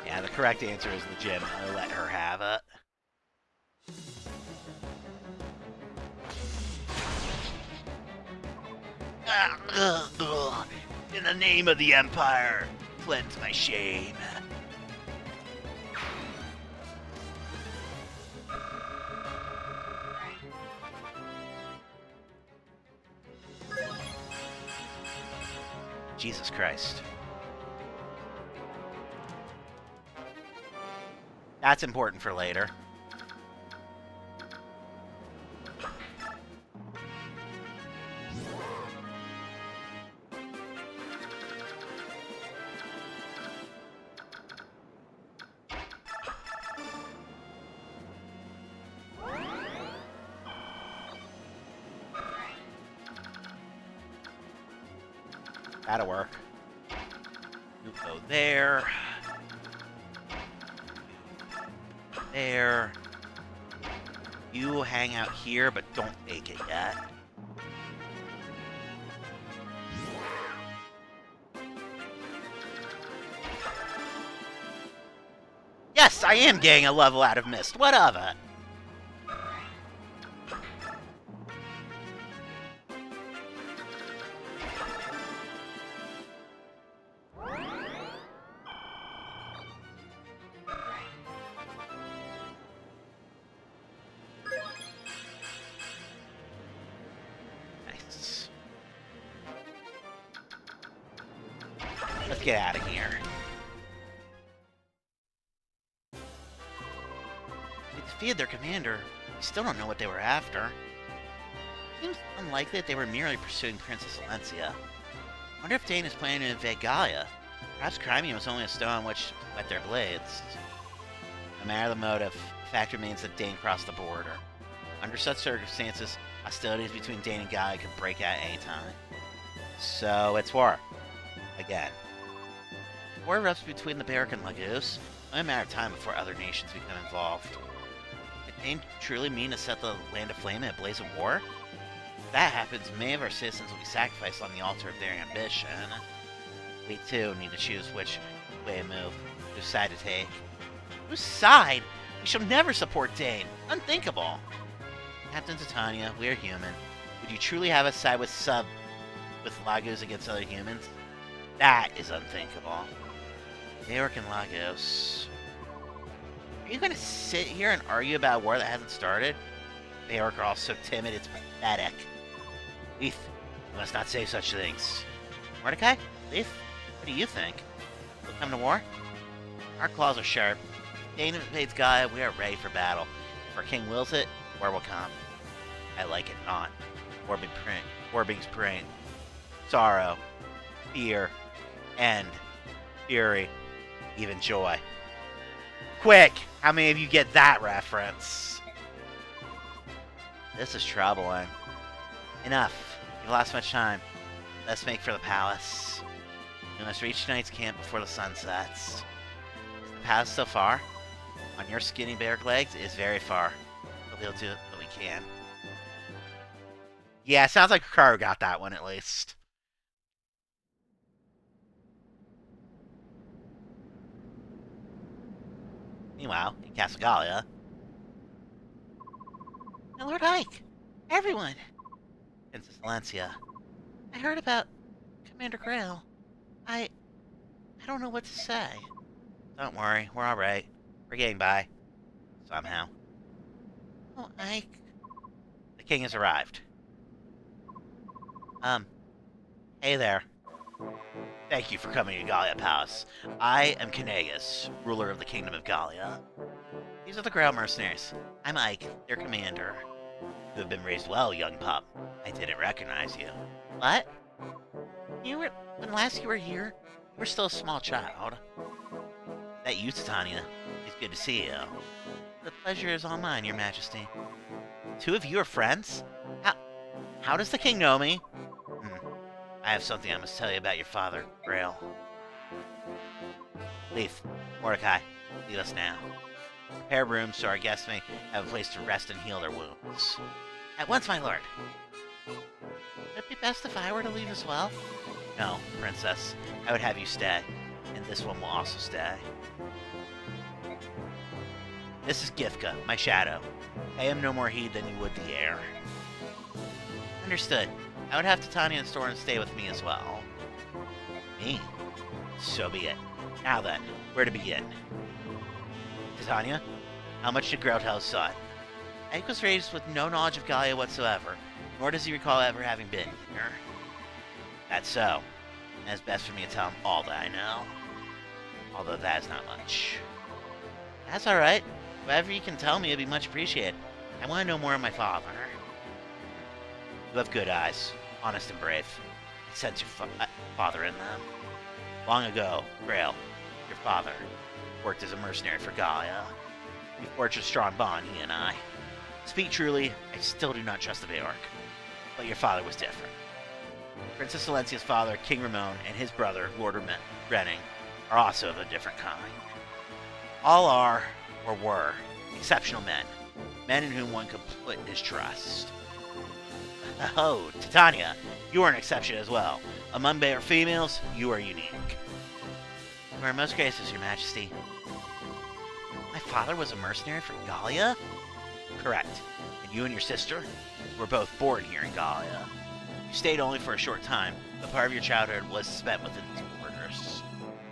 Yeah, the correct answer is legit. I'll let her have it. In the name of the Empire, cleanse my shame. Jesus Christ. That's important for later. That'll work. You go there. There. You hang out here, but don't take it yet. Yes, I am getting a level out of Mist. What of it? Let's get out of here. They defeated their commander. We still don't know what they were after. Seems unlikely that they were merely pursuing Princess Valencia. I wonder if Dane is planning to invade Gaia. Perhaps Crimea was only a stone on which to wet their blades. No matter the motive, the fact remains that Dane crossed the border. Under such circumstances, hostilities between Dane and Gaia could break out any time. So it's war. Again. War erupts between the Barrack and Lagos. Only a matter of time before other nations become involved. Did Dane truly mean to set the land aflame in a blaze of war? If that happens, many of our citizens will be sacrificed on the altar of their ambition. We too need to choose which way to move, whose side to take. Whose side? We shall never support Dane. Unthinkable. Captain Titania, we are human. Would you truly have us side with Lagos against other humans? That is unthinkable. Barrack and Lagos. Are you gonna sit here and argue about a war that hasn't started? Barrack are all so timid, it's pathetic. Leith, you must not say such things. Mordecai? Leith? What do you think? We'll come to war? Our claws are sharp. If Dane invades Gaia, we are ready for battle. If our king wills it, war will come. I like it not. War brings pain. Sorrow. Fear. End. Fury. Even joy. Quick! How many of you get that reference? This is troubling. Enough. You've lost much time. Let's make for the palace. We must reach tonight's camp before the sun sets. Is the palace so far? On your skinny Barrack legs, it is very far. We'll be able to do what we can. Yeah, sounds like Hikaru got that one at least. Meanwhile, in Castle Gallia... My Lord Ike! Everyone! Princess Valencia. I heard about Commander Grail. I don't know what to say. Don't worry, we're alright. We're getting by. Somehow. Oh, Ike. The king has arrived. Hey there. Thank you for coming to Gallia Palace. I am Kanagas, ruler of the Kingdom of Gallia. These are the Grail Mercenaries. I'm Ike, their commander. You have been raised well, young pup. I didn't recognize you. What? When last you were here, you were still a small child. That you, Titania. It's good to see you. The pleasure is all mine, your majesty. Two of you are friends? How does the king know me? I have something I must tell you about your father, Grail. Leaf, Mordecai, leave us now. Prepare rooms so our guests may have a place to rest and heal their wounds. At once, my lord. Would it be best if I were to leave as well? No, princess. I would have you stay. And this one will also stay. This is Gifka, my shadow. Pay him no more heed than you would the air. Understood. I would have Titania and Storin stay with me as well. Me? So be it. Now then, where to begin? Titania, how much did Grail tell his son? Ike was raised with no knowledge of Gallia whatsoever, nor does he recall ever having been here. That's so. And it's best for me to tell him all that I know. Although that is not much. That's alright. Whatever you can tell me would be much appreciated. I want to know more of my father. You have good eyes, honest and brave. I sense your father in them. Long ago, Grail, your father, worked as a mercenary for Gallia. We forged a strong bond, he and I. To speak truly, I still do not trust the Bayork. But your father was different. Princess Valencia's father, King Ramon, and his brother, Lord Renning, are also of a different kind. All are, or were, exceptional men. Men in whom one could put his trust. Oh, Titania, you are an exception as well. Among Bayor females, you are unique. You are most gracious, your majesty. My father was a mercenary for Gallia? Correct. And you and your sister were both born here in Gallia. You stayed only for a short time, but part of your childhood was spent within these borders.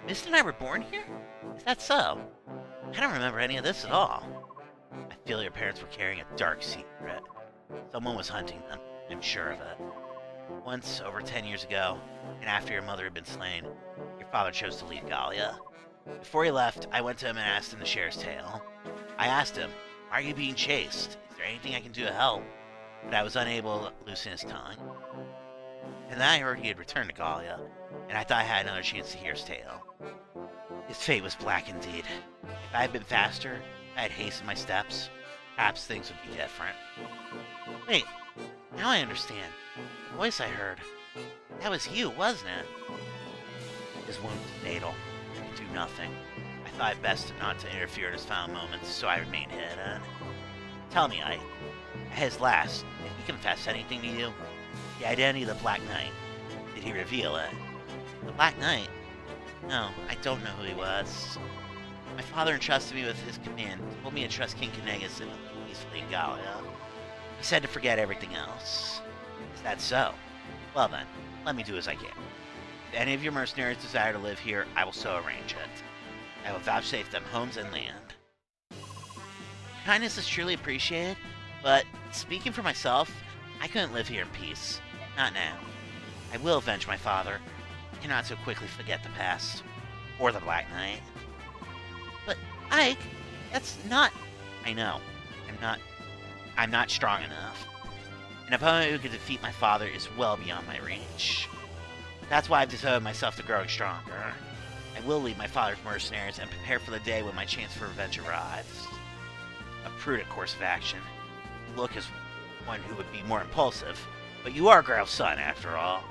Mist and I were born here? Is that so? I don't remember any of this at all. I feel your parents were carrying a dark secret. Someone was hunting them, I'm sure of it. Once, over 10 years ago, and after your mother had been slain, your father chose to leave Gallia. Before he left, I went to him and asked him to share his tale. I asked him, "Are you being chased? Is there anything I can do to help?" But I was unable to loosen his tongue. And then I heard he had returned to Gallia, and I thought I had another chance to hear his tale. His fate was black indeed. If I had been faster, if I had hastened my steps, perhaps things would be different. Wait, now I understand. The voice I heard. That was you, wasn't it? His wound was fatal. I could do nothing. I thought it best not to interfere in his final moments, so I remained hidden. Tell me, Ike, at his last, did he confess anything to you? The identity of the Black Knight. Did he reveal it? The Black Knight? No, I don't know who he was. My father entrusted me with his command, told me to trust King Kanagas and peacefully in Gallia. He said to forget everything else. Is that so? Well then, let me do as I can. If any of your mercenaries desire to live here, I will so arrange it. I will vouchsafe them homes and land. Your kindness is truly appreciated, but speaking for myself, I couldn't live here in peace. Not now. I will avenge my father. I cannot so quickly forget the past. Or the Black Knight. But, Ike, that's not... I know. I'm not strong enough. An opponent who could defeat my father is well beyond my reach. That's why I've devoted myself to growing stronger. I will lead my father's mercenaries and prepare for the day when my chance for revenge arrives. A prudent course of action. You look as one who would be more impulsive, but you are Grail's son, after all.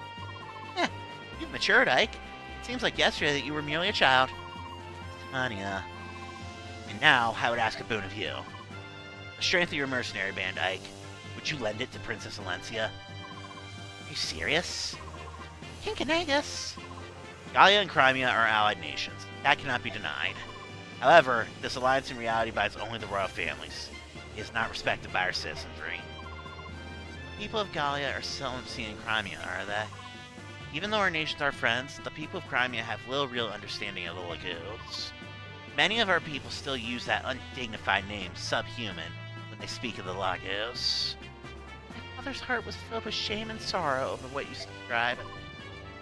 You've matured, Ike. It seems like yesterday that you were merely a child. Tanya. And now, I would ask a boon of you. The strength of your mercenary band, Ike. Would you lend it to Princess Valencia? Are you serious? King Kanagas. Gallia and Crimea are allied nations. That cannot be denied. However, this alliance in reality binds only the royal families. It is not respected by our citizenry. The people of Gallia are seldom seen in Crimea, are they? Even though our nations are friends, the people of Crimea have little real understanding of the Lagos. Many of our people still use that undignified name, subhuman, when they speak of the Lagos. My father's heart was filled with shame and sorrow over what you describe.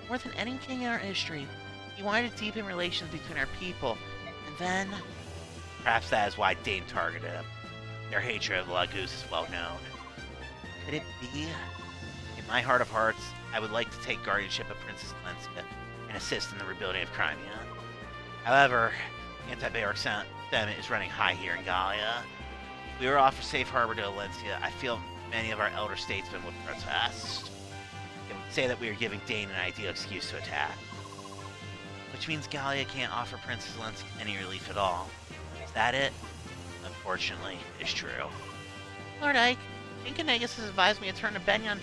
More than any king in our history, he wanted to deepen relations between our people, and then... Perhaps that is why Dane targeted him. Their hatred of the Lagos is well known. Could it be? In my heart of hearts, I would like to take guardianship of Princess Valencia and assist in the rebuilding of Crimea. However, anti-Bayark sentiment is running high here in Gallia. If we were offered safe harbor to Valencia, I feel many of our elder statesmen would protest. They would say that we are giving Dane an ideal excuse to attack. Which means Gallia can't offer Princess Valencia any relief at all. Is that it? Unfortunately, it's true. Lord Ike, King Canegas has advised me to turn to Benyon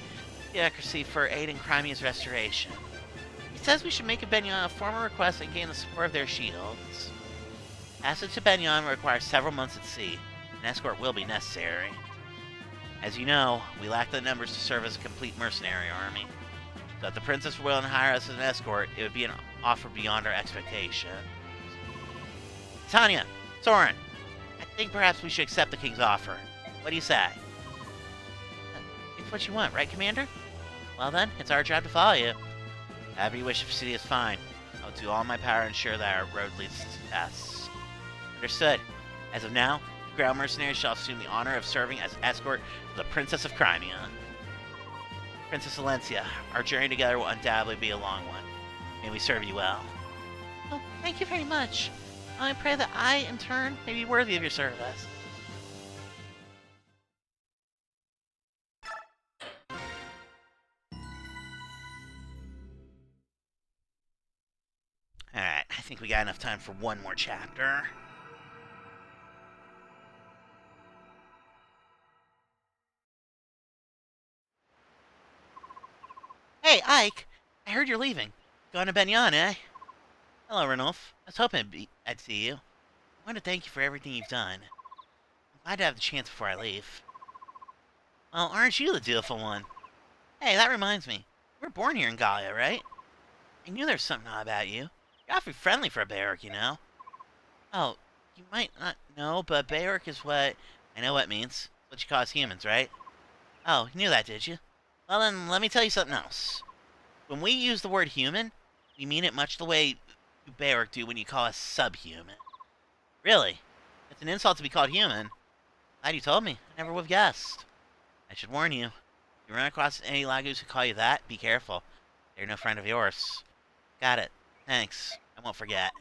theocracy for aid in Crimea's restoration. He says we should make a Benyon a formal request and gain the support of their shields. Passage to Benyon will require several months at sea. An escort will be necessary. As you know, we lack the numbers to serve as a complete mercenary army. So if the princess were willing to hire us as an escort, it would be an offer beyond our expectations. Tanya, Soren, I think perhaps we should accept the king's offer. What do you say? It's what you want, right, Commander? Well then, it's our job to follow you. However you wish to proceed is fine. I will do all in my power to ensure that our road leads to success. Understood. As of now, the ground mercenaries shall assume the honor of serving as escort to the Princess of Crimea. Princess Valencia, our journey together will undoubtedly be a long one. May we serve you well. Oh, thank you very much. I pray that I, in turn, may be worthy of your service. Alright, I think we got enough time for one more chapter. Hey, Ike! I heard you're leaving. Going to Benyon, eh? Hello, Ranulf. I was hoping I'd see you. I want to thank you for everything you've done. I'm glad to have the chance before I leave. Well, aren't you the dutiful one? Hey, that reminds me. You were born here in Gallia, right? I knew there was something odd about you. You're awfully friendly for a Bayark, you know. Oh, you might not know, but Bayark is what... I know what it means. What you call us humans, right? Oh, you knew that, did you? Well then, let me tell you something else. When we use the word human, we mean it much the way you Bayark do when you call us subhuman. Really? It's an insult to be called human. Glad you told me. I never would have guessed. I should warn you. If you run across any Lagos who call you that, be careful. They're no friend of yours. Got it. Thanks. I won't forget.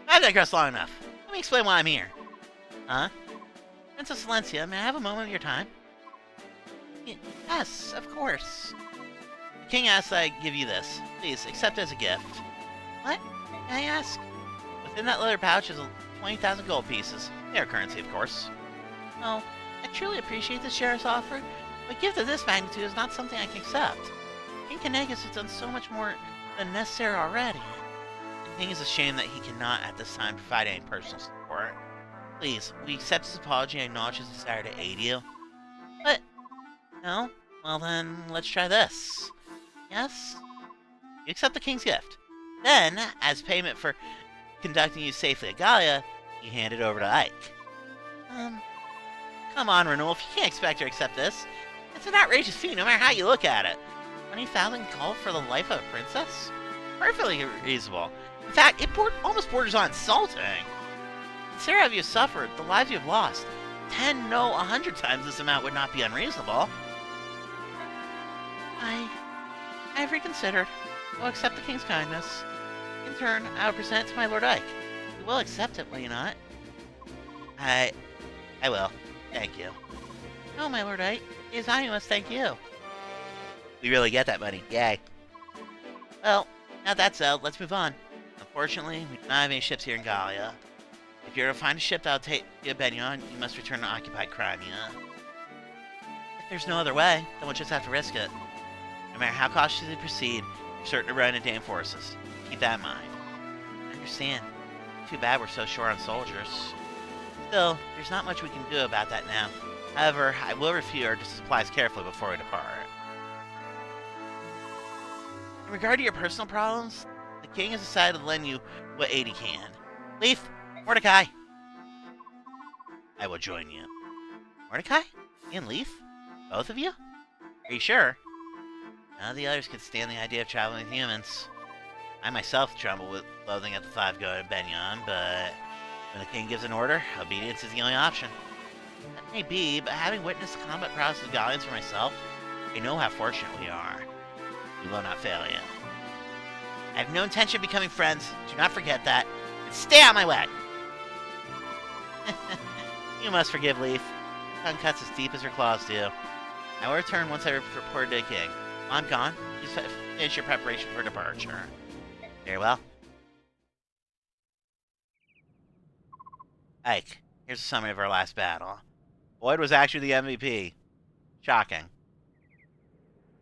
I've digressed long enough. Let me explain why I'm here. Huh? Princess Valencia, may I have a moment of your time? Yes, of course. The king asks that I give you this. Please, accept it as a gift. What? May I ask? Within that leather pouch is 20,000 gold pieces. They are currency, of course. Oh, I truly appreciate this generous offer, but a gift of this magnitude is not something I can accept. King Canegas has done so much more than necessary already. I think it's a shame that he cannot, at this time, provide any personal support. Please, will you accept his apology and acknowledge his desire to aid you? But... no? Well then, let's try this. Yes? You accept the king's gift. Then, as payment for conducting you safely at Gallia, you hand it over to Ike. Come on, Ranulf, you can't expect her to accept this. It's an outrageous fee, no matter how you look at it. 20,000 gold for the life of a princess? Perfectly reasonable. In fact, it almost borders on insulting. Consider how you have suffered, the lives you have lost. 10, no, 100 times this amount would not be unreasonable. I've reconsidered. I will accept the king's kindness. In turn, I will present it to my Lord Ike. You will accept it, will you not? I will. Thank you. No, my Lord Ike. It is I who must thank you. We really get that money. Yay. Well, now that's out. Let's move on. Unfortunately, we do not have any ships here in Gallia. If you're to find a ship that will take you to Benyon, you must return to occupied Crimea. If there's no other way, then we'll just have to risk it. No matter how cautiously you proceed, you're certain to run into Dane forces. Keep that in mind. I understand. too bad we're so short on soldiers. Still, there's not much we can do about that now. However, I will review our supplies carefully before we depart. In regard to your personal problems, the king has decided to lend you what aid he can. Leaf, Mordecai. I will join you. Mordecai? And Leaf? Both of you? Are you sure? None of the others could stand the idea of traveling with humans. I myself tremble with loathing at the thought of going to Benyon, but when the king gives an order, obedience is the only option. That may be, but having witnessed the combat prowess of the Gallians for myself, I know how fortunate we are. We will not fail you. I have no intention of becoming friends. Do not forget that. And stay out of my way! You must forgive Leaf. Tongue cuts as deep as her claws do. I will return once I report to the king. While I'm gone, please finish your preparation for departure. Very well. Ike, here's a summary of our last battle. Boyd was actually the MVP. Shocking.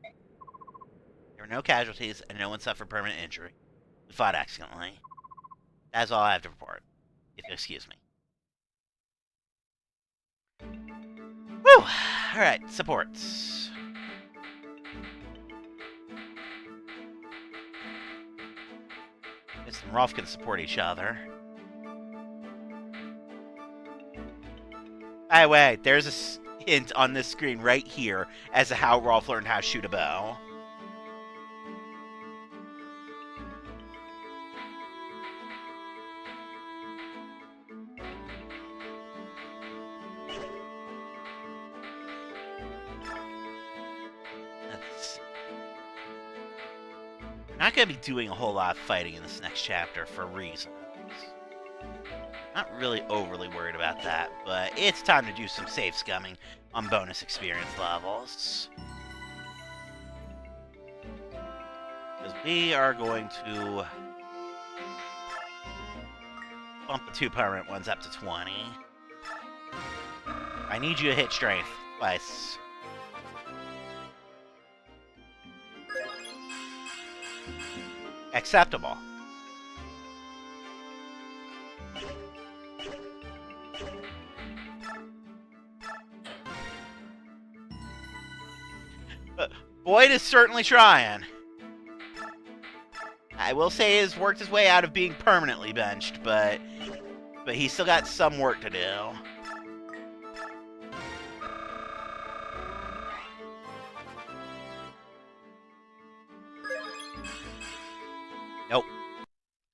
There were no casualties, and no one suffered permanent injury. We fought excellently. That's all I have to report, if you'll excuse me. Whew! Alright, supports. Miss and Rolf can support each other. By the way, there's a hint on this screen right here as to how Rolf learned how to shoot a bow. We're not going to be doing a whole lot of fighting in this next chapter for reasons. Not really overly worried about that, but it's time to do some safe scumming on bonus experience levels. Because we are going to bump the 2 permanent ones up to 20. I need you to hit strength twice. Acceptable. But Boyd is certainly trying. I will say he's worked his way out of being permanently benched, but he's still got some work to do. Nope.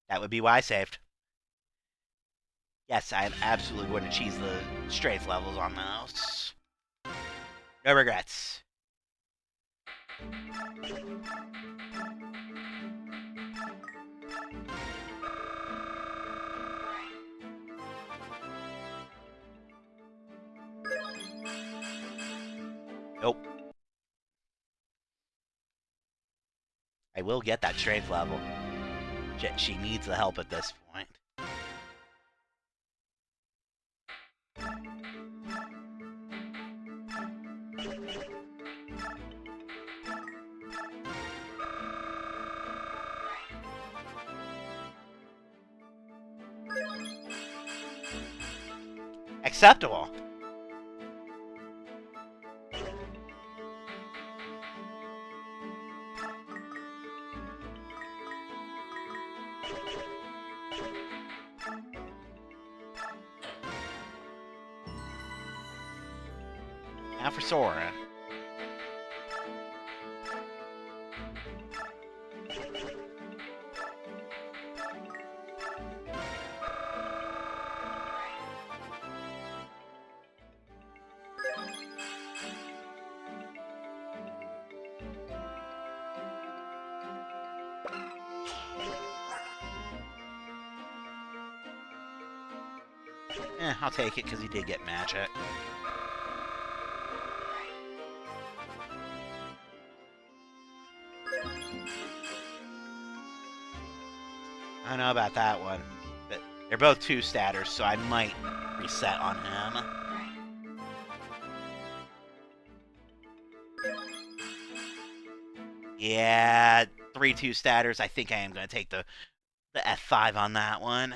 That would be why I saved. Yes, I absolutely wouldn't cheese the strength levels on those. No regrets. Nope. I will get that strength level. She needs the help at this point. Acceptable. Now for Sora. I'll take it because he did get magic. I don't know about that one, but they're both 2-statters, so I might reset on him. Yeah, 3 2-statters. I think I am going to take the F5 on that one.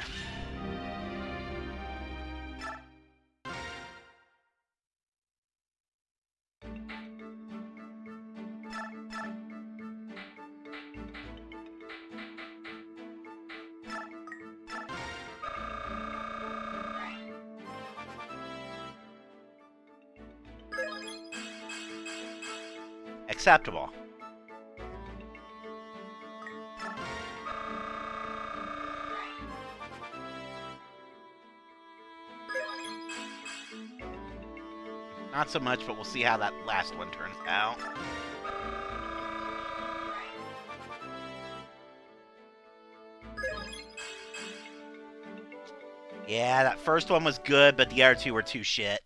acceptable. Not so much, but we'll see how that last one turns out. Yeah, that first one was good, but the other two were too shit.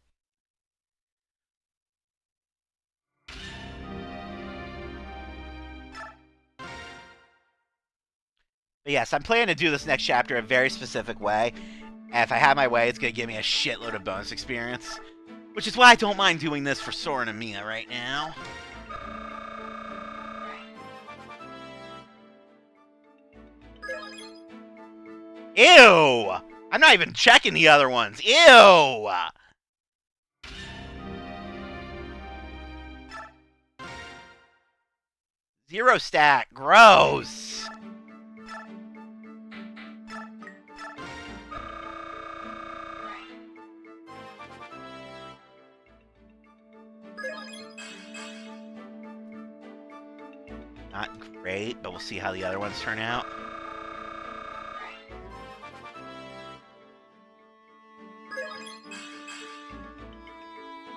But yes, I'm planning to do this next chapter a very specific way. And if I have my way, it's going to give me a shitload of bonus experience. Which is why I don't mind doing this for Soren and Mia right now. Ew! I'm not even checking the other ones. Ew! Zero stat. Gross! Not great, but we'll see how the other ones turn out.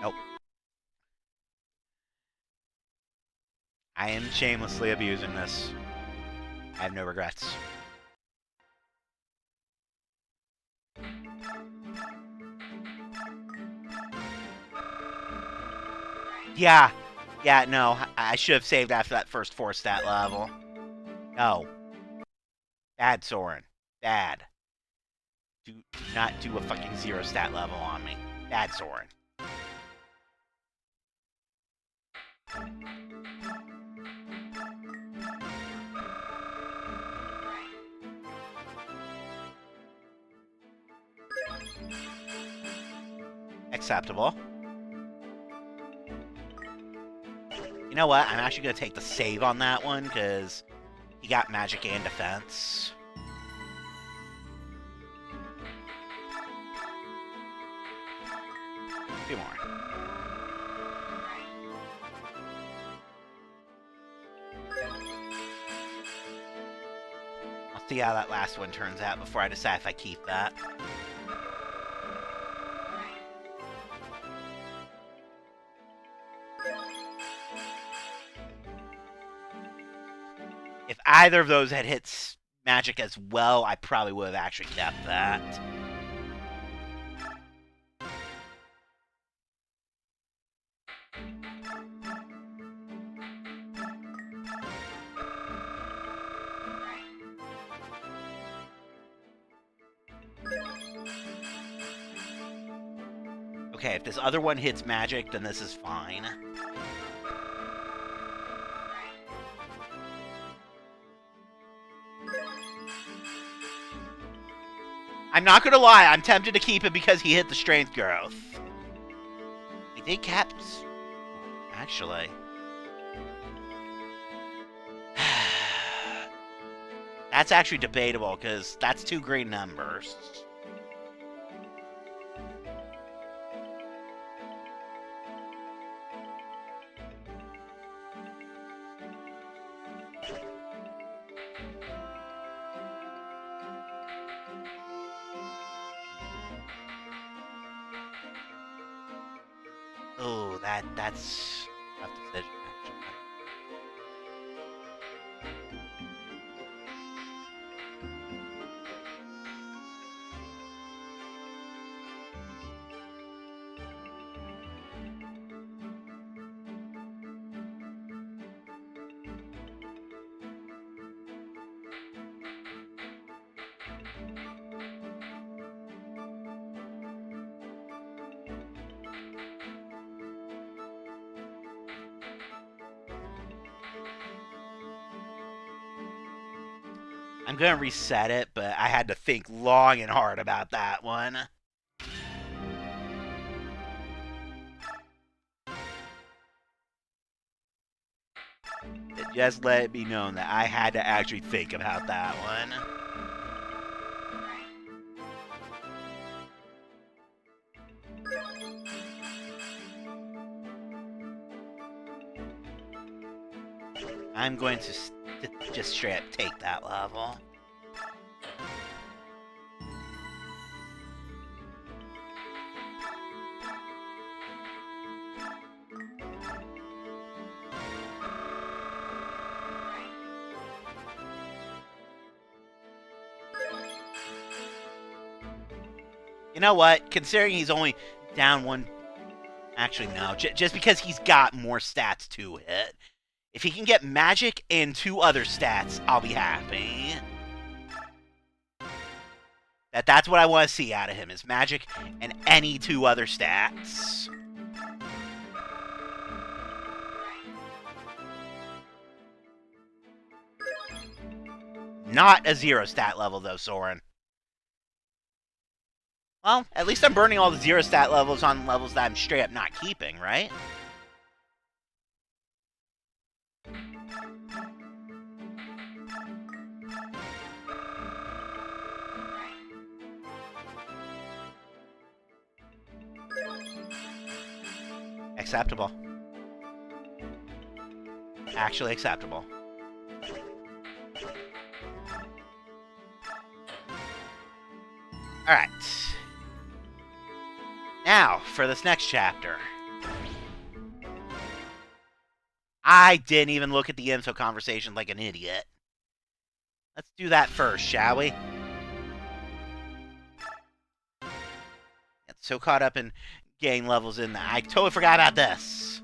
Nope. I am shamelessly abusing this. I have no regrets. Yeah. Yeah, no. I should have saved after that first 4-stat level. No. Bad, Soren. Bad. Do not do a fucking 0-stat level on me. Bad, Soren. Acceptable. You know what? I'm actually going to take the save on that one, because he got magic and defense. A few more. I'll see how that last one turns out before I decide if I keep that. If either of those had hit magic as well, I probably would have actually kept that. Okay, if this other one hits magic, then this is fine. I'm not gonna lie, I'm tempted to keep it because he hit the strength growth. He did cap... Actually... That's actually debatable, because that's 2 green numbers. Oh, that's a tough decision, actually. I'm gonna reset it, but I had to think long and hard about that one. It just let it be known that I had to actually think about that one. I'm going to just straight up take that level. You know what? Considering he's only down one... Actually, no. Just because he's got more stats to it. If he can get magic and 2 other stats, I'll be happy. That's what I want to see out of him, is magic and any 2 other stats. Not a 0 stat level, though, Soren. Well, at least I'm burning all the 0 stat levels on levels that I'm straight up not keeping, right? Acceptable. Actually acceptable. Alright. Now, for this next chapter. I didn't even look at the info conversation like an idiot. Let's do that first, shall we? Got so caught up in getting levels in that I totally forgot about this.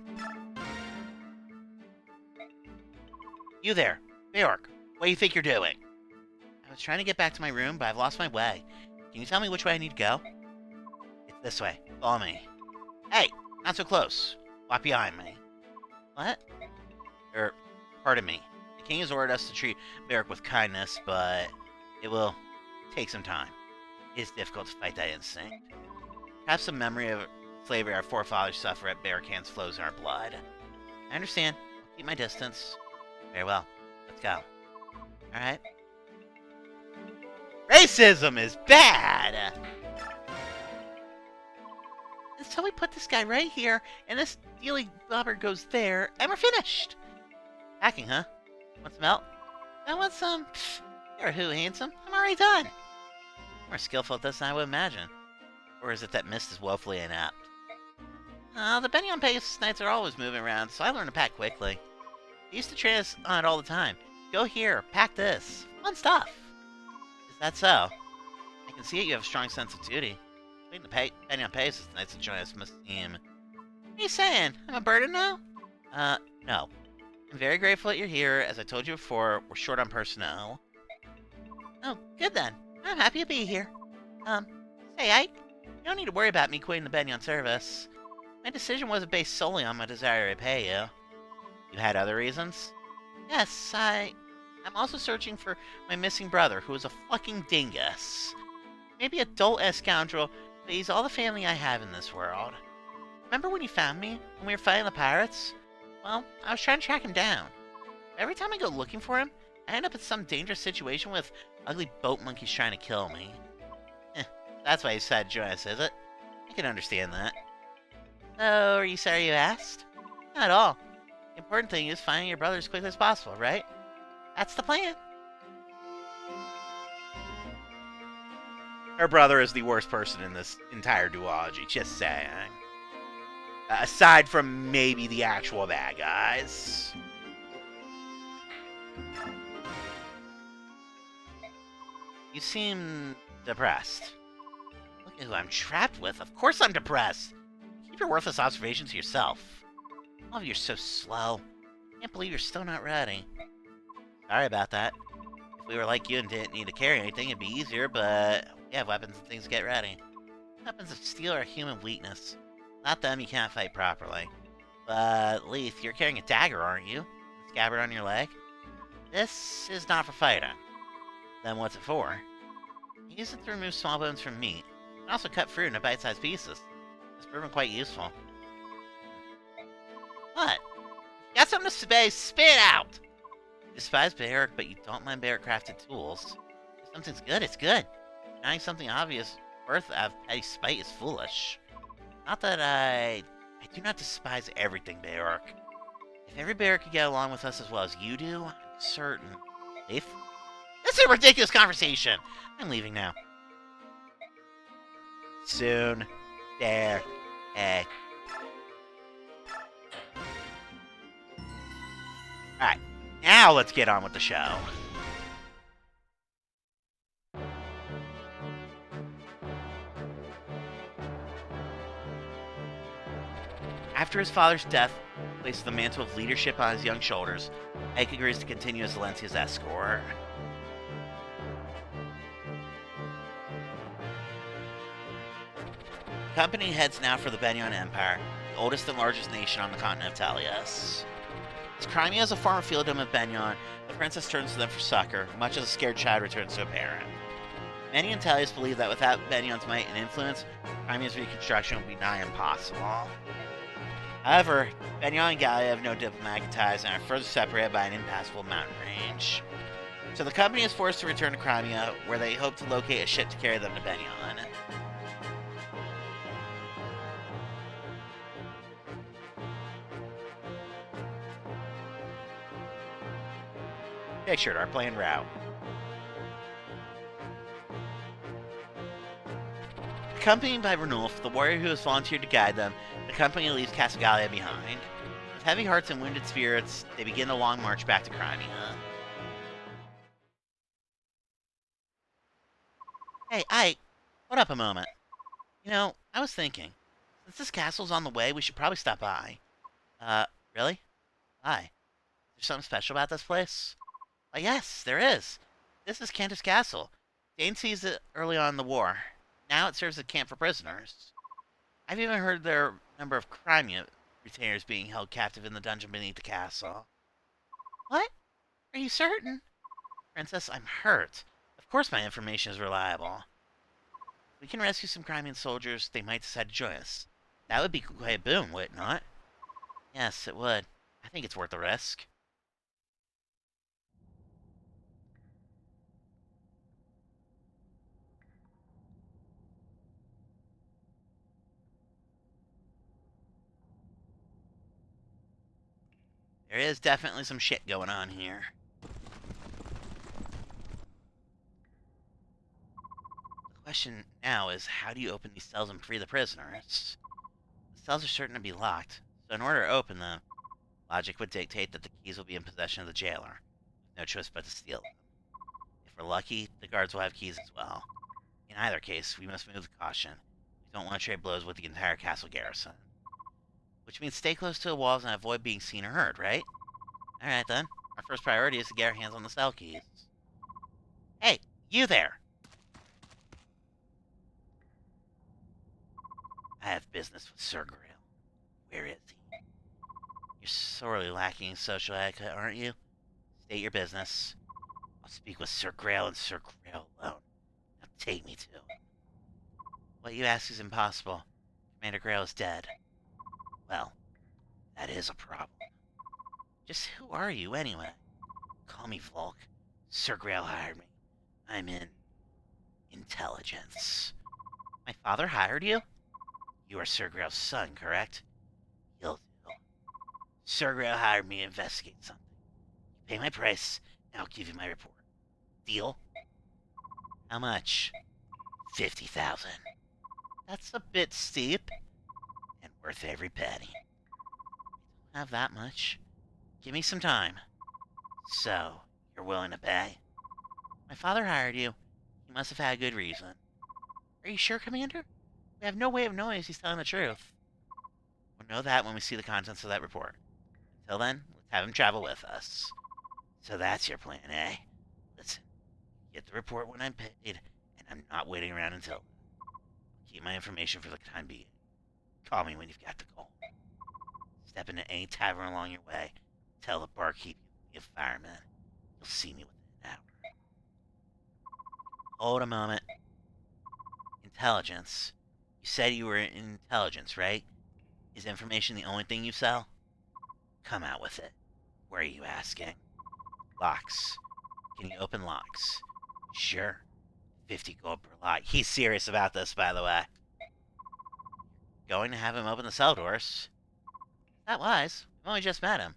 You there, Bjork. What do you think you're doing? I was trying to get back to my room, but I've lost my way. Can you tell me which way I need to go? It's this way. Follow me. Hey, not so close. Walk behind me. What? Pardon me. The king has ordered us to treat Bjork with kindness, but it will take some time. It is difficult to fight that instinct. Perhaps some memory of slavery our forefathers suffered at Bjork hands flows in our blood. I understand. I'll keep my distance. Very well. Let's go. Alright. Racism is bad! And so we put this guy right here, and this dealy bobber goes there, and we're finished! Packing, huh? Want some help? I want some... Pfft, you're a who, handsome. I'm already done. More skillful at this than I would imagine. Or is it that Mist is woefully inept? The Benny on Pace Knights are always moving around, so I learned to pack quickly. They used to train us on it all the time. Go here, pack this. Fun stuff. Is that so? I can see it, you have a strong sense of duty. Waiting the Benny on Pace Knights to join us must seem... What are you saying? I'm a burden now? No. I'm very grateful that you're here. As I told you before, we're short on personnel. Oh, good then. I'm happy to be here. Say, Ike, you don't need to worry about me quitting the Benyon service. My decision wasn't based solely on my desire to repay you. You had other reasons? Yes, I'm also searching for my missing brother, who is a fucking dingus. Maybe a dolt-ass scoundrel, but he's all the family I have in this world. Remember when you found me, when we were fighting the pirates? Well, I was trying to track him down. Every time I go looking for him, I end up in some dangerous situation with ugly boat monkeys trying to kill me. That's why you decided to join us, is it? I can understand that. Oh, are you sorry you asked? Not at all. The important thing is finding your brother as quickly as possible, right? That's the plan. Her brother is the worst person in this entire duology, just saying. Aside from maybe the actual bad guys. You seem depressed. Look at who I'm trapped with. Of course I'm depressed. Keep your worthless observations to yourself. All of you are so slow. Can't believe you're still not ready. Sorry about that. If we were like you and didn't need to carry anything, it'd be easier, but we have weapons and things to get ready. Weapons of steel are a human weakness. Without them, you can't fight properly. But, Leith, you're carrying a dagger, aren't you? Scabbard on your leg? This is not for fighting. Then what's it for? Use it to remove small bones from meat. And also cut fruit into bite-sized pieces. It's proven quite useful. What? You got something to say? Spit it out! You despise Barak, but you don't mind Barak-crafted tools. If something's good, it's good. Denying something obvious worth of petty spite is foolish. Not that I do not despise everything, Barak. If every bear could get along with us as well as you do, I'm certain. Leaf? This is a ridiculous conversation. I'm leaving now. Soon. There. Hey. Alright, now let's get on with the show. After his father's death places the mantle of leadership on his young shoulders, Ike agrees to continue as Valencia's escort. The company heads now for the Benyon Empire, the oldest and largest nation on the continent of Talius. As Crimea has a former fieldom of Benyon, the princess turns to them for succor, much as a scared child returns to a parent. Many in Talius believe that without Benyon's might and influence, Crimea's reconstruction would be nigh impossible. However, Benyon and Gallia have no diplomatic ties and are further separated by an impassable mountain range. So the company is forced to return to Crimea, where they hope to locate a ship to carry them to Benyon. Pictured our planned route. Accompanied by Ranulf, the warrior who has volunteered to guide them, the company leaves Castle Gallia behind. With heavy hearts and wounded spirits, they begin the long march back to Crimea. Hey, Ike, hold up a moment. You know, I was thinking, since this castle's on the way, we should probably stop by. Really? Why? Is there something special about this place? Why, yes, there is. This is Cantus Castle. Dane seized it early on in the war. Now it serves as a camp for prisoners. I've even heard there are a number of Crimea retainers being held captive in the dungeon beneath the castle. What? Are you certain? Princess, I'm hurt. Of course my information is reliable. If we can rescue some Crimean soldiers, they might decide to join us. That would be quite a boon, would it not? Yes, it would. I think it's worth the risk. There is definitely some shit going on here. The question now is, how do you open these cells and free the prisoners? The cells are certain to be locked, so in order to open them, logic would dictate that the keys will be in possession of the jailer, with no choice but to steal them. If we're lucky, the guards will have keys as well. In either case, we must move with caution. We don't want to trade blows with the entire castle garrison. Which means stay close to the walls and avoid being seen or heard, right? Alright then. Our first priority is to get our hands on the cell keys. Hey, you there! I have business with Sir Grail. Where is he? You're sorely lacking in social etiquette, aren't you? State your business. I'll speak with Sir Grail and Sir Grail alone. Now take me to him. What you ask is impossible. Commander Grail is dead. Well, that is a problem. Just who are you, anyway? Call me Volk. Sir Grail hired me. I'm in intelligence. My father hired you? You are Sir Grail's son, correct? You'll do. Sir Grail hired me to investigate something. You pay my price, and I'll give you my report. Deal? How much? 50,000. That's a bit steep. And worth every penny. I don't have that much. Give me some time. So, you're willing to pay? My father hired you. He must have had a good reason. Are you sure, Commander? We have no way of knowing if he's telling the truth. We'll know that when we see the contents of that report. Until then, let's have him travel with us. So that's your plan, eh? Listen, get the report when I'm paid, and I'm not waiting around until then. Keep my information for the time being. Call me when you've got the gold. Step into any tavern along your way. Tell the barkeep you'll be a fireman. You'll see me within an hour. Hold a moment. Intelligence. You said you were in intelligence, right? Is information the only thing you sell? Come out with it. Where are you asking? Locks. Can you open locks? Sure. 50 gold per lock. He's serious about this, by the way. Going to have him open the cell doors. That wise. We've only just met him.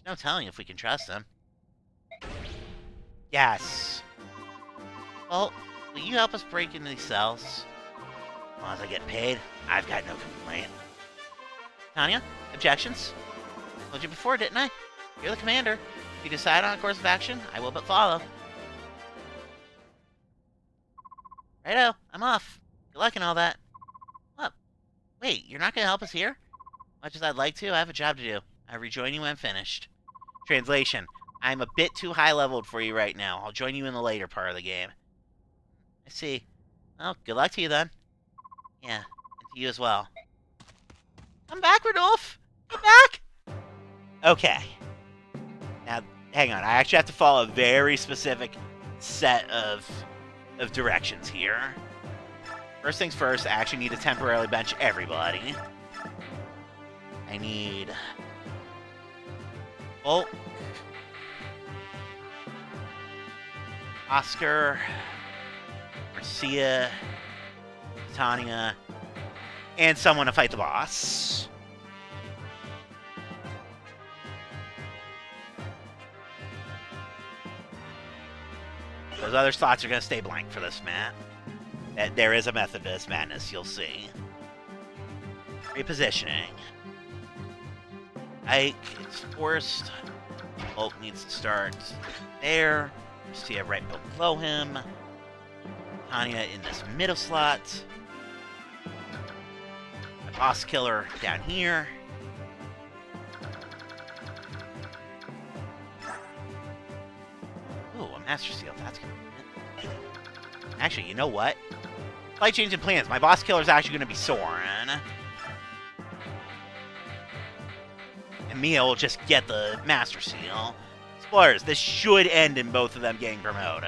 There's no telling if we can trust him. Yes. Well, will you help us break into these cells? As long as I get paid, I've got no complaint. Tanya, objections? Told you before, didn't I? You're the commander. If you decide on a course of action, I will but follow. Righto, I'm off. Good luck and all that. What? Wait, you're not gonna help us here? Much as I'd like to, I have a job to do. I'll rejoin you when I'm finished. Translation. I'm a bit too high-leveled for you right now. I'll join you in the later part of the game. I see. Well, good luck to you then. Yeah, and to you as well. Come back, Rodolphe! Come back! Okay. Now, hang on. I actually have to follow a very specific set of directions here. First things first, I actually need to temporarily bench everybody. I need... Volk, Oscar, Marcia, Tanya, and someone to fight the boss. Those other slots are going to stay blank for this map. There is a method to this madness, you'll see. Repositioning. Ike is forced. Volk needs to start there. Marcia right below him. Tanya in this middle slot. The boss killer down here. Ooh, a Master Seal. That's gonna be good. Actually, you know what? Slight change in plans. My boss killer is actually going to be Soren. And Mia will just get the Master Seal. Spoilers, this should end in both of them getting promoted.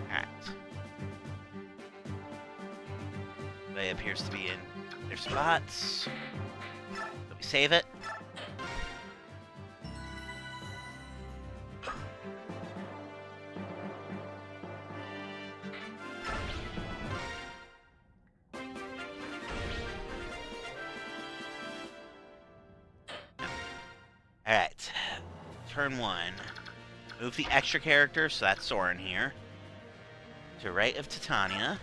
Alright. They appears to be in their spots. So we save it. Alright. Turn 1. Move the extra character, so that's Soren here. To right of Titania.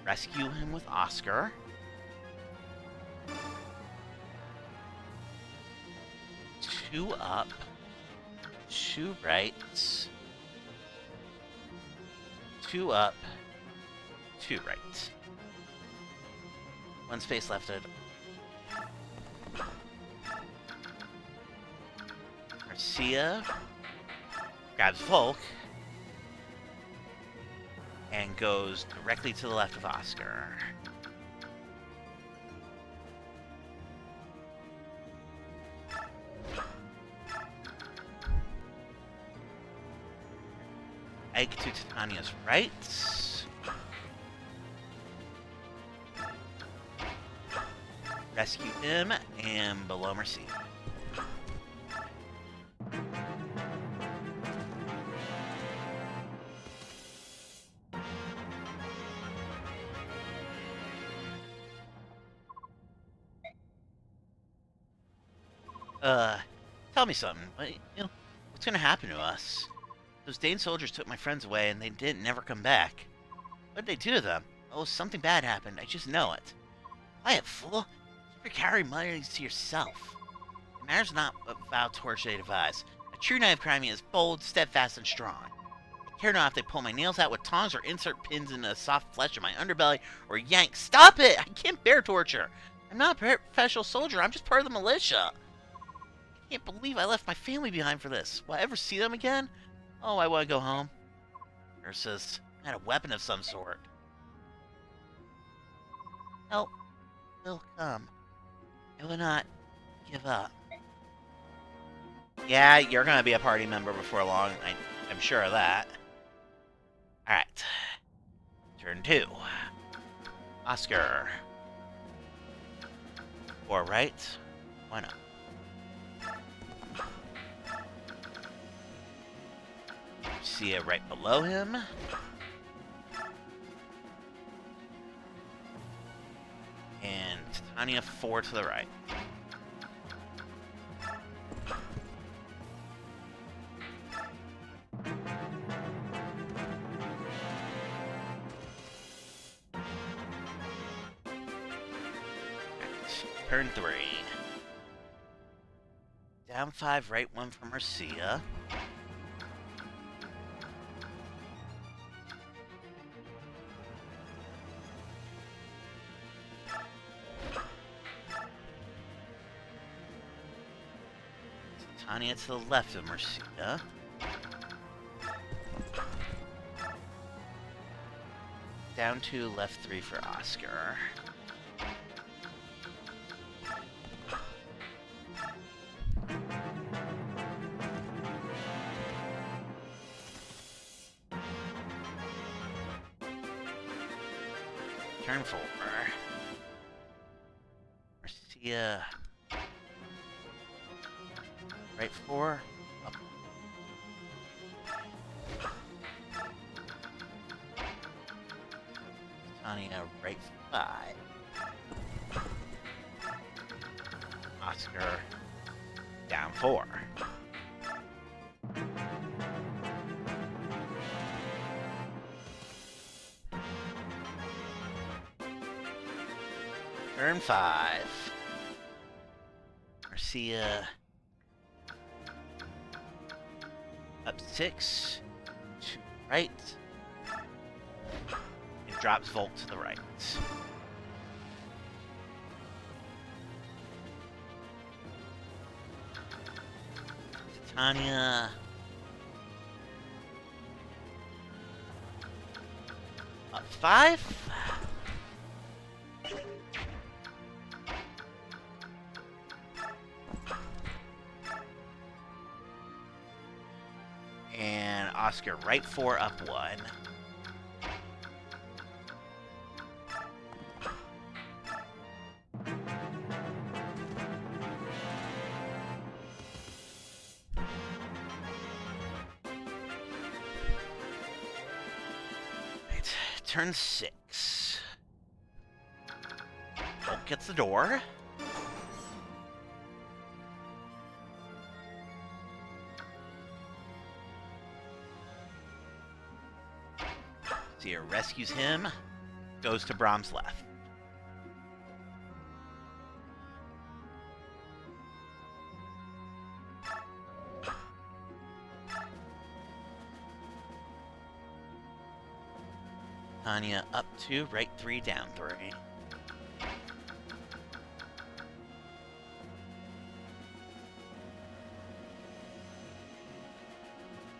Rescue him with Oscar. Two up. Two right. Two up. Two right. One space left at Marcia grabs Volk and goes directly to the left of Oscar. Ike to Titania's right. Rescue him and below Mercy. Tell me something. What's gonna happen to us? Those Dane soldiers took my friends away and they didn't never come back. What did they do to them? Oh, something bad happened. I just know it. Quiet, fool. Keep your cowardly mutterings to yourself. It matters not what foul torch they devise. A true knight of crime is bold, steadfast, and strong. I care not if they pull my nails out with tongs or insert pins into the soft flesh of my underbelly or yank. Stop it! I can't bear torture. I'm not a professional soldier. I'm just part of the militia. I can't believe I left my family behind for this. Will I ever see them again? Oh, I want to go home. Nurses, I had a weapon of some sort. Help will come. I will not give up. Yeah, you're going to be a party member before long. I'm sure of that. Alright. Turn 2. Oscar. 4 right. 1 up. Sia right below him. And Titania 4 to the right. Turn 3. Down 5, right 1 from Marcia. Tanya to the left of Marcia. Down 2, left 3 for Oscar. Turn 4. Marcia. Right 4. Up. Tanya right 5. Oscar down 4. Turn 5. Marcia up 6 to right. It drops Volt to the right. Titania up 5. And Oscar right 4 up 1. Right. Turn 6. Bolt gets the door. Sia rescues him, goes to Brahm's left. Tanya up 2, right 3, down 3.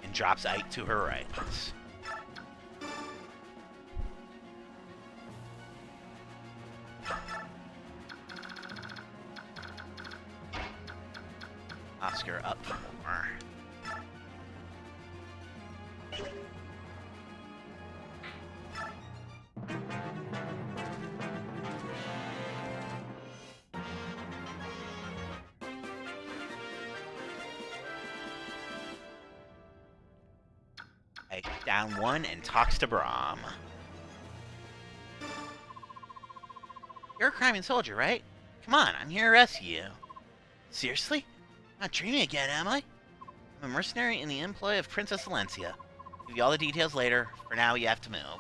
And drops Ike to her right. Oscar up 4. Ike down 1 and talks to Brahm. You're a criming soldier, right? Come on, I'm here to rescue you. Seriously? Not dreaming again, am I? I'm a mercenary in the employ of Princess Valencia. Give you all the details later. For now, you have to move.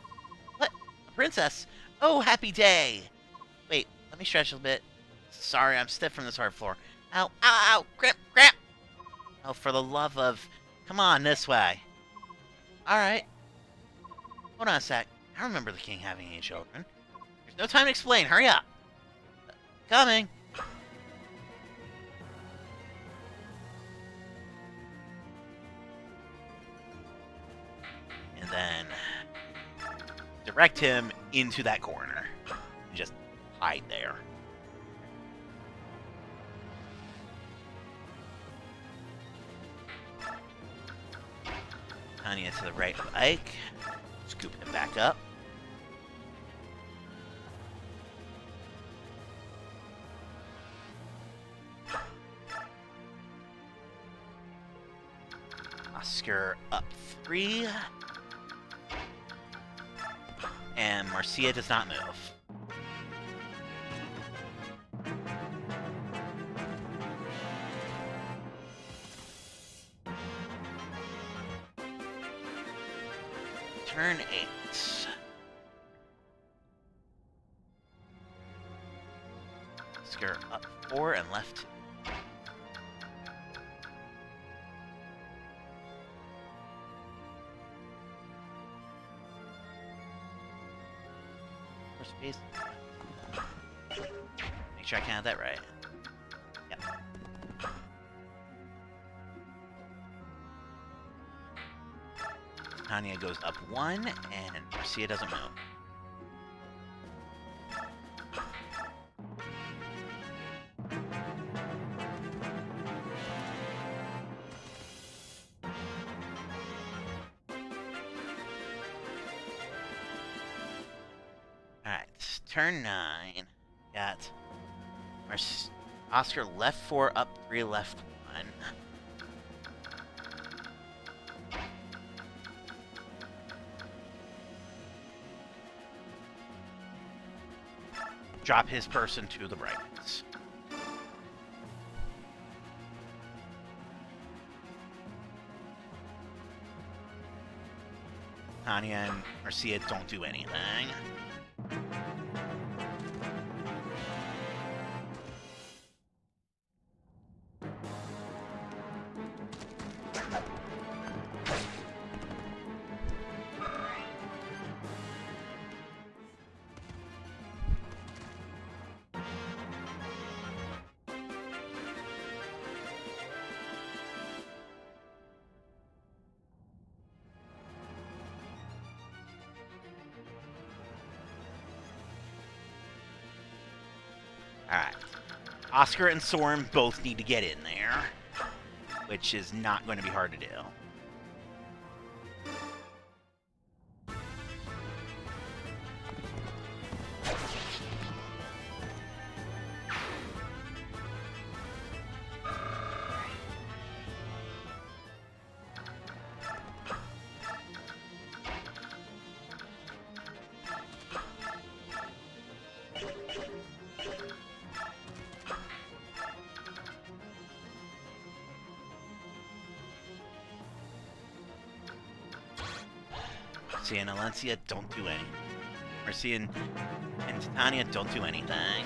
What? A princess? Oh, happy day! Wait, let me stretch a bit. Sorry, I'm stiff from this hard floor. Ow, ow, ow! Cramp, cramp! Oh, for the love of... Come on, this way. Alright. Hold on a sec. I remember the king having any children. There's no time to explain. Hurry up. Coming. And then direct him into that corner. And just hide there. Tanya to the right of Ike. Scoop him back up. Oscar up 3. And Marcia does not move. Turn 8. Scare up 4 and left 2. Space. Make sure I counted that right. Yep. Tanya goes up 1, and Marcia doesn't move. Alright, turn 9. Got Oscar left 4, up 3, left 1. Drop his person to the brightness. Tanya and Marcia don't do anything. Alright. Oscar and Soren both need to get in there, which is not going to be hard to do. Marcia and Alencia don't do anything. Marcia and Titania don't do anything.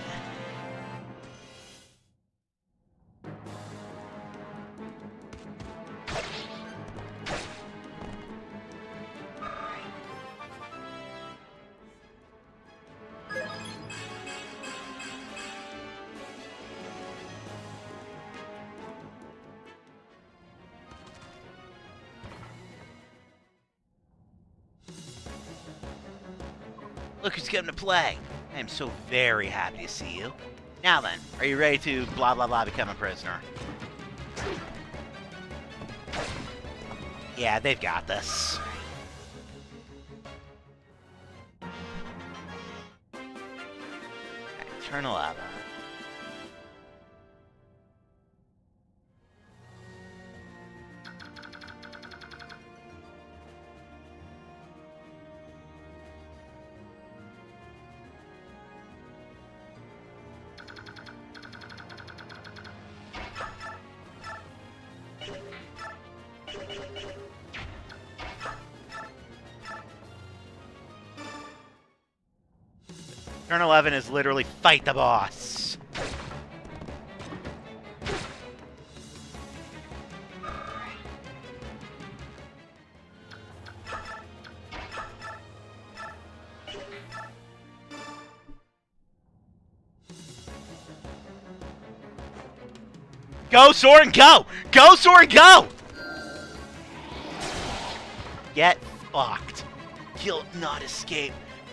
Look who's coming to play. I am so very happy to see you. Now then, are you ready to blah blah blah become a prisoner? Yeah, they've got this. Okay, turn 11. Turn 11 is literally fight the boss. Go, Soren, go! Go, Soren, go! Get fucked. You'll not escape.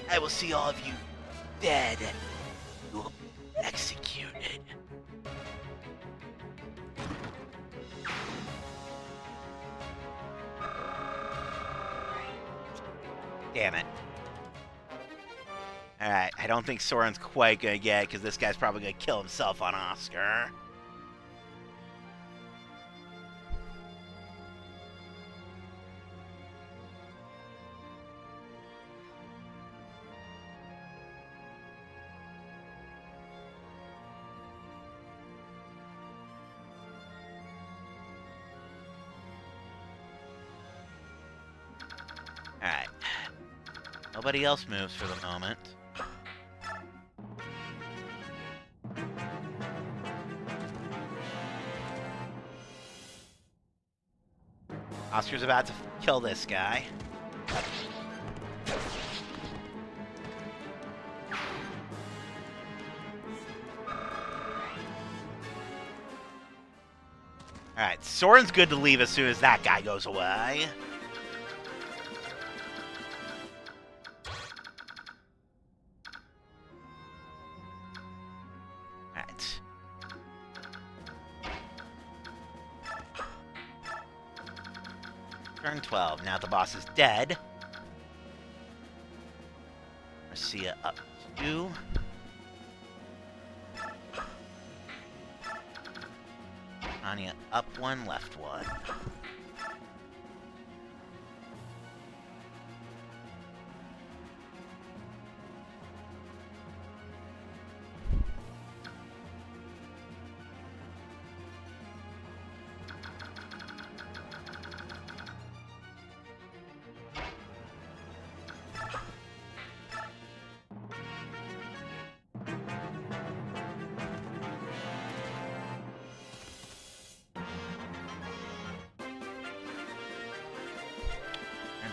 I will see all of you dead. You will be executed. Damn it. Alright, I don't think Soren's quite gonna get it, because this guy's probably gonna kill himself on Oscar. Alright. Nobody else moves for the moment. Oscar's about to kill this guy. Alright, Soren's good to leave as soon as that guy goes away. Alright. Turn 12. Now the boss is dead. Marcia up 2. Anya up 1, left 1.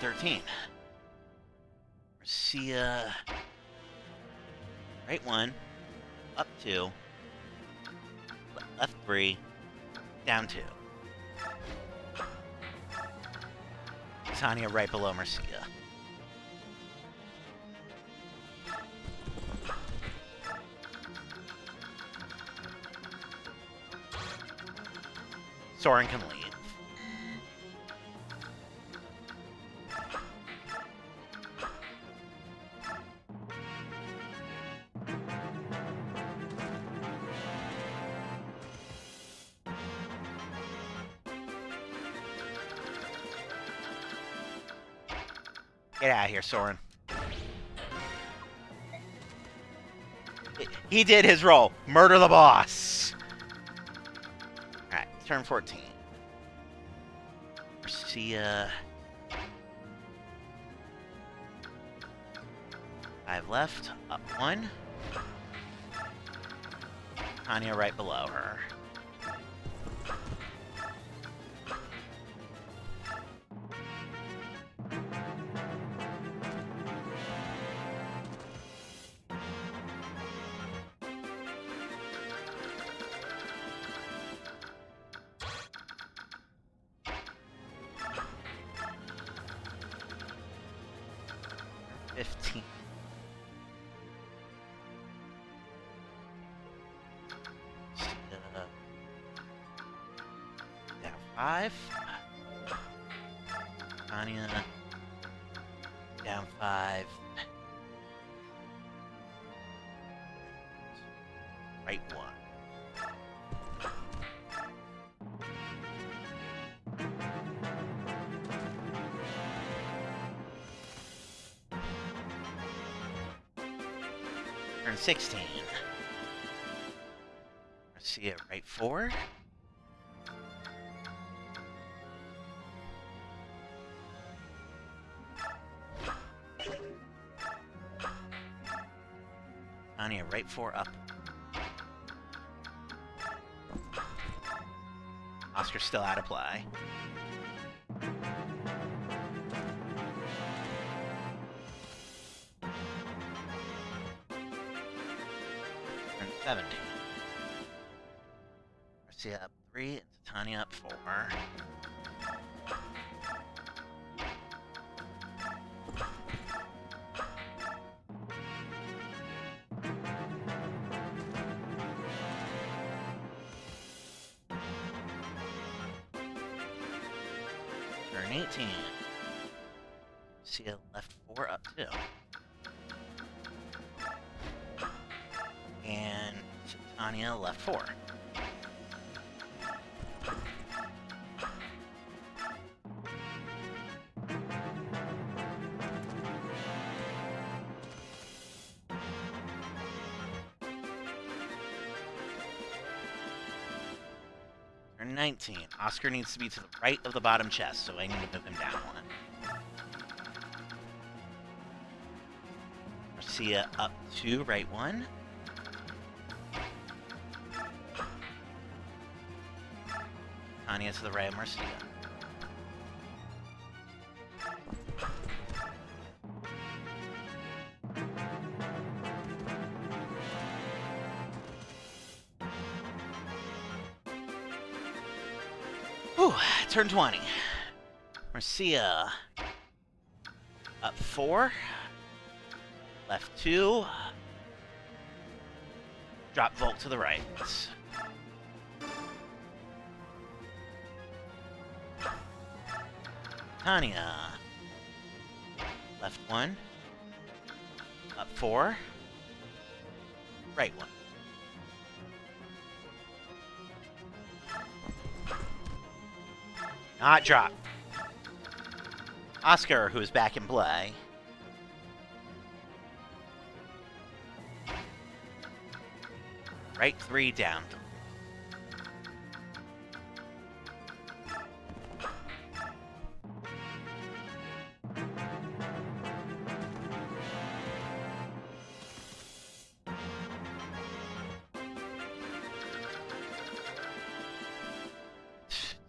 Turn 13. Marcia. Right 1. Up 2. Left 3. Down 2. Tanya right below Marcia. Soren can leave. Get out of here, Soren. He did his role. Murder the boss. Alright, turn 14. Marcia. 5 left. Up 1. Tanya right below her. Down 5. Tanya. Down 5. Right 1. Turn 16. See it right 4. Anya right 4 up. Oscar's still out of play. Turn 17. Marcia up 3, and Tanya up 4. Turn 18. Marcia left 4 up 2. And Tanya left 4. Turn 19. Oscar needs to be to the right of the bottom chest, so I need to move him down 1. Marcia up 2, right 1. Tanya to the right of Marcia. Whew, turn 20. Marcia up 4. Left 2. Drop Volt to the right. Tanya. Left 1. Up 4. Right 1. Not drop. Oscar, who is back in play. Right 3 down.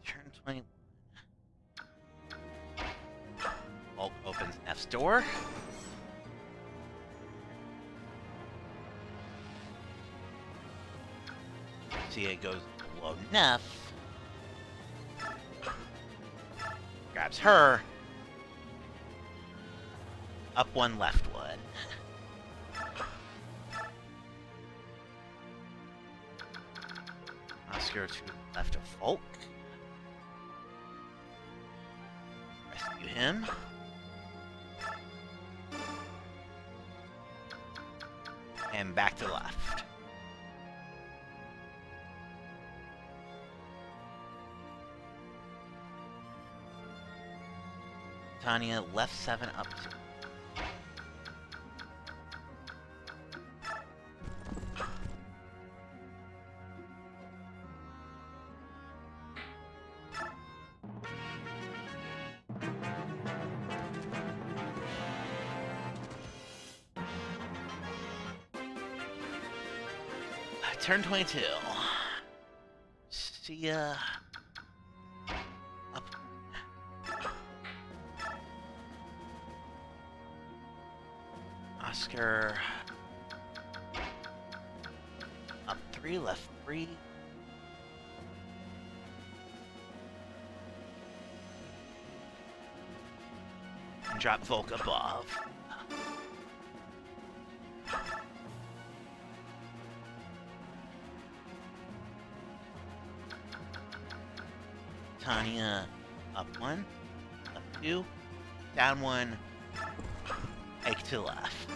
Turn 21. Bulk opens F's door. Sia goes below Neff. Grabs her. Up 1, left 1. Oscar to left of Volk. Rescue him. And back to the left. Tanya left 7 up 2. Turn 22. Sia up. Oscar up 3, left 3. And drop Volk above. Tanya up 1, up 2, down 1, Ike to the left.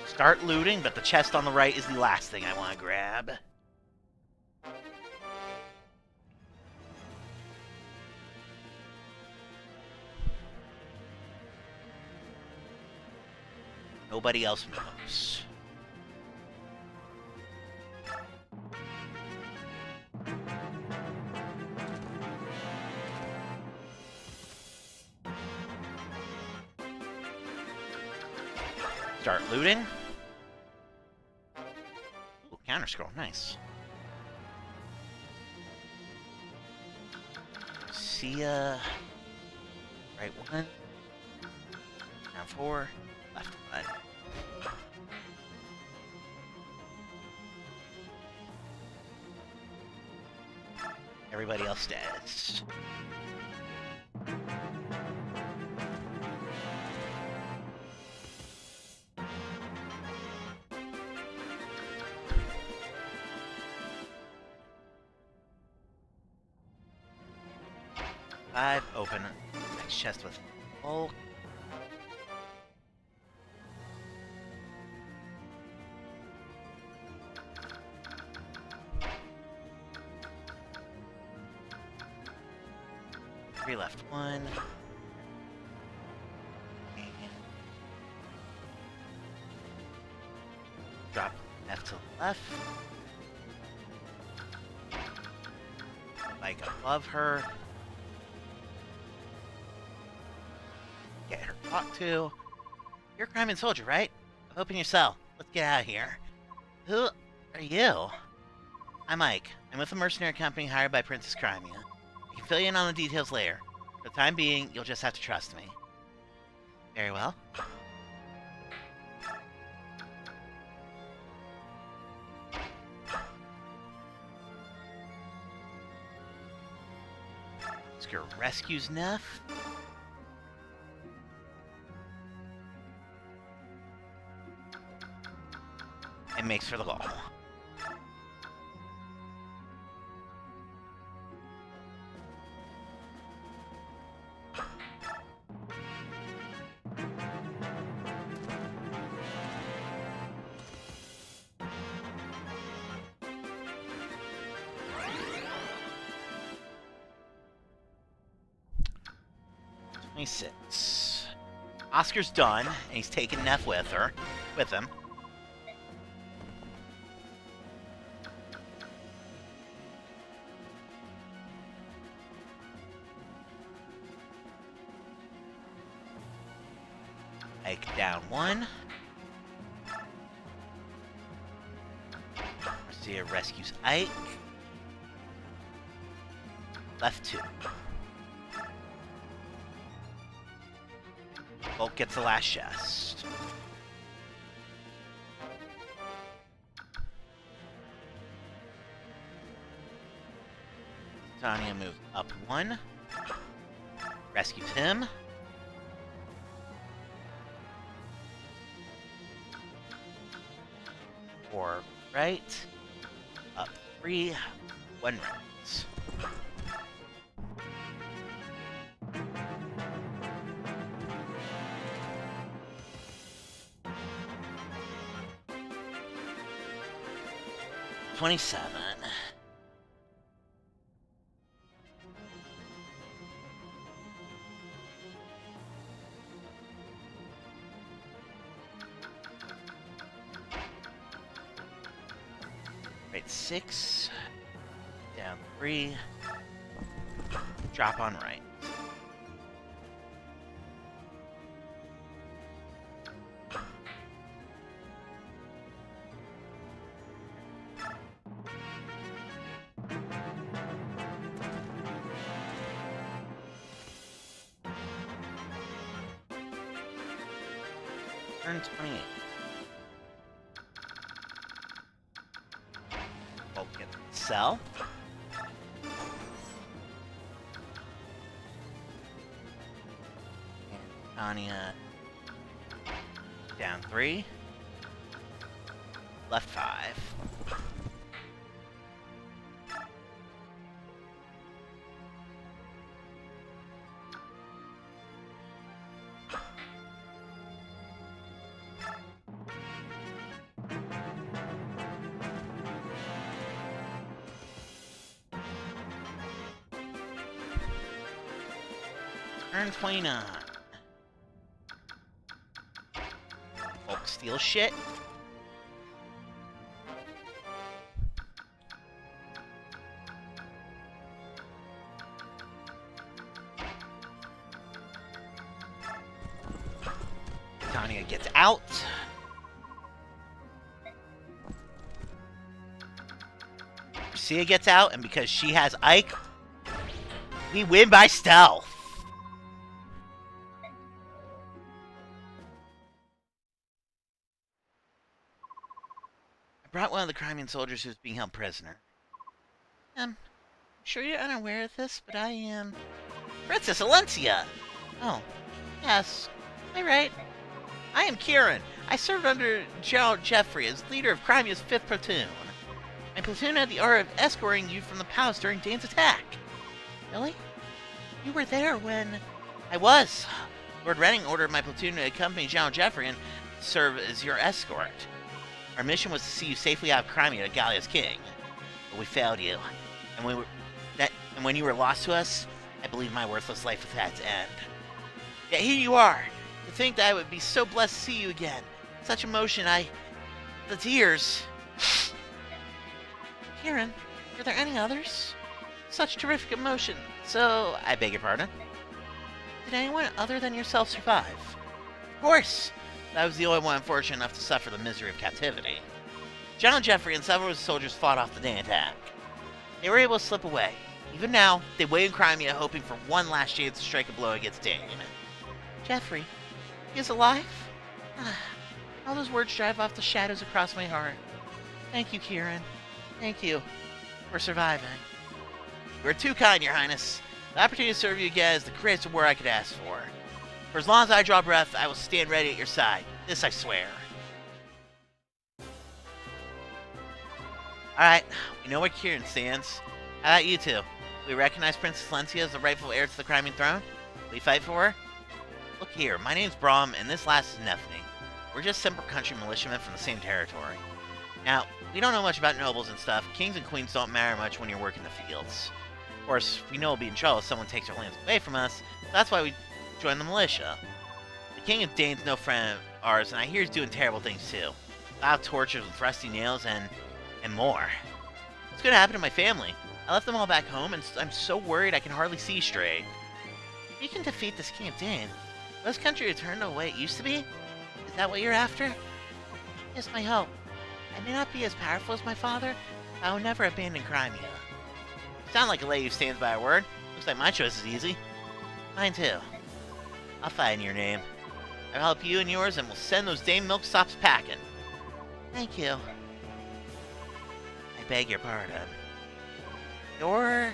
Start looting, but the chest on the right is the last thing I want to grab. Nobody else knows. Start looting. Ooh, counter scroll, nice. Sia. Right 1. Down 4. Left 1. Everybody else stays. Five, open next chest with Hulk. Three left, 1. And drop F to the left. like, above her. Get her talked to. You're a crime soldier, right? Open your cell. Let's get out of here. Who are you? I'm Mike. I'm with a mercenary company hired by Princess Crimea. I can fill you in on the details later. For the time being, you'll just have to trust me. Very well. Oscar rescues Neff. And makes for the wall. Six. Oscar's done, and he's taking Neff with him. Ike down one. Marcia rescues Ike. Left two. Bolt gets the last chest. Tanya moves up one. Rescues him. Four right. Up three. One right. 27. Right, 6. Down 3. Drop on right. Turn 28. Bolt gets cell. And Tanya down 3. Left 5. Turn 29. Hulk steals shit. Tanya gets out. Sia gets out, and because she has Ike, we win by stealth. I brought one of the Crimean soldiers who's being held prisoner. I'm sure you're unaware of this, but I am... Princess Alencia! Oh, yes. Am I right? I am Kieran. I served under General Jeffrey as leader of Crimea's 5th platoon. My platoon had the honor of escorting you from the palace during Dane's attack. Really? You were there when... I was. Lord Redding ordered my platoon to accompany General Jeffrey and serve as your escort. Our mission was to see you safely out of Crimea to Gallia's king. But we failed you. And when you were lost to us, I believe my worthless life was at its end. Yet here you are. To think that I would be so blessed to see you again. Such emotion, the tears. Kieran, are there any others? such terrific emotion. So, I beg your pardon? Did anyone other than yourself survive? Of course! I was the only one fortunate enough to suffer the misery of captivity. General Jeffrey and several of his soldiers fought off the day attack. They were able to slip away. Even now, they wait in Crimea hoping for one last chance to strike a blow against Dane. Jeffrey, he is alive? All those words drive off the shadows across my heart. Thank you, Kieran. Thank you for surviving. You are too kind, Your Highness. The opportunity to serve you again is the greatest reward I could ask for. For as long as I draw breath, I will stand ready at your side. This I swear. Alright, we know where Kieran stands. How about you two? We recognize Princess Lencia as the rightful heir to the Crimean throne? Will you fight for her? Look here, my name's Brahm, and this last is Nephany. We're just simple country militiamen from the same territory. Now, we don't know much about nobles and stuff. Kings and queens don't matter much when you're working the fields. Of course, we know we'll be in trouble if someone takes our lands away from us, so that's why we join the militia. The King of Dane's no friend of ours, and I hear he's doing terrible things too. Loud tortures with rusty nails and more. What's gonna happen to my family? I left them all back home, and I'm so worried I can hardly see straight. If you can defeat this King of Dane, will this country return to the way it used to be? Is that what you're after? Yes, my hope. I may not be as powerful as my father, but I will never abandon Crimea. You sound like a lady who stands by her word. Looks like my choice is easy. Mine too. I'll fight in your name. I'll help you and yours, and we'll send those Dane milksops packing. Thank you. I beg your pardon. You're...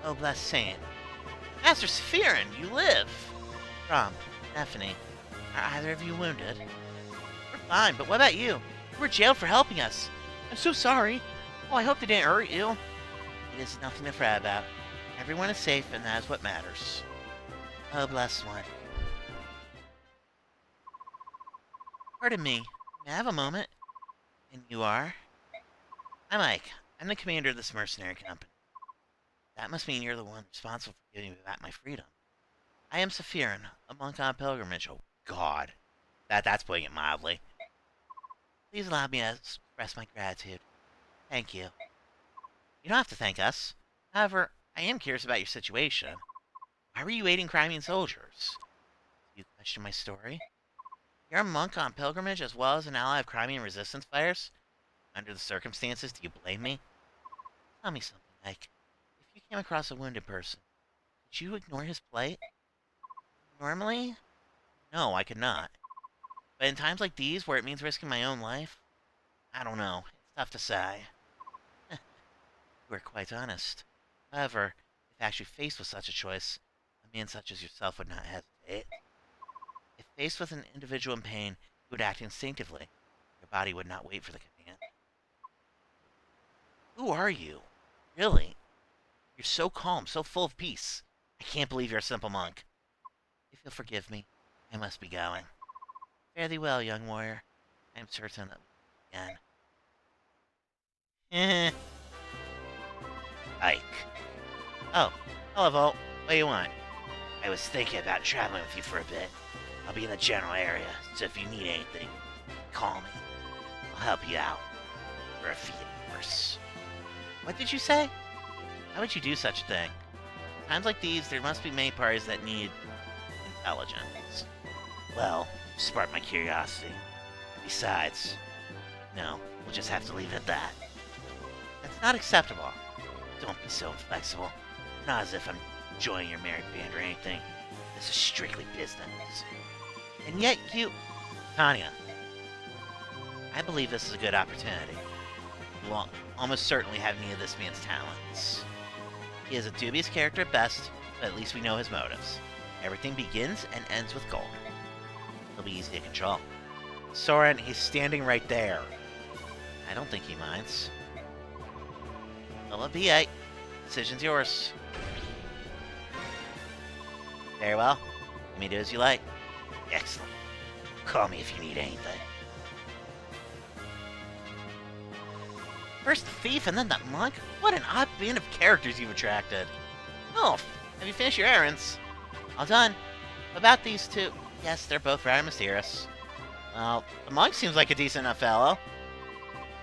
Oh, blessed saint. Master Sephirin, you live! Rom, Nephany, are either of you wounded? We're fine, but what about you? You were jailed for helping us. I'm so sorry. Oh, I hope they didn't hurt you. It is nothing to fret about. Everyone is safe, and that is what matters. Oh, blessed one. Pardon me. May I have a moment? And you are? I'm Ike. I'm the commander of this mercenary company. That must mean you're the one responsible for giving me back my freedom. I am Sephirin, a monk on a pilgrimage. Oh, God. That's putting it mildly. Please allow me to express my gratitude. Thank you. You don't have to thank us. However, I am curious about your situation. Why were you aiding Crimean soldiers? Do you question my story? You're a monk on pilgrimage as well as an ally of Crimean resistance fighters? Under the circumstances, do you blame me? Tell me something, Ike. If you came across a wounded person, could you ignore his plight? Normally? No, I could not. But in times like these, where it means risking my own life, I don't know. It's tough to say. You are quite honest. However, if actually faced with such a choice, a man such as yourself would not hesitate. If faced with an individual in pain, you would act instinctively. Your body would not wait for the command. Who are you? Really? You're so calm, so full of peace. I can't believe you're a simple monk. If you'll forgive me, I must be going. Fare thee well, young warrior. I am certain that we again. Ike. Oh, hello, Volt. What do you want? I was thinking about traveling with you for a bit. I'll be in the general area, so if you need anything, call me. I'll help you out. For a fee, of course. What did you say? How would you do such a thing? Times like these, there must be many parties that need intelligence. Well, you sparked my curiosity. Besides, no, we'll just have to leave it at that. That's not acceptable. Don't be so inflexible. Not as if I'm joining your married band or anything. This is strictly business. And yet you... Tanya, I believe this is a good opportunity. You will almost certainly have need of this man's talents. He is a dubious character at best, but at least we know his motives. Everything begins and ends with gold. He'll be easy to control. Soren, he's standing right there. I don't think he minds. Well, be it. Decision's yours. Very well. Let me do as you like. Excellent. Call me if you need anything. First the thief and then that monk? What an odd band of characters you've attracted. Oh, have you finished your errands? All done. About these two? Yes, they're both rather mysterious. Well, the monk seems like a decent enough fellow.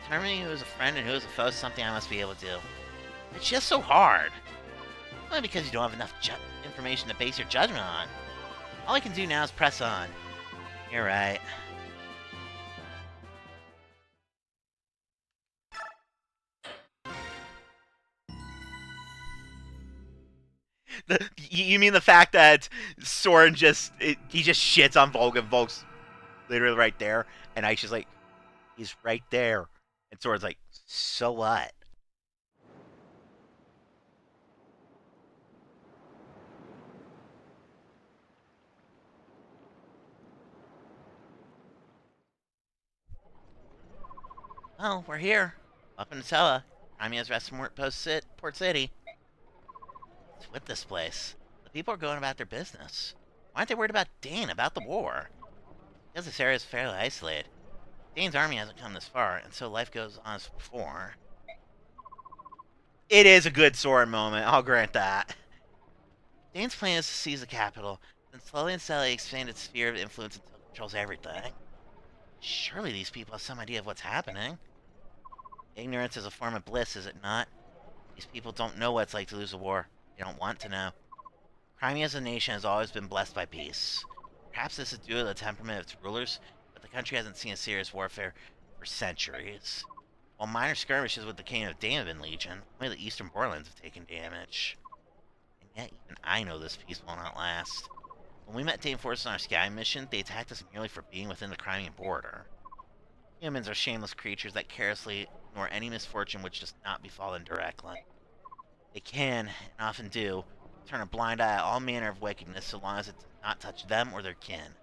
Determining who is a friend and who is a foe is something I must be able to do. It's just so hard. Only because you don't have enough information to base your judgment on. All I can do now is press on. You're right. You mean the fact that Soren he just shits on Volk, and Volk's literally right there, and Aisha's like, he's right there. And Soren's like, so what? Oh, we're here. Welcome to Tella. Amia's rest Port City. What's with this place? The people are going about their business. Why aren't they worried about Dane, about the war? Because this area is fairly isolated. Dane's army hasn't come this far, and so life goes on as before. It is a good Soren moment, I'll grant that. Dane's plan is to seize the capital, then slowly and steadily expand its sphere of influence until it controls everything. Surely these people have some idea of what's happening. Ignorance is a form of bliss, is it not? These people don't know what it's like to lose a war. They don't want to know. Crimea as a nation has always been blessed by peace. Perhaps this is due to the temperament of its rulers, but the country hasn't seen a serious warfare for centuries. While minor skirmishes with the King of Dane have been legion, only the eastern borderlands have taken damage. And yet even I know this peace will not last. When we met Dane forces on our sky mission, they attacked us merely for being within the Crimean border. Humans are shameless creatures that carelessly ignore any misfortune which does not befall them directly. They can, and often do, turn a blind eye at all manner of wickedness so long as it does not touch them or their kin.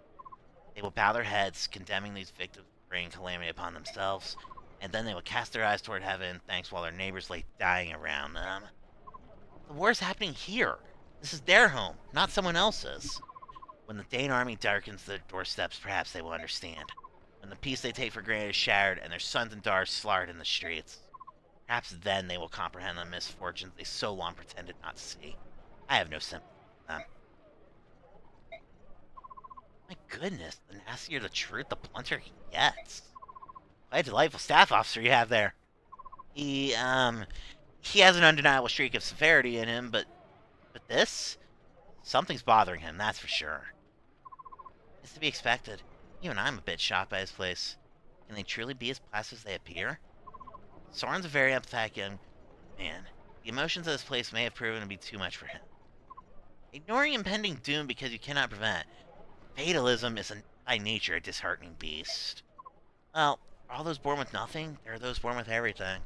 They will bow their heads, condemning these victims of bringing calamity upon themselves, and then they will cast their eyes toward heaven, thanks while their neighbors lay dying around them. The war is happening here. This is their home, not someone else's. When the Dane army darkens their doorsteps, perhaps they will understand. When the peace they take for granted is shattered and their sons and daughters slaughtered in the streets, perhaps then they will comprehend the misfortunes they so long pretended not to see. I have no sympathy with them. My goodness, the nastier the truth, the blunter he gets. What a delightful staff officer you have there. He has an undeniable streak of severity in him, but this? Something's bothering him, that's for sure. It's to be expected. Even I'm a bit shocked by his place. Can they truly be as placid as they appear? Soren's a very empathetic young man. The emotions of this place may have proven to be too much for him. Ignoring impending doom because you cannot prevent it. Fatalism is by nature a disheartening beast. Well, for all those born with nothing, there are those born with everything.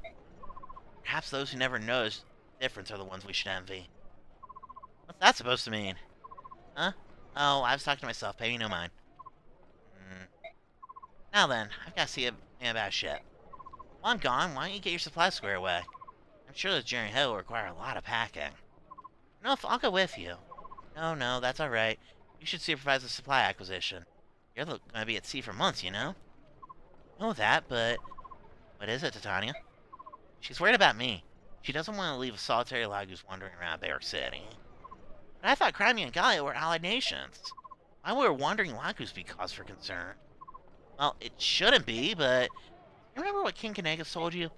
Perhaps those who never notice the difference are the ones we should envy. What's that supposed to mean? Huh? Oh, I was talking to myself, pay me no mind. Now then, I've got to see about shit. While I'm gone, why don't you get your supplies squared away? I'm sure this journey ahead will require a lot of packing. No, I'll go with you. No, that's alright. You should supervise the supply acquisition. You're going to be at sea for months, you know? I know that, but... What is it, Titania? She's worried about me. She doesn't want to leave a solitary Lagus wandering around Bayrock City. But I thought Crimea and Gallia were allied nations. Why would a wandering Lagus be cause for concern? Well, it shouldn't be, but... You remember what King Canegas told you?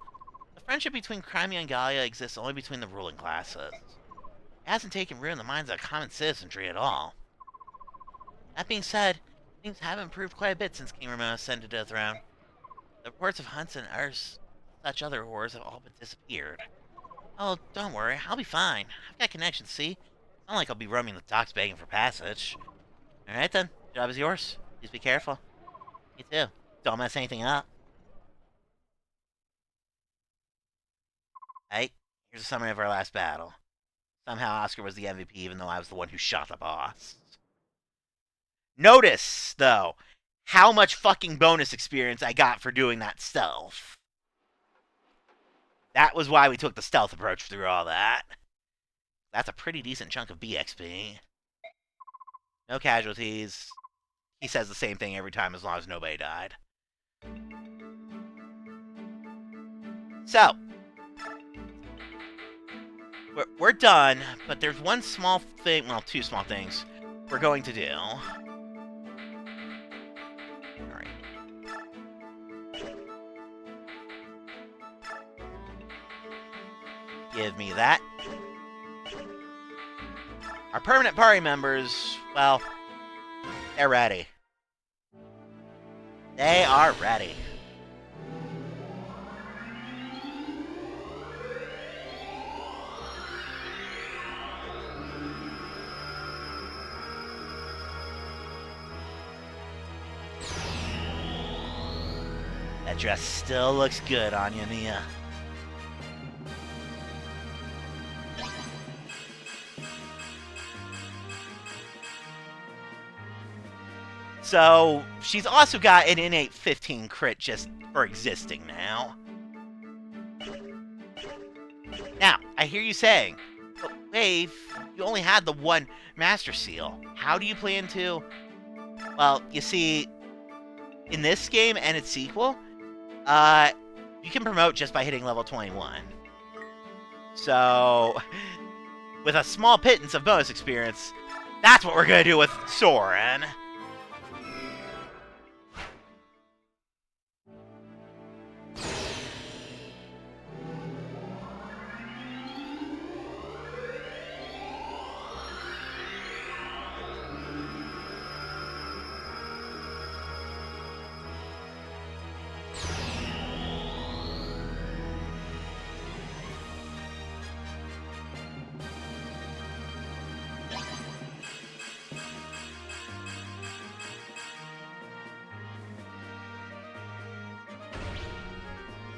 The friendship between Crimea and Gallia exists only between the ruling classes. It hasn't taken root in the minds of common citizenry at all. That being said, things have improved quite a bit since King Ramon ascended to the throne. The reports of hunts and such other horrors have all but disappeared. Oh, don't worry, I'll be fine. I've got connections, see? It's not like I'll be roaming the docks begging for passage. Alright then, job is yours. Please be careful. You too. Don't mess anything up. Hey, here's a summary of our last battle. Somehow Oscar was the MVP even though I was the one who shot the boss. Notice, though, how much fucking bonus experience I got for doing that stealth. That was why we took the stealth approach through all that. That's a pretty decent chunk of BXP. No casualties. He says the same thing every time as long as nobody died. So, we're done, but there's one small thing, well, two small things we're going to do. Alright. Give me that. Our permanent party members, well, they're ready. They are ready. That dress still looks good on you, Mia. So, she's also got an innate 15 crit just for existing now. Now, I hear you saying, but Wave, you only had the one Master Seal. How do you plan to... Well, you see, in this game and its sequel, you can promote just by hitting level 21. So, with a small pittance of bonus experience, that's what we're gonna do with Soren.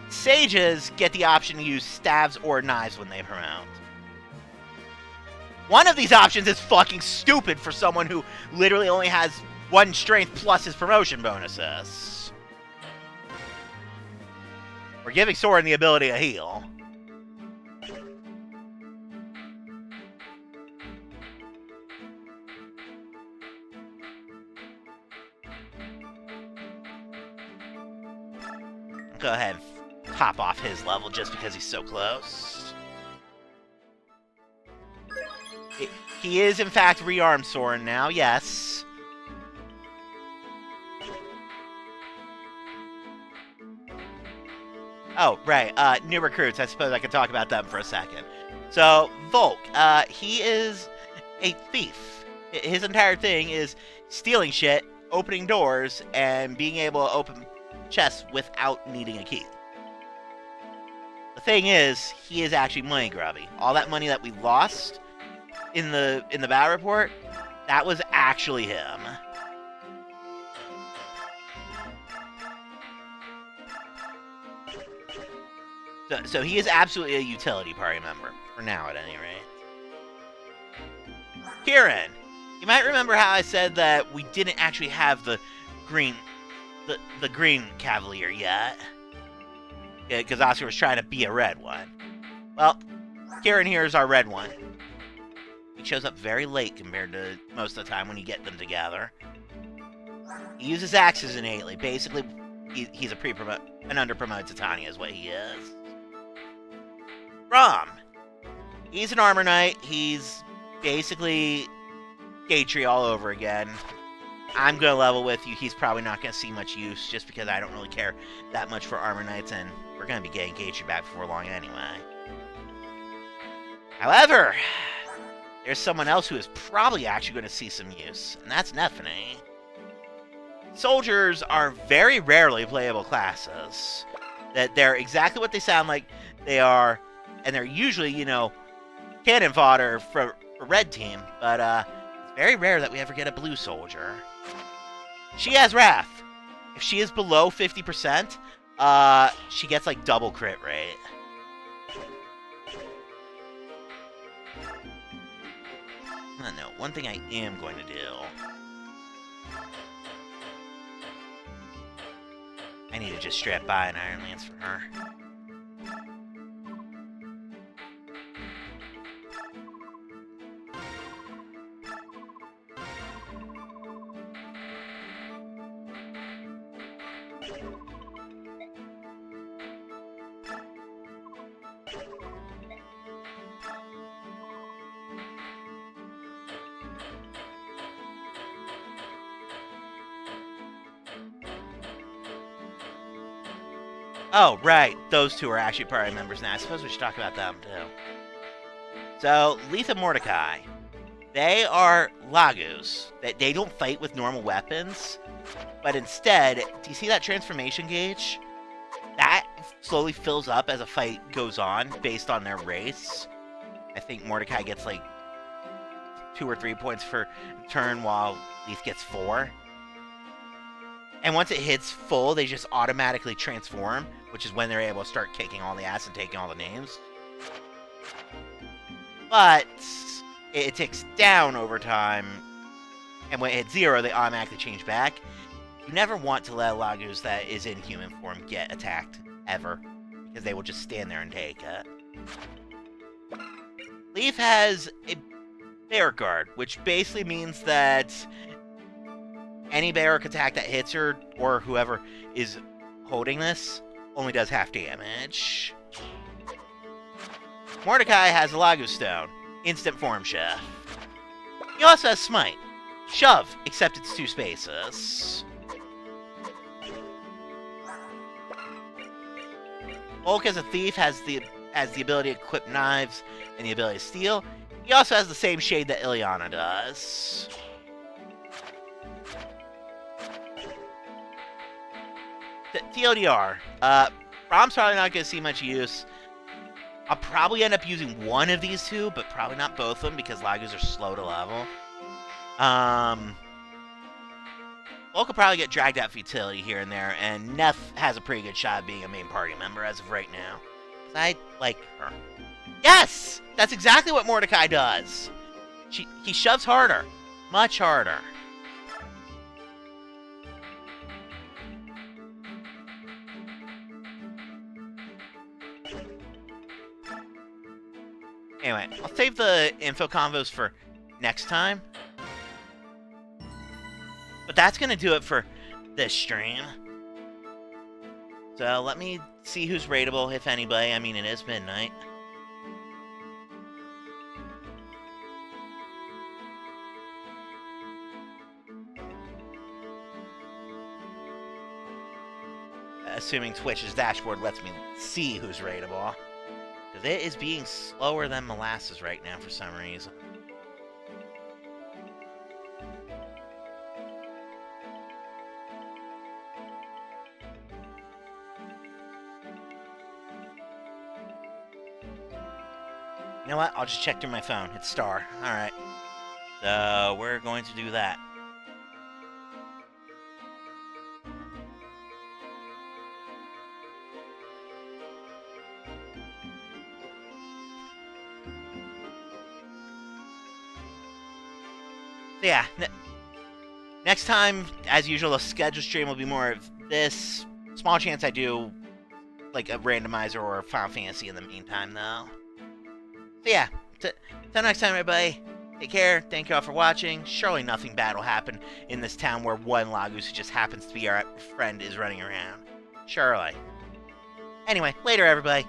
Sages get the option to use stabs or knives when they promote. One of these options is fucking stupid for someone who literally only has one strength plus his promotion bonuses. We're giving Soren the ability to heal. Go ahead and top off his level just because he's so close. He is, in fact, rearmed Soren now, yes. Oh, right, new recruits. I suppose I could talk about them for a second. So, Volk, he is a thief. His entire thing is stealing shit, opening doors, and being able to open chests without needing a key. The thing is, he is actually money grubby. All that money that we lost in the battle report, that was actually him. So he is absolutely a utility party member, for now at any rate. Kieran, you might remember how I said that we didn't actually have the green Cavalier yet. Because Oscar was trying to be a red one. Well, Kieran here is our red one. He shows up very late compared to most of the time when you get them together. He uses axes innately. Basically, he's an under-promoted Titania is what he is. Rom. He's an armor knight. He's basically Gatry all over again. I'm going to level with you. He's probably not going to see much use just because I don't really care that much for armor knights, and we're going to be getting Gatry back before long anyway. However, there's someone else who is probably actually going to see some use, and that's Nephany. Soldiers are very rarely playable classes. That they're exactly what they sound like they are, and they're usually, cannon fodder for red team, but it's very rare that we ever get a blue soldier. She has Wrath. If she is below 50%, she gets like double crit rate. No, one thing I am going to do. I need to just strap by an Iron Lance for her. Oh, right. Those two are actually party members now. I suppose we should talk about them, too. So, Leith and Mordecai. They are Lagus. They don't fight with normal weapons, but instead, do you see that transformation gauge? That slowly fills up as a fight goes on based on their race. I think Mordecai gets like 2 or 3 points for turn while Leith gets 4. And once it hits full, they just automatically transform, which is when they're able to start kicking all the ass and taking all the names. But it ticks down over time, and when it hits 0, they automatically change back. You never want to let a Lagus that is in human form get attacked, ever, because they will just stand there and take it. Leaf has a bear guard, which basically means that any barrack attack that hits her, or whoever is holding this, only does half damage. Mordecai has a Lagus Stone, instant form shift. He also has Smite. Shove, except it's 2 spaces. Bulk as a thief has the ability to equip knives and the ability to steal. He also has the same shade that Ileana does. TLDR. Brom's probably not going to see much use. I'll probably end up using one of these two, but probably not both of them because Lagus are slow to level. Bulk will probably get dragged out futility here and there, and Neff has a pretty good shot of being a main party member as of right now. I like her. Yes! That's exactly what Mordecai does! He shoves harder. Much harder. Anyway, I'll save the info convos for next time. But that's going to do it for this stream. So let me see who's rateable, if anybody. I mean, it is midnight. Assuming Twitch's dashboard lets me see who's rateable. Because it is being slower than molasses right now for some reason. You know what? I'll just check through my phone. It's star. Alright. So, we're going to do that. So yeah, next time, as usual, the scheduled stream will be more of this. Small chance I do, like, a randomizer or a Final Fantasy in the meantime, though. So yeah, till next time, everybody, take care, thank you all for watching. Surely nothing bad will happen in this town where one Lagus who just happens to be our friend is running around. Surely. Anyway, later, everybody.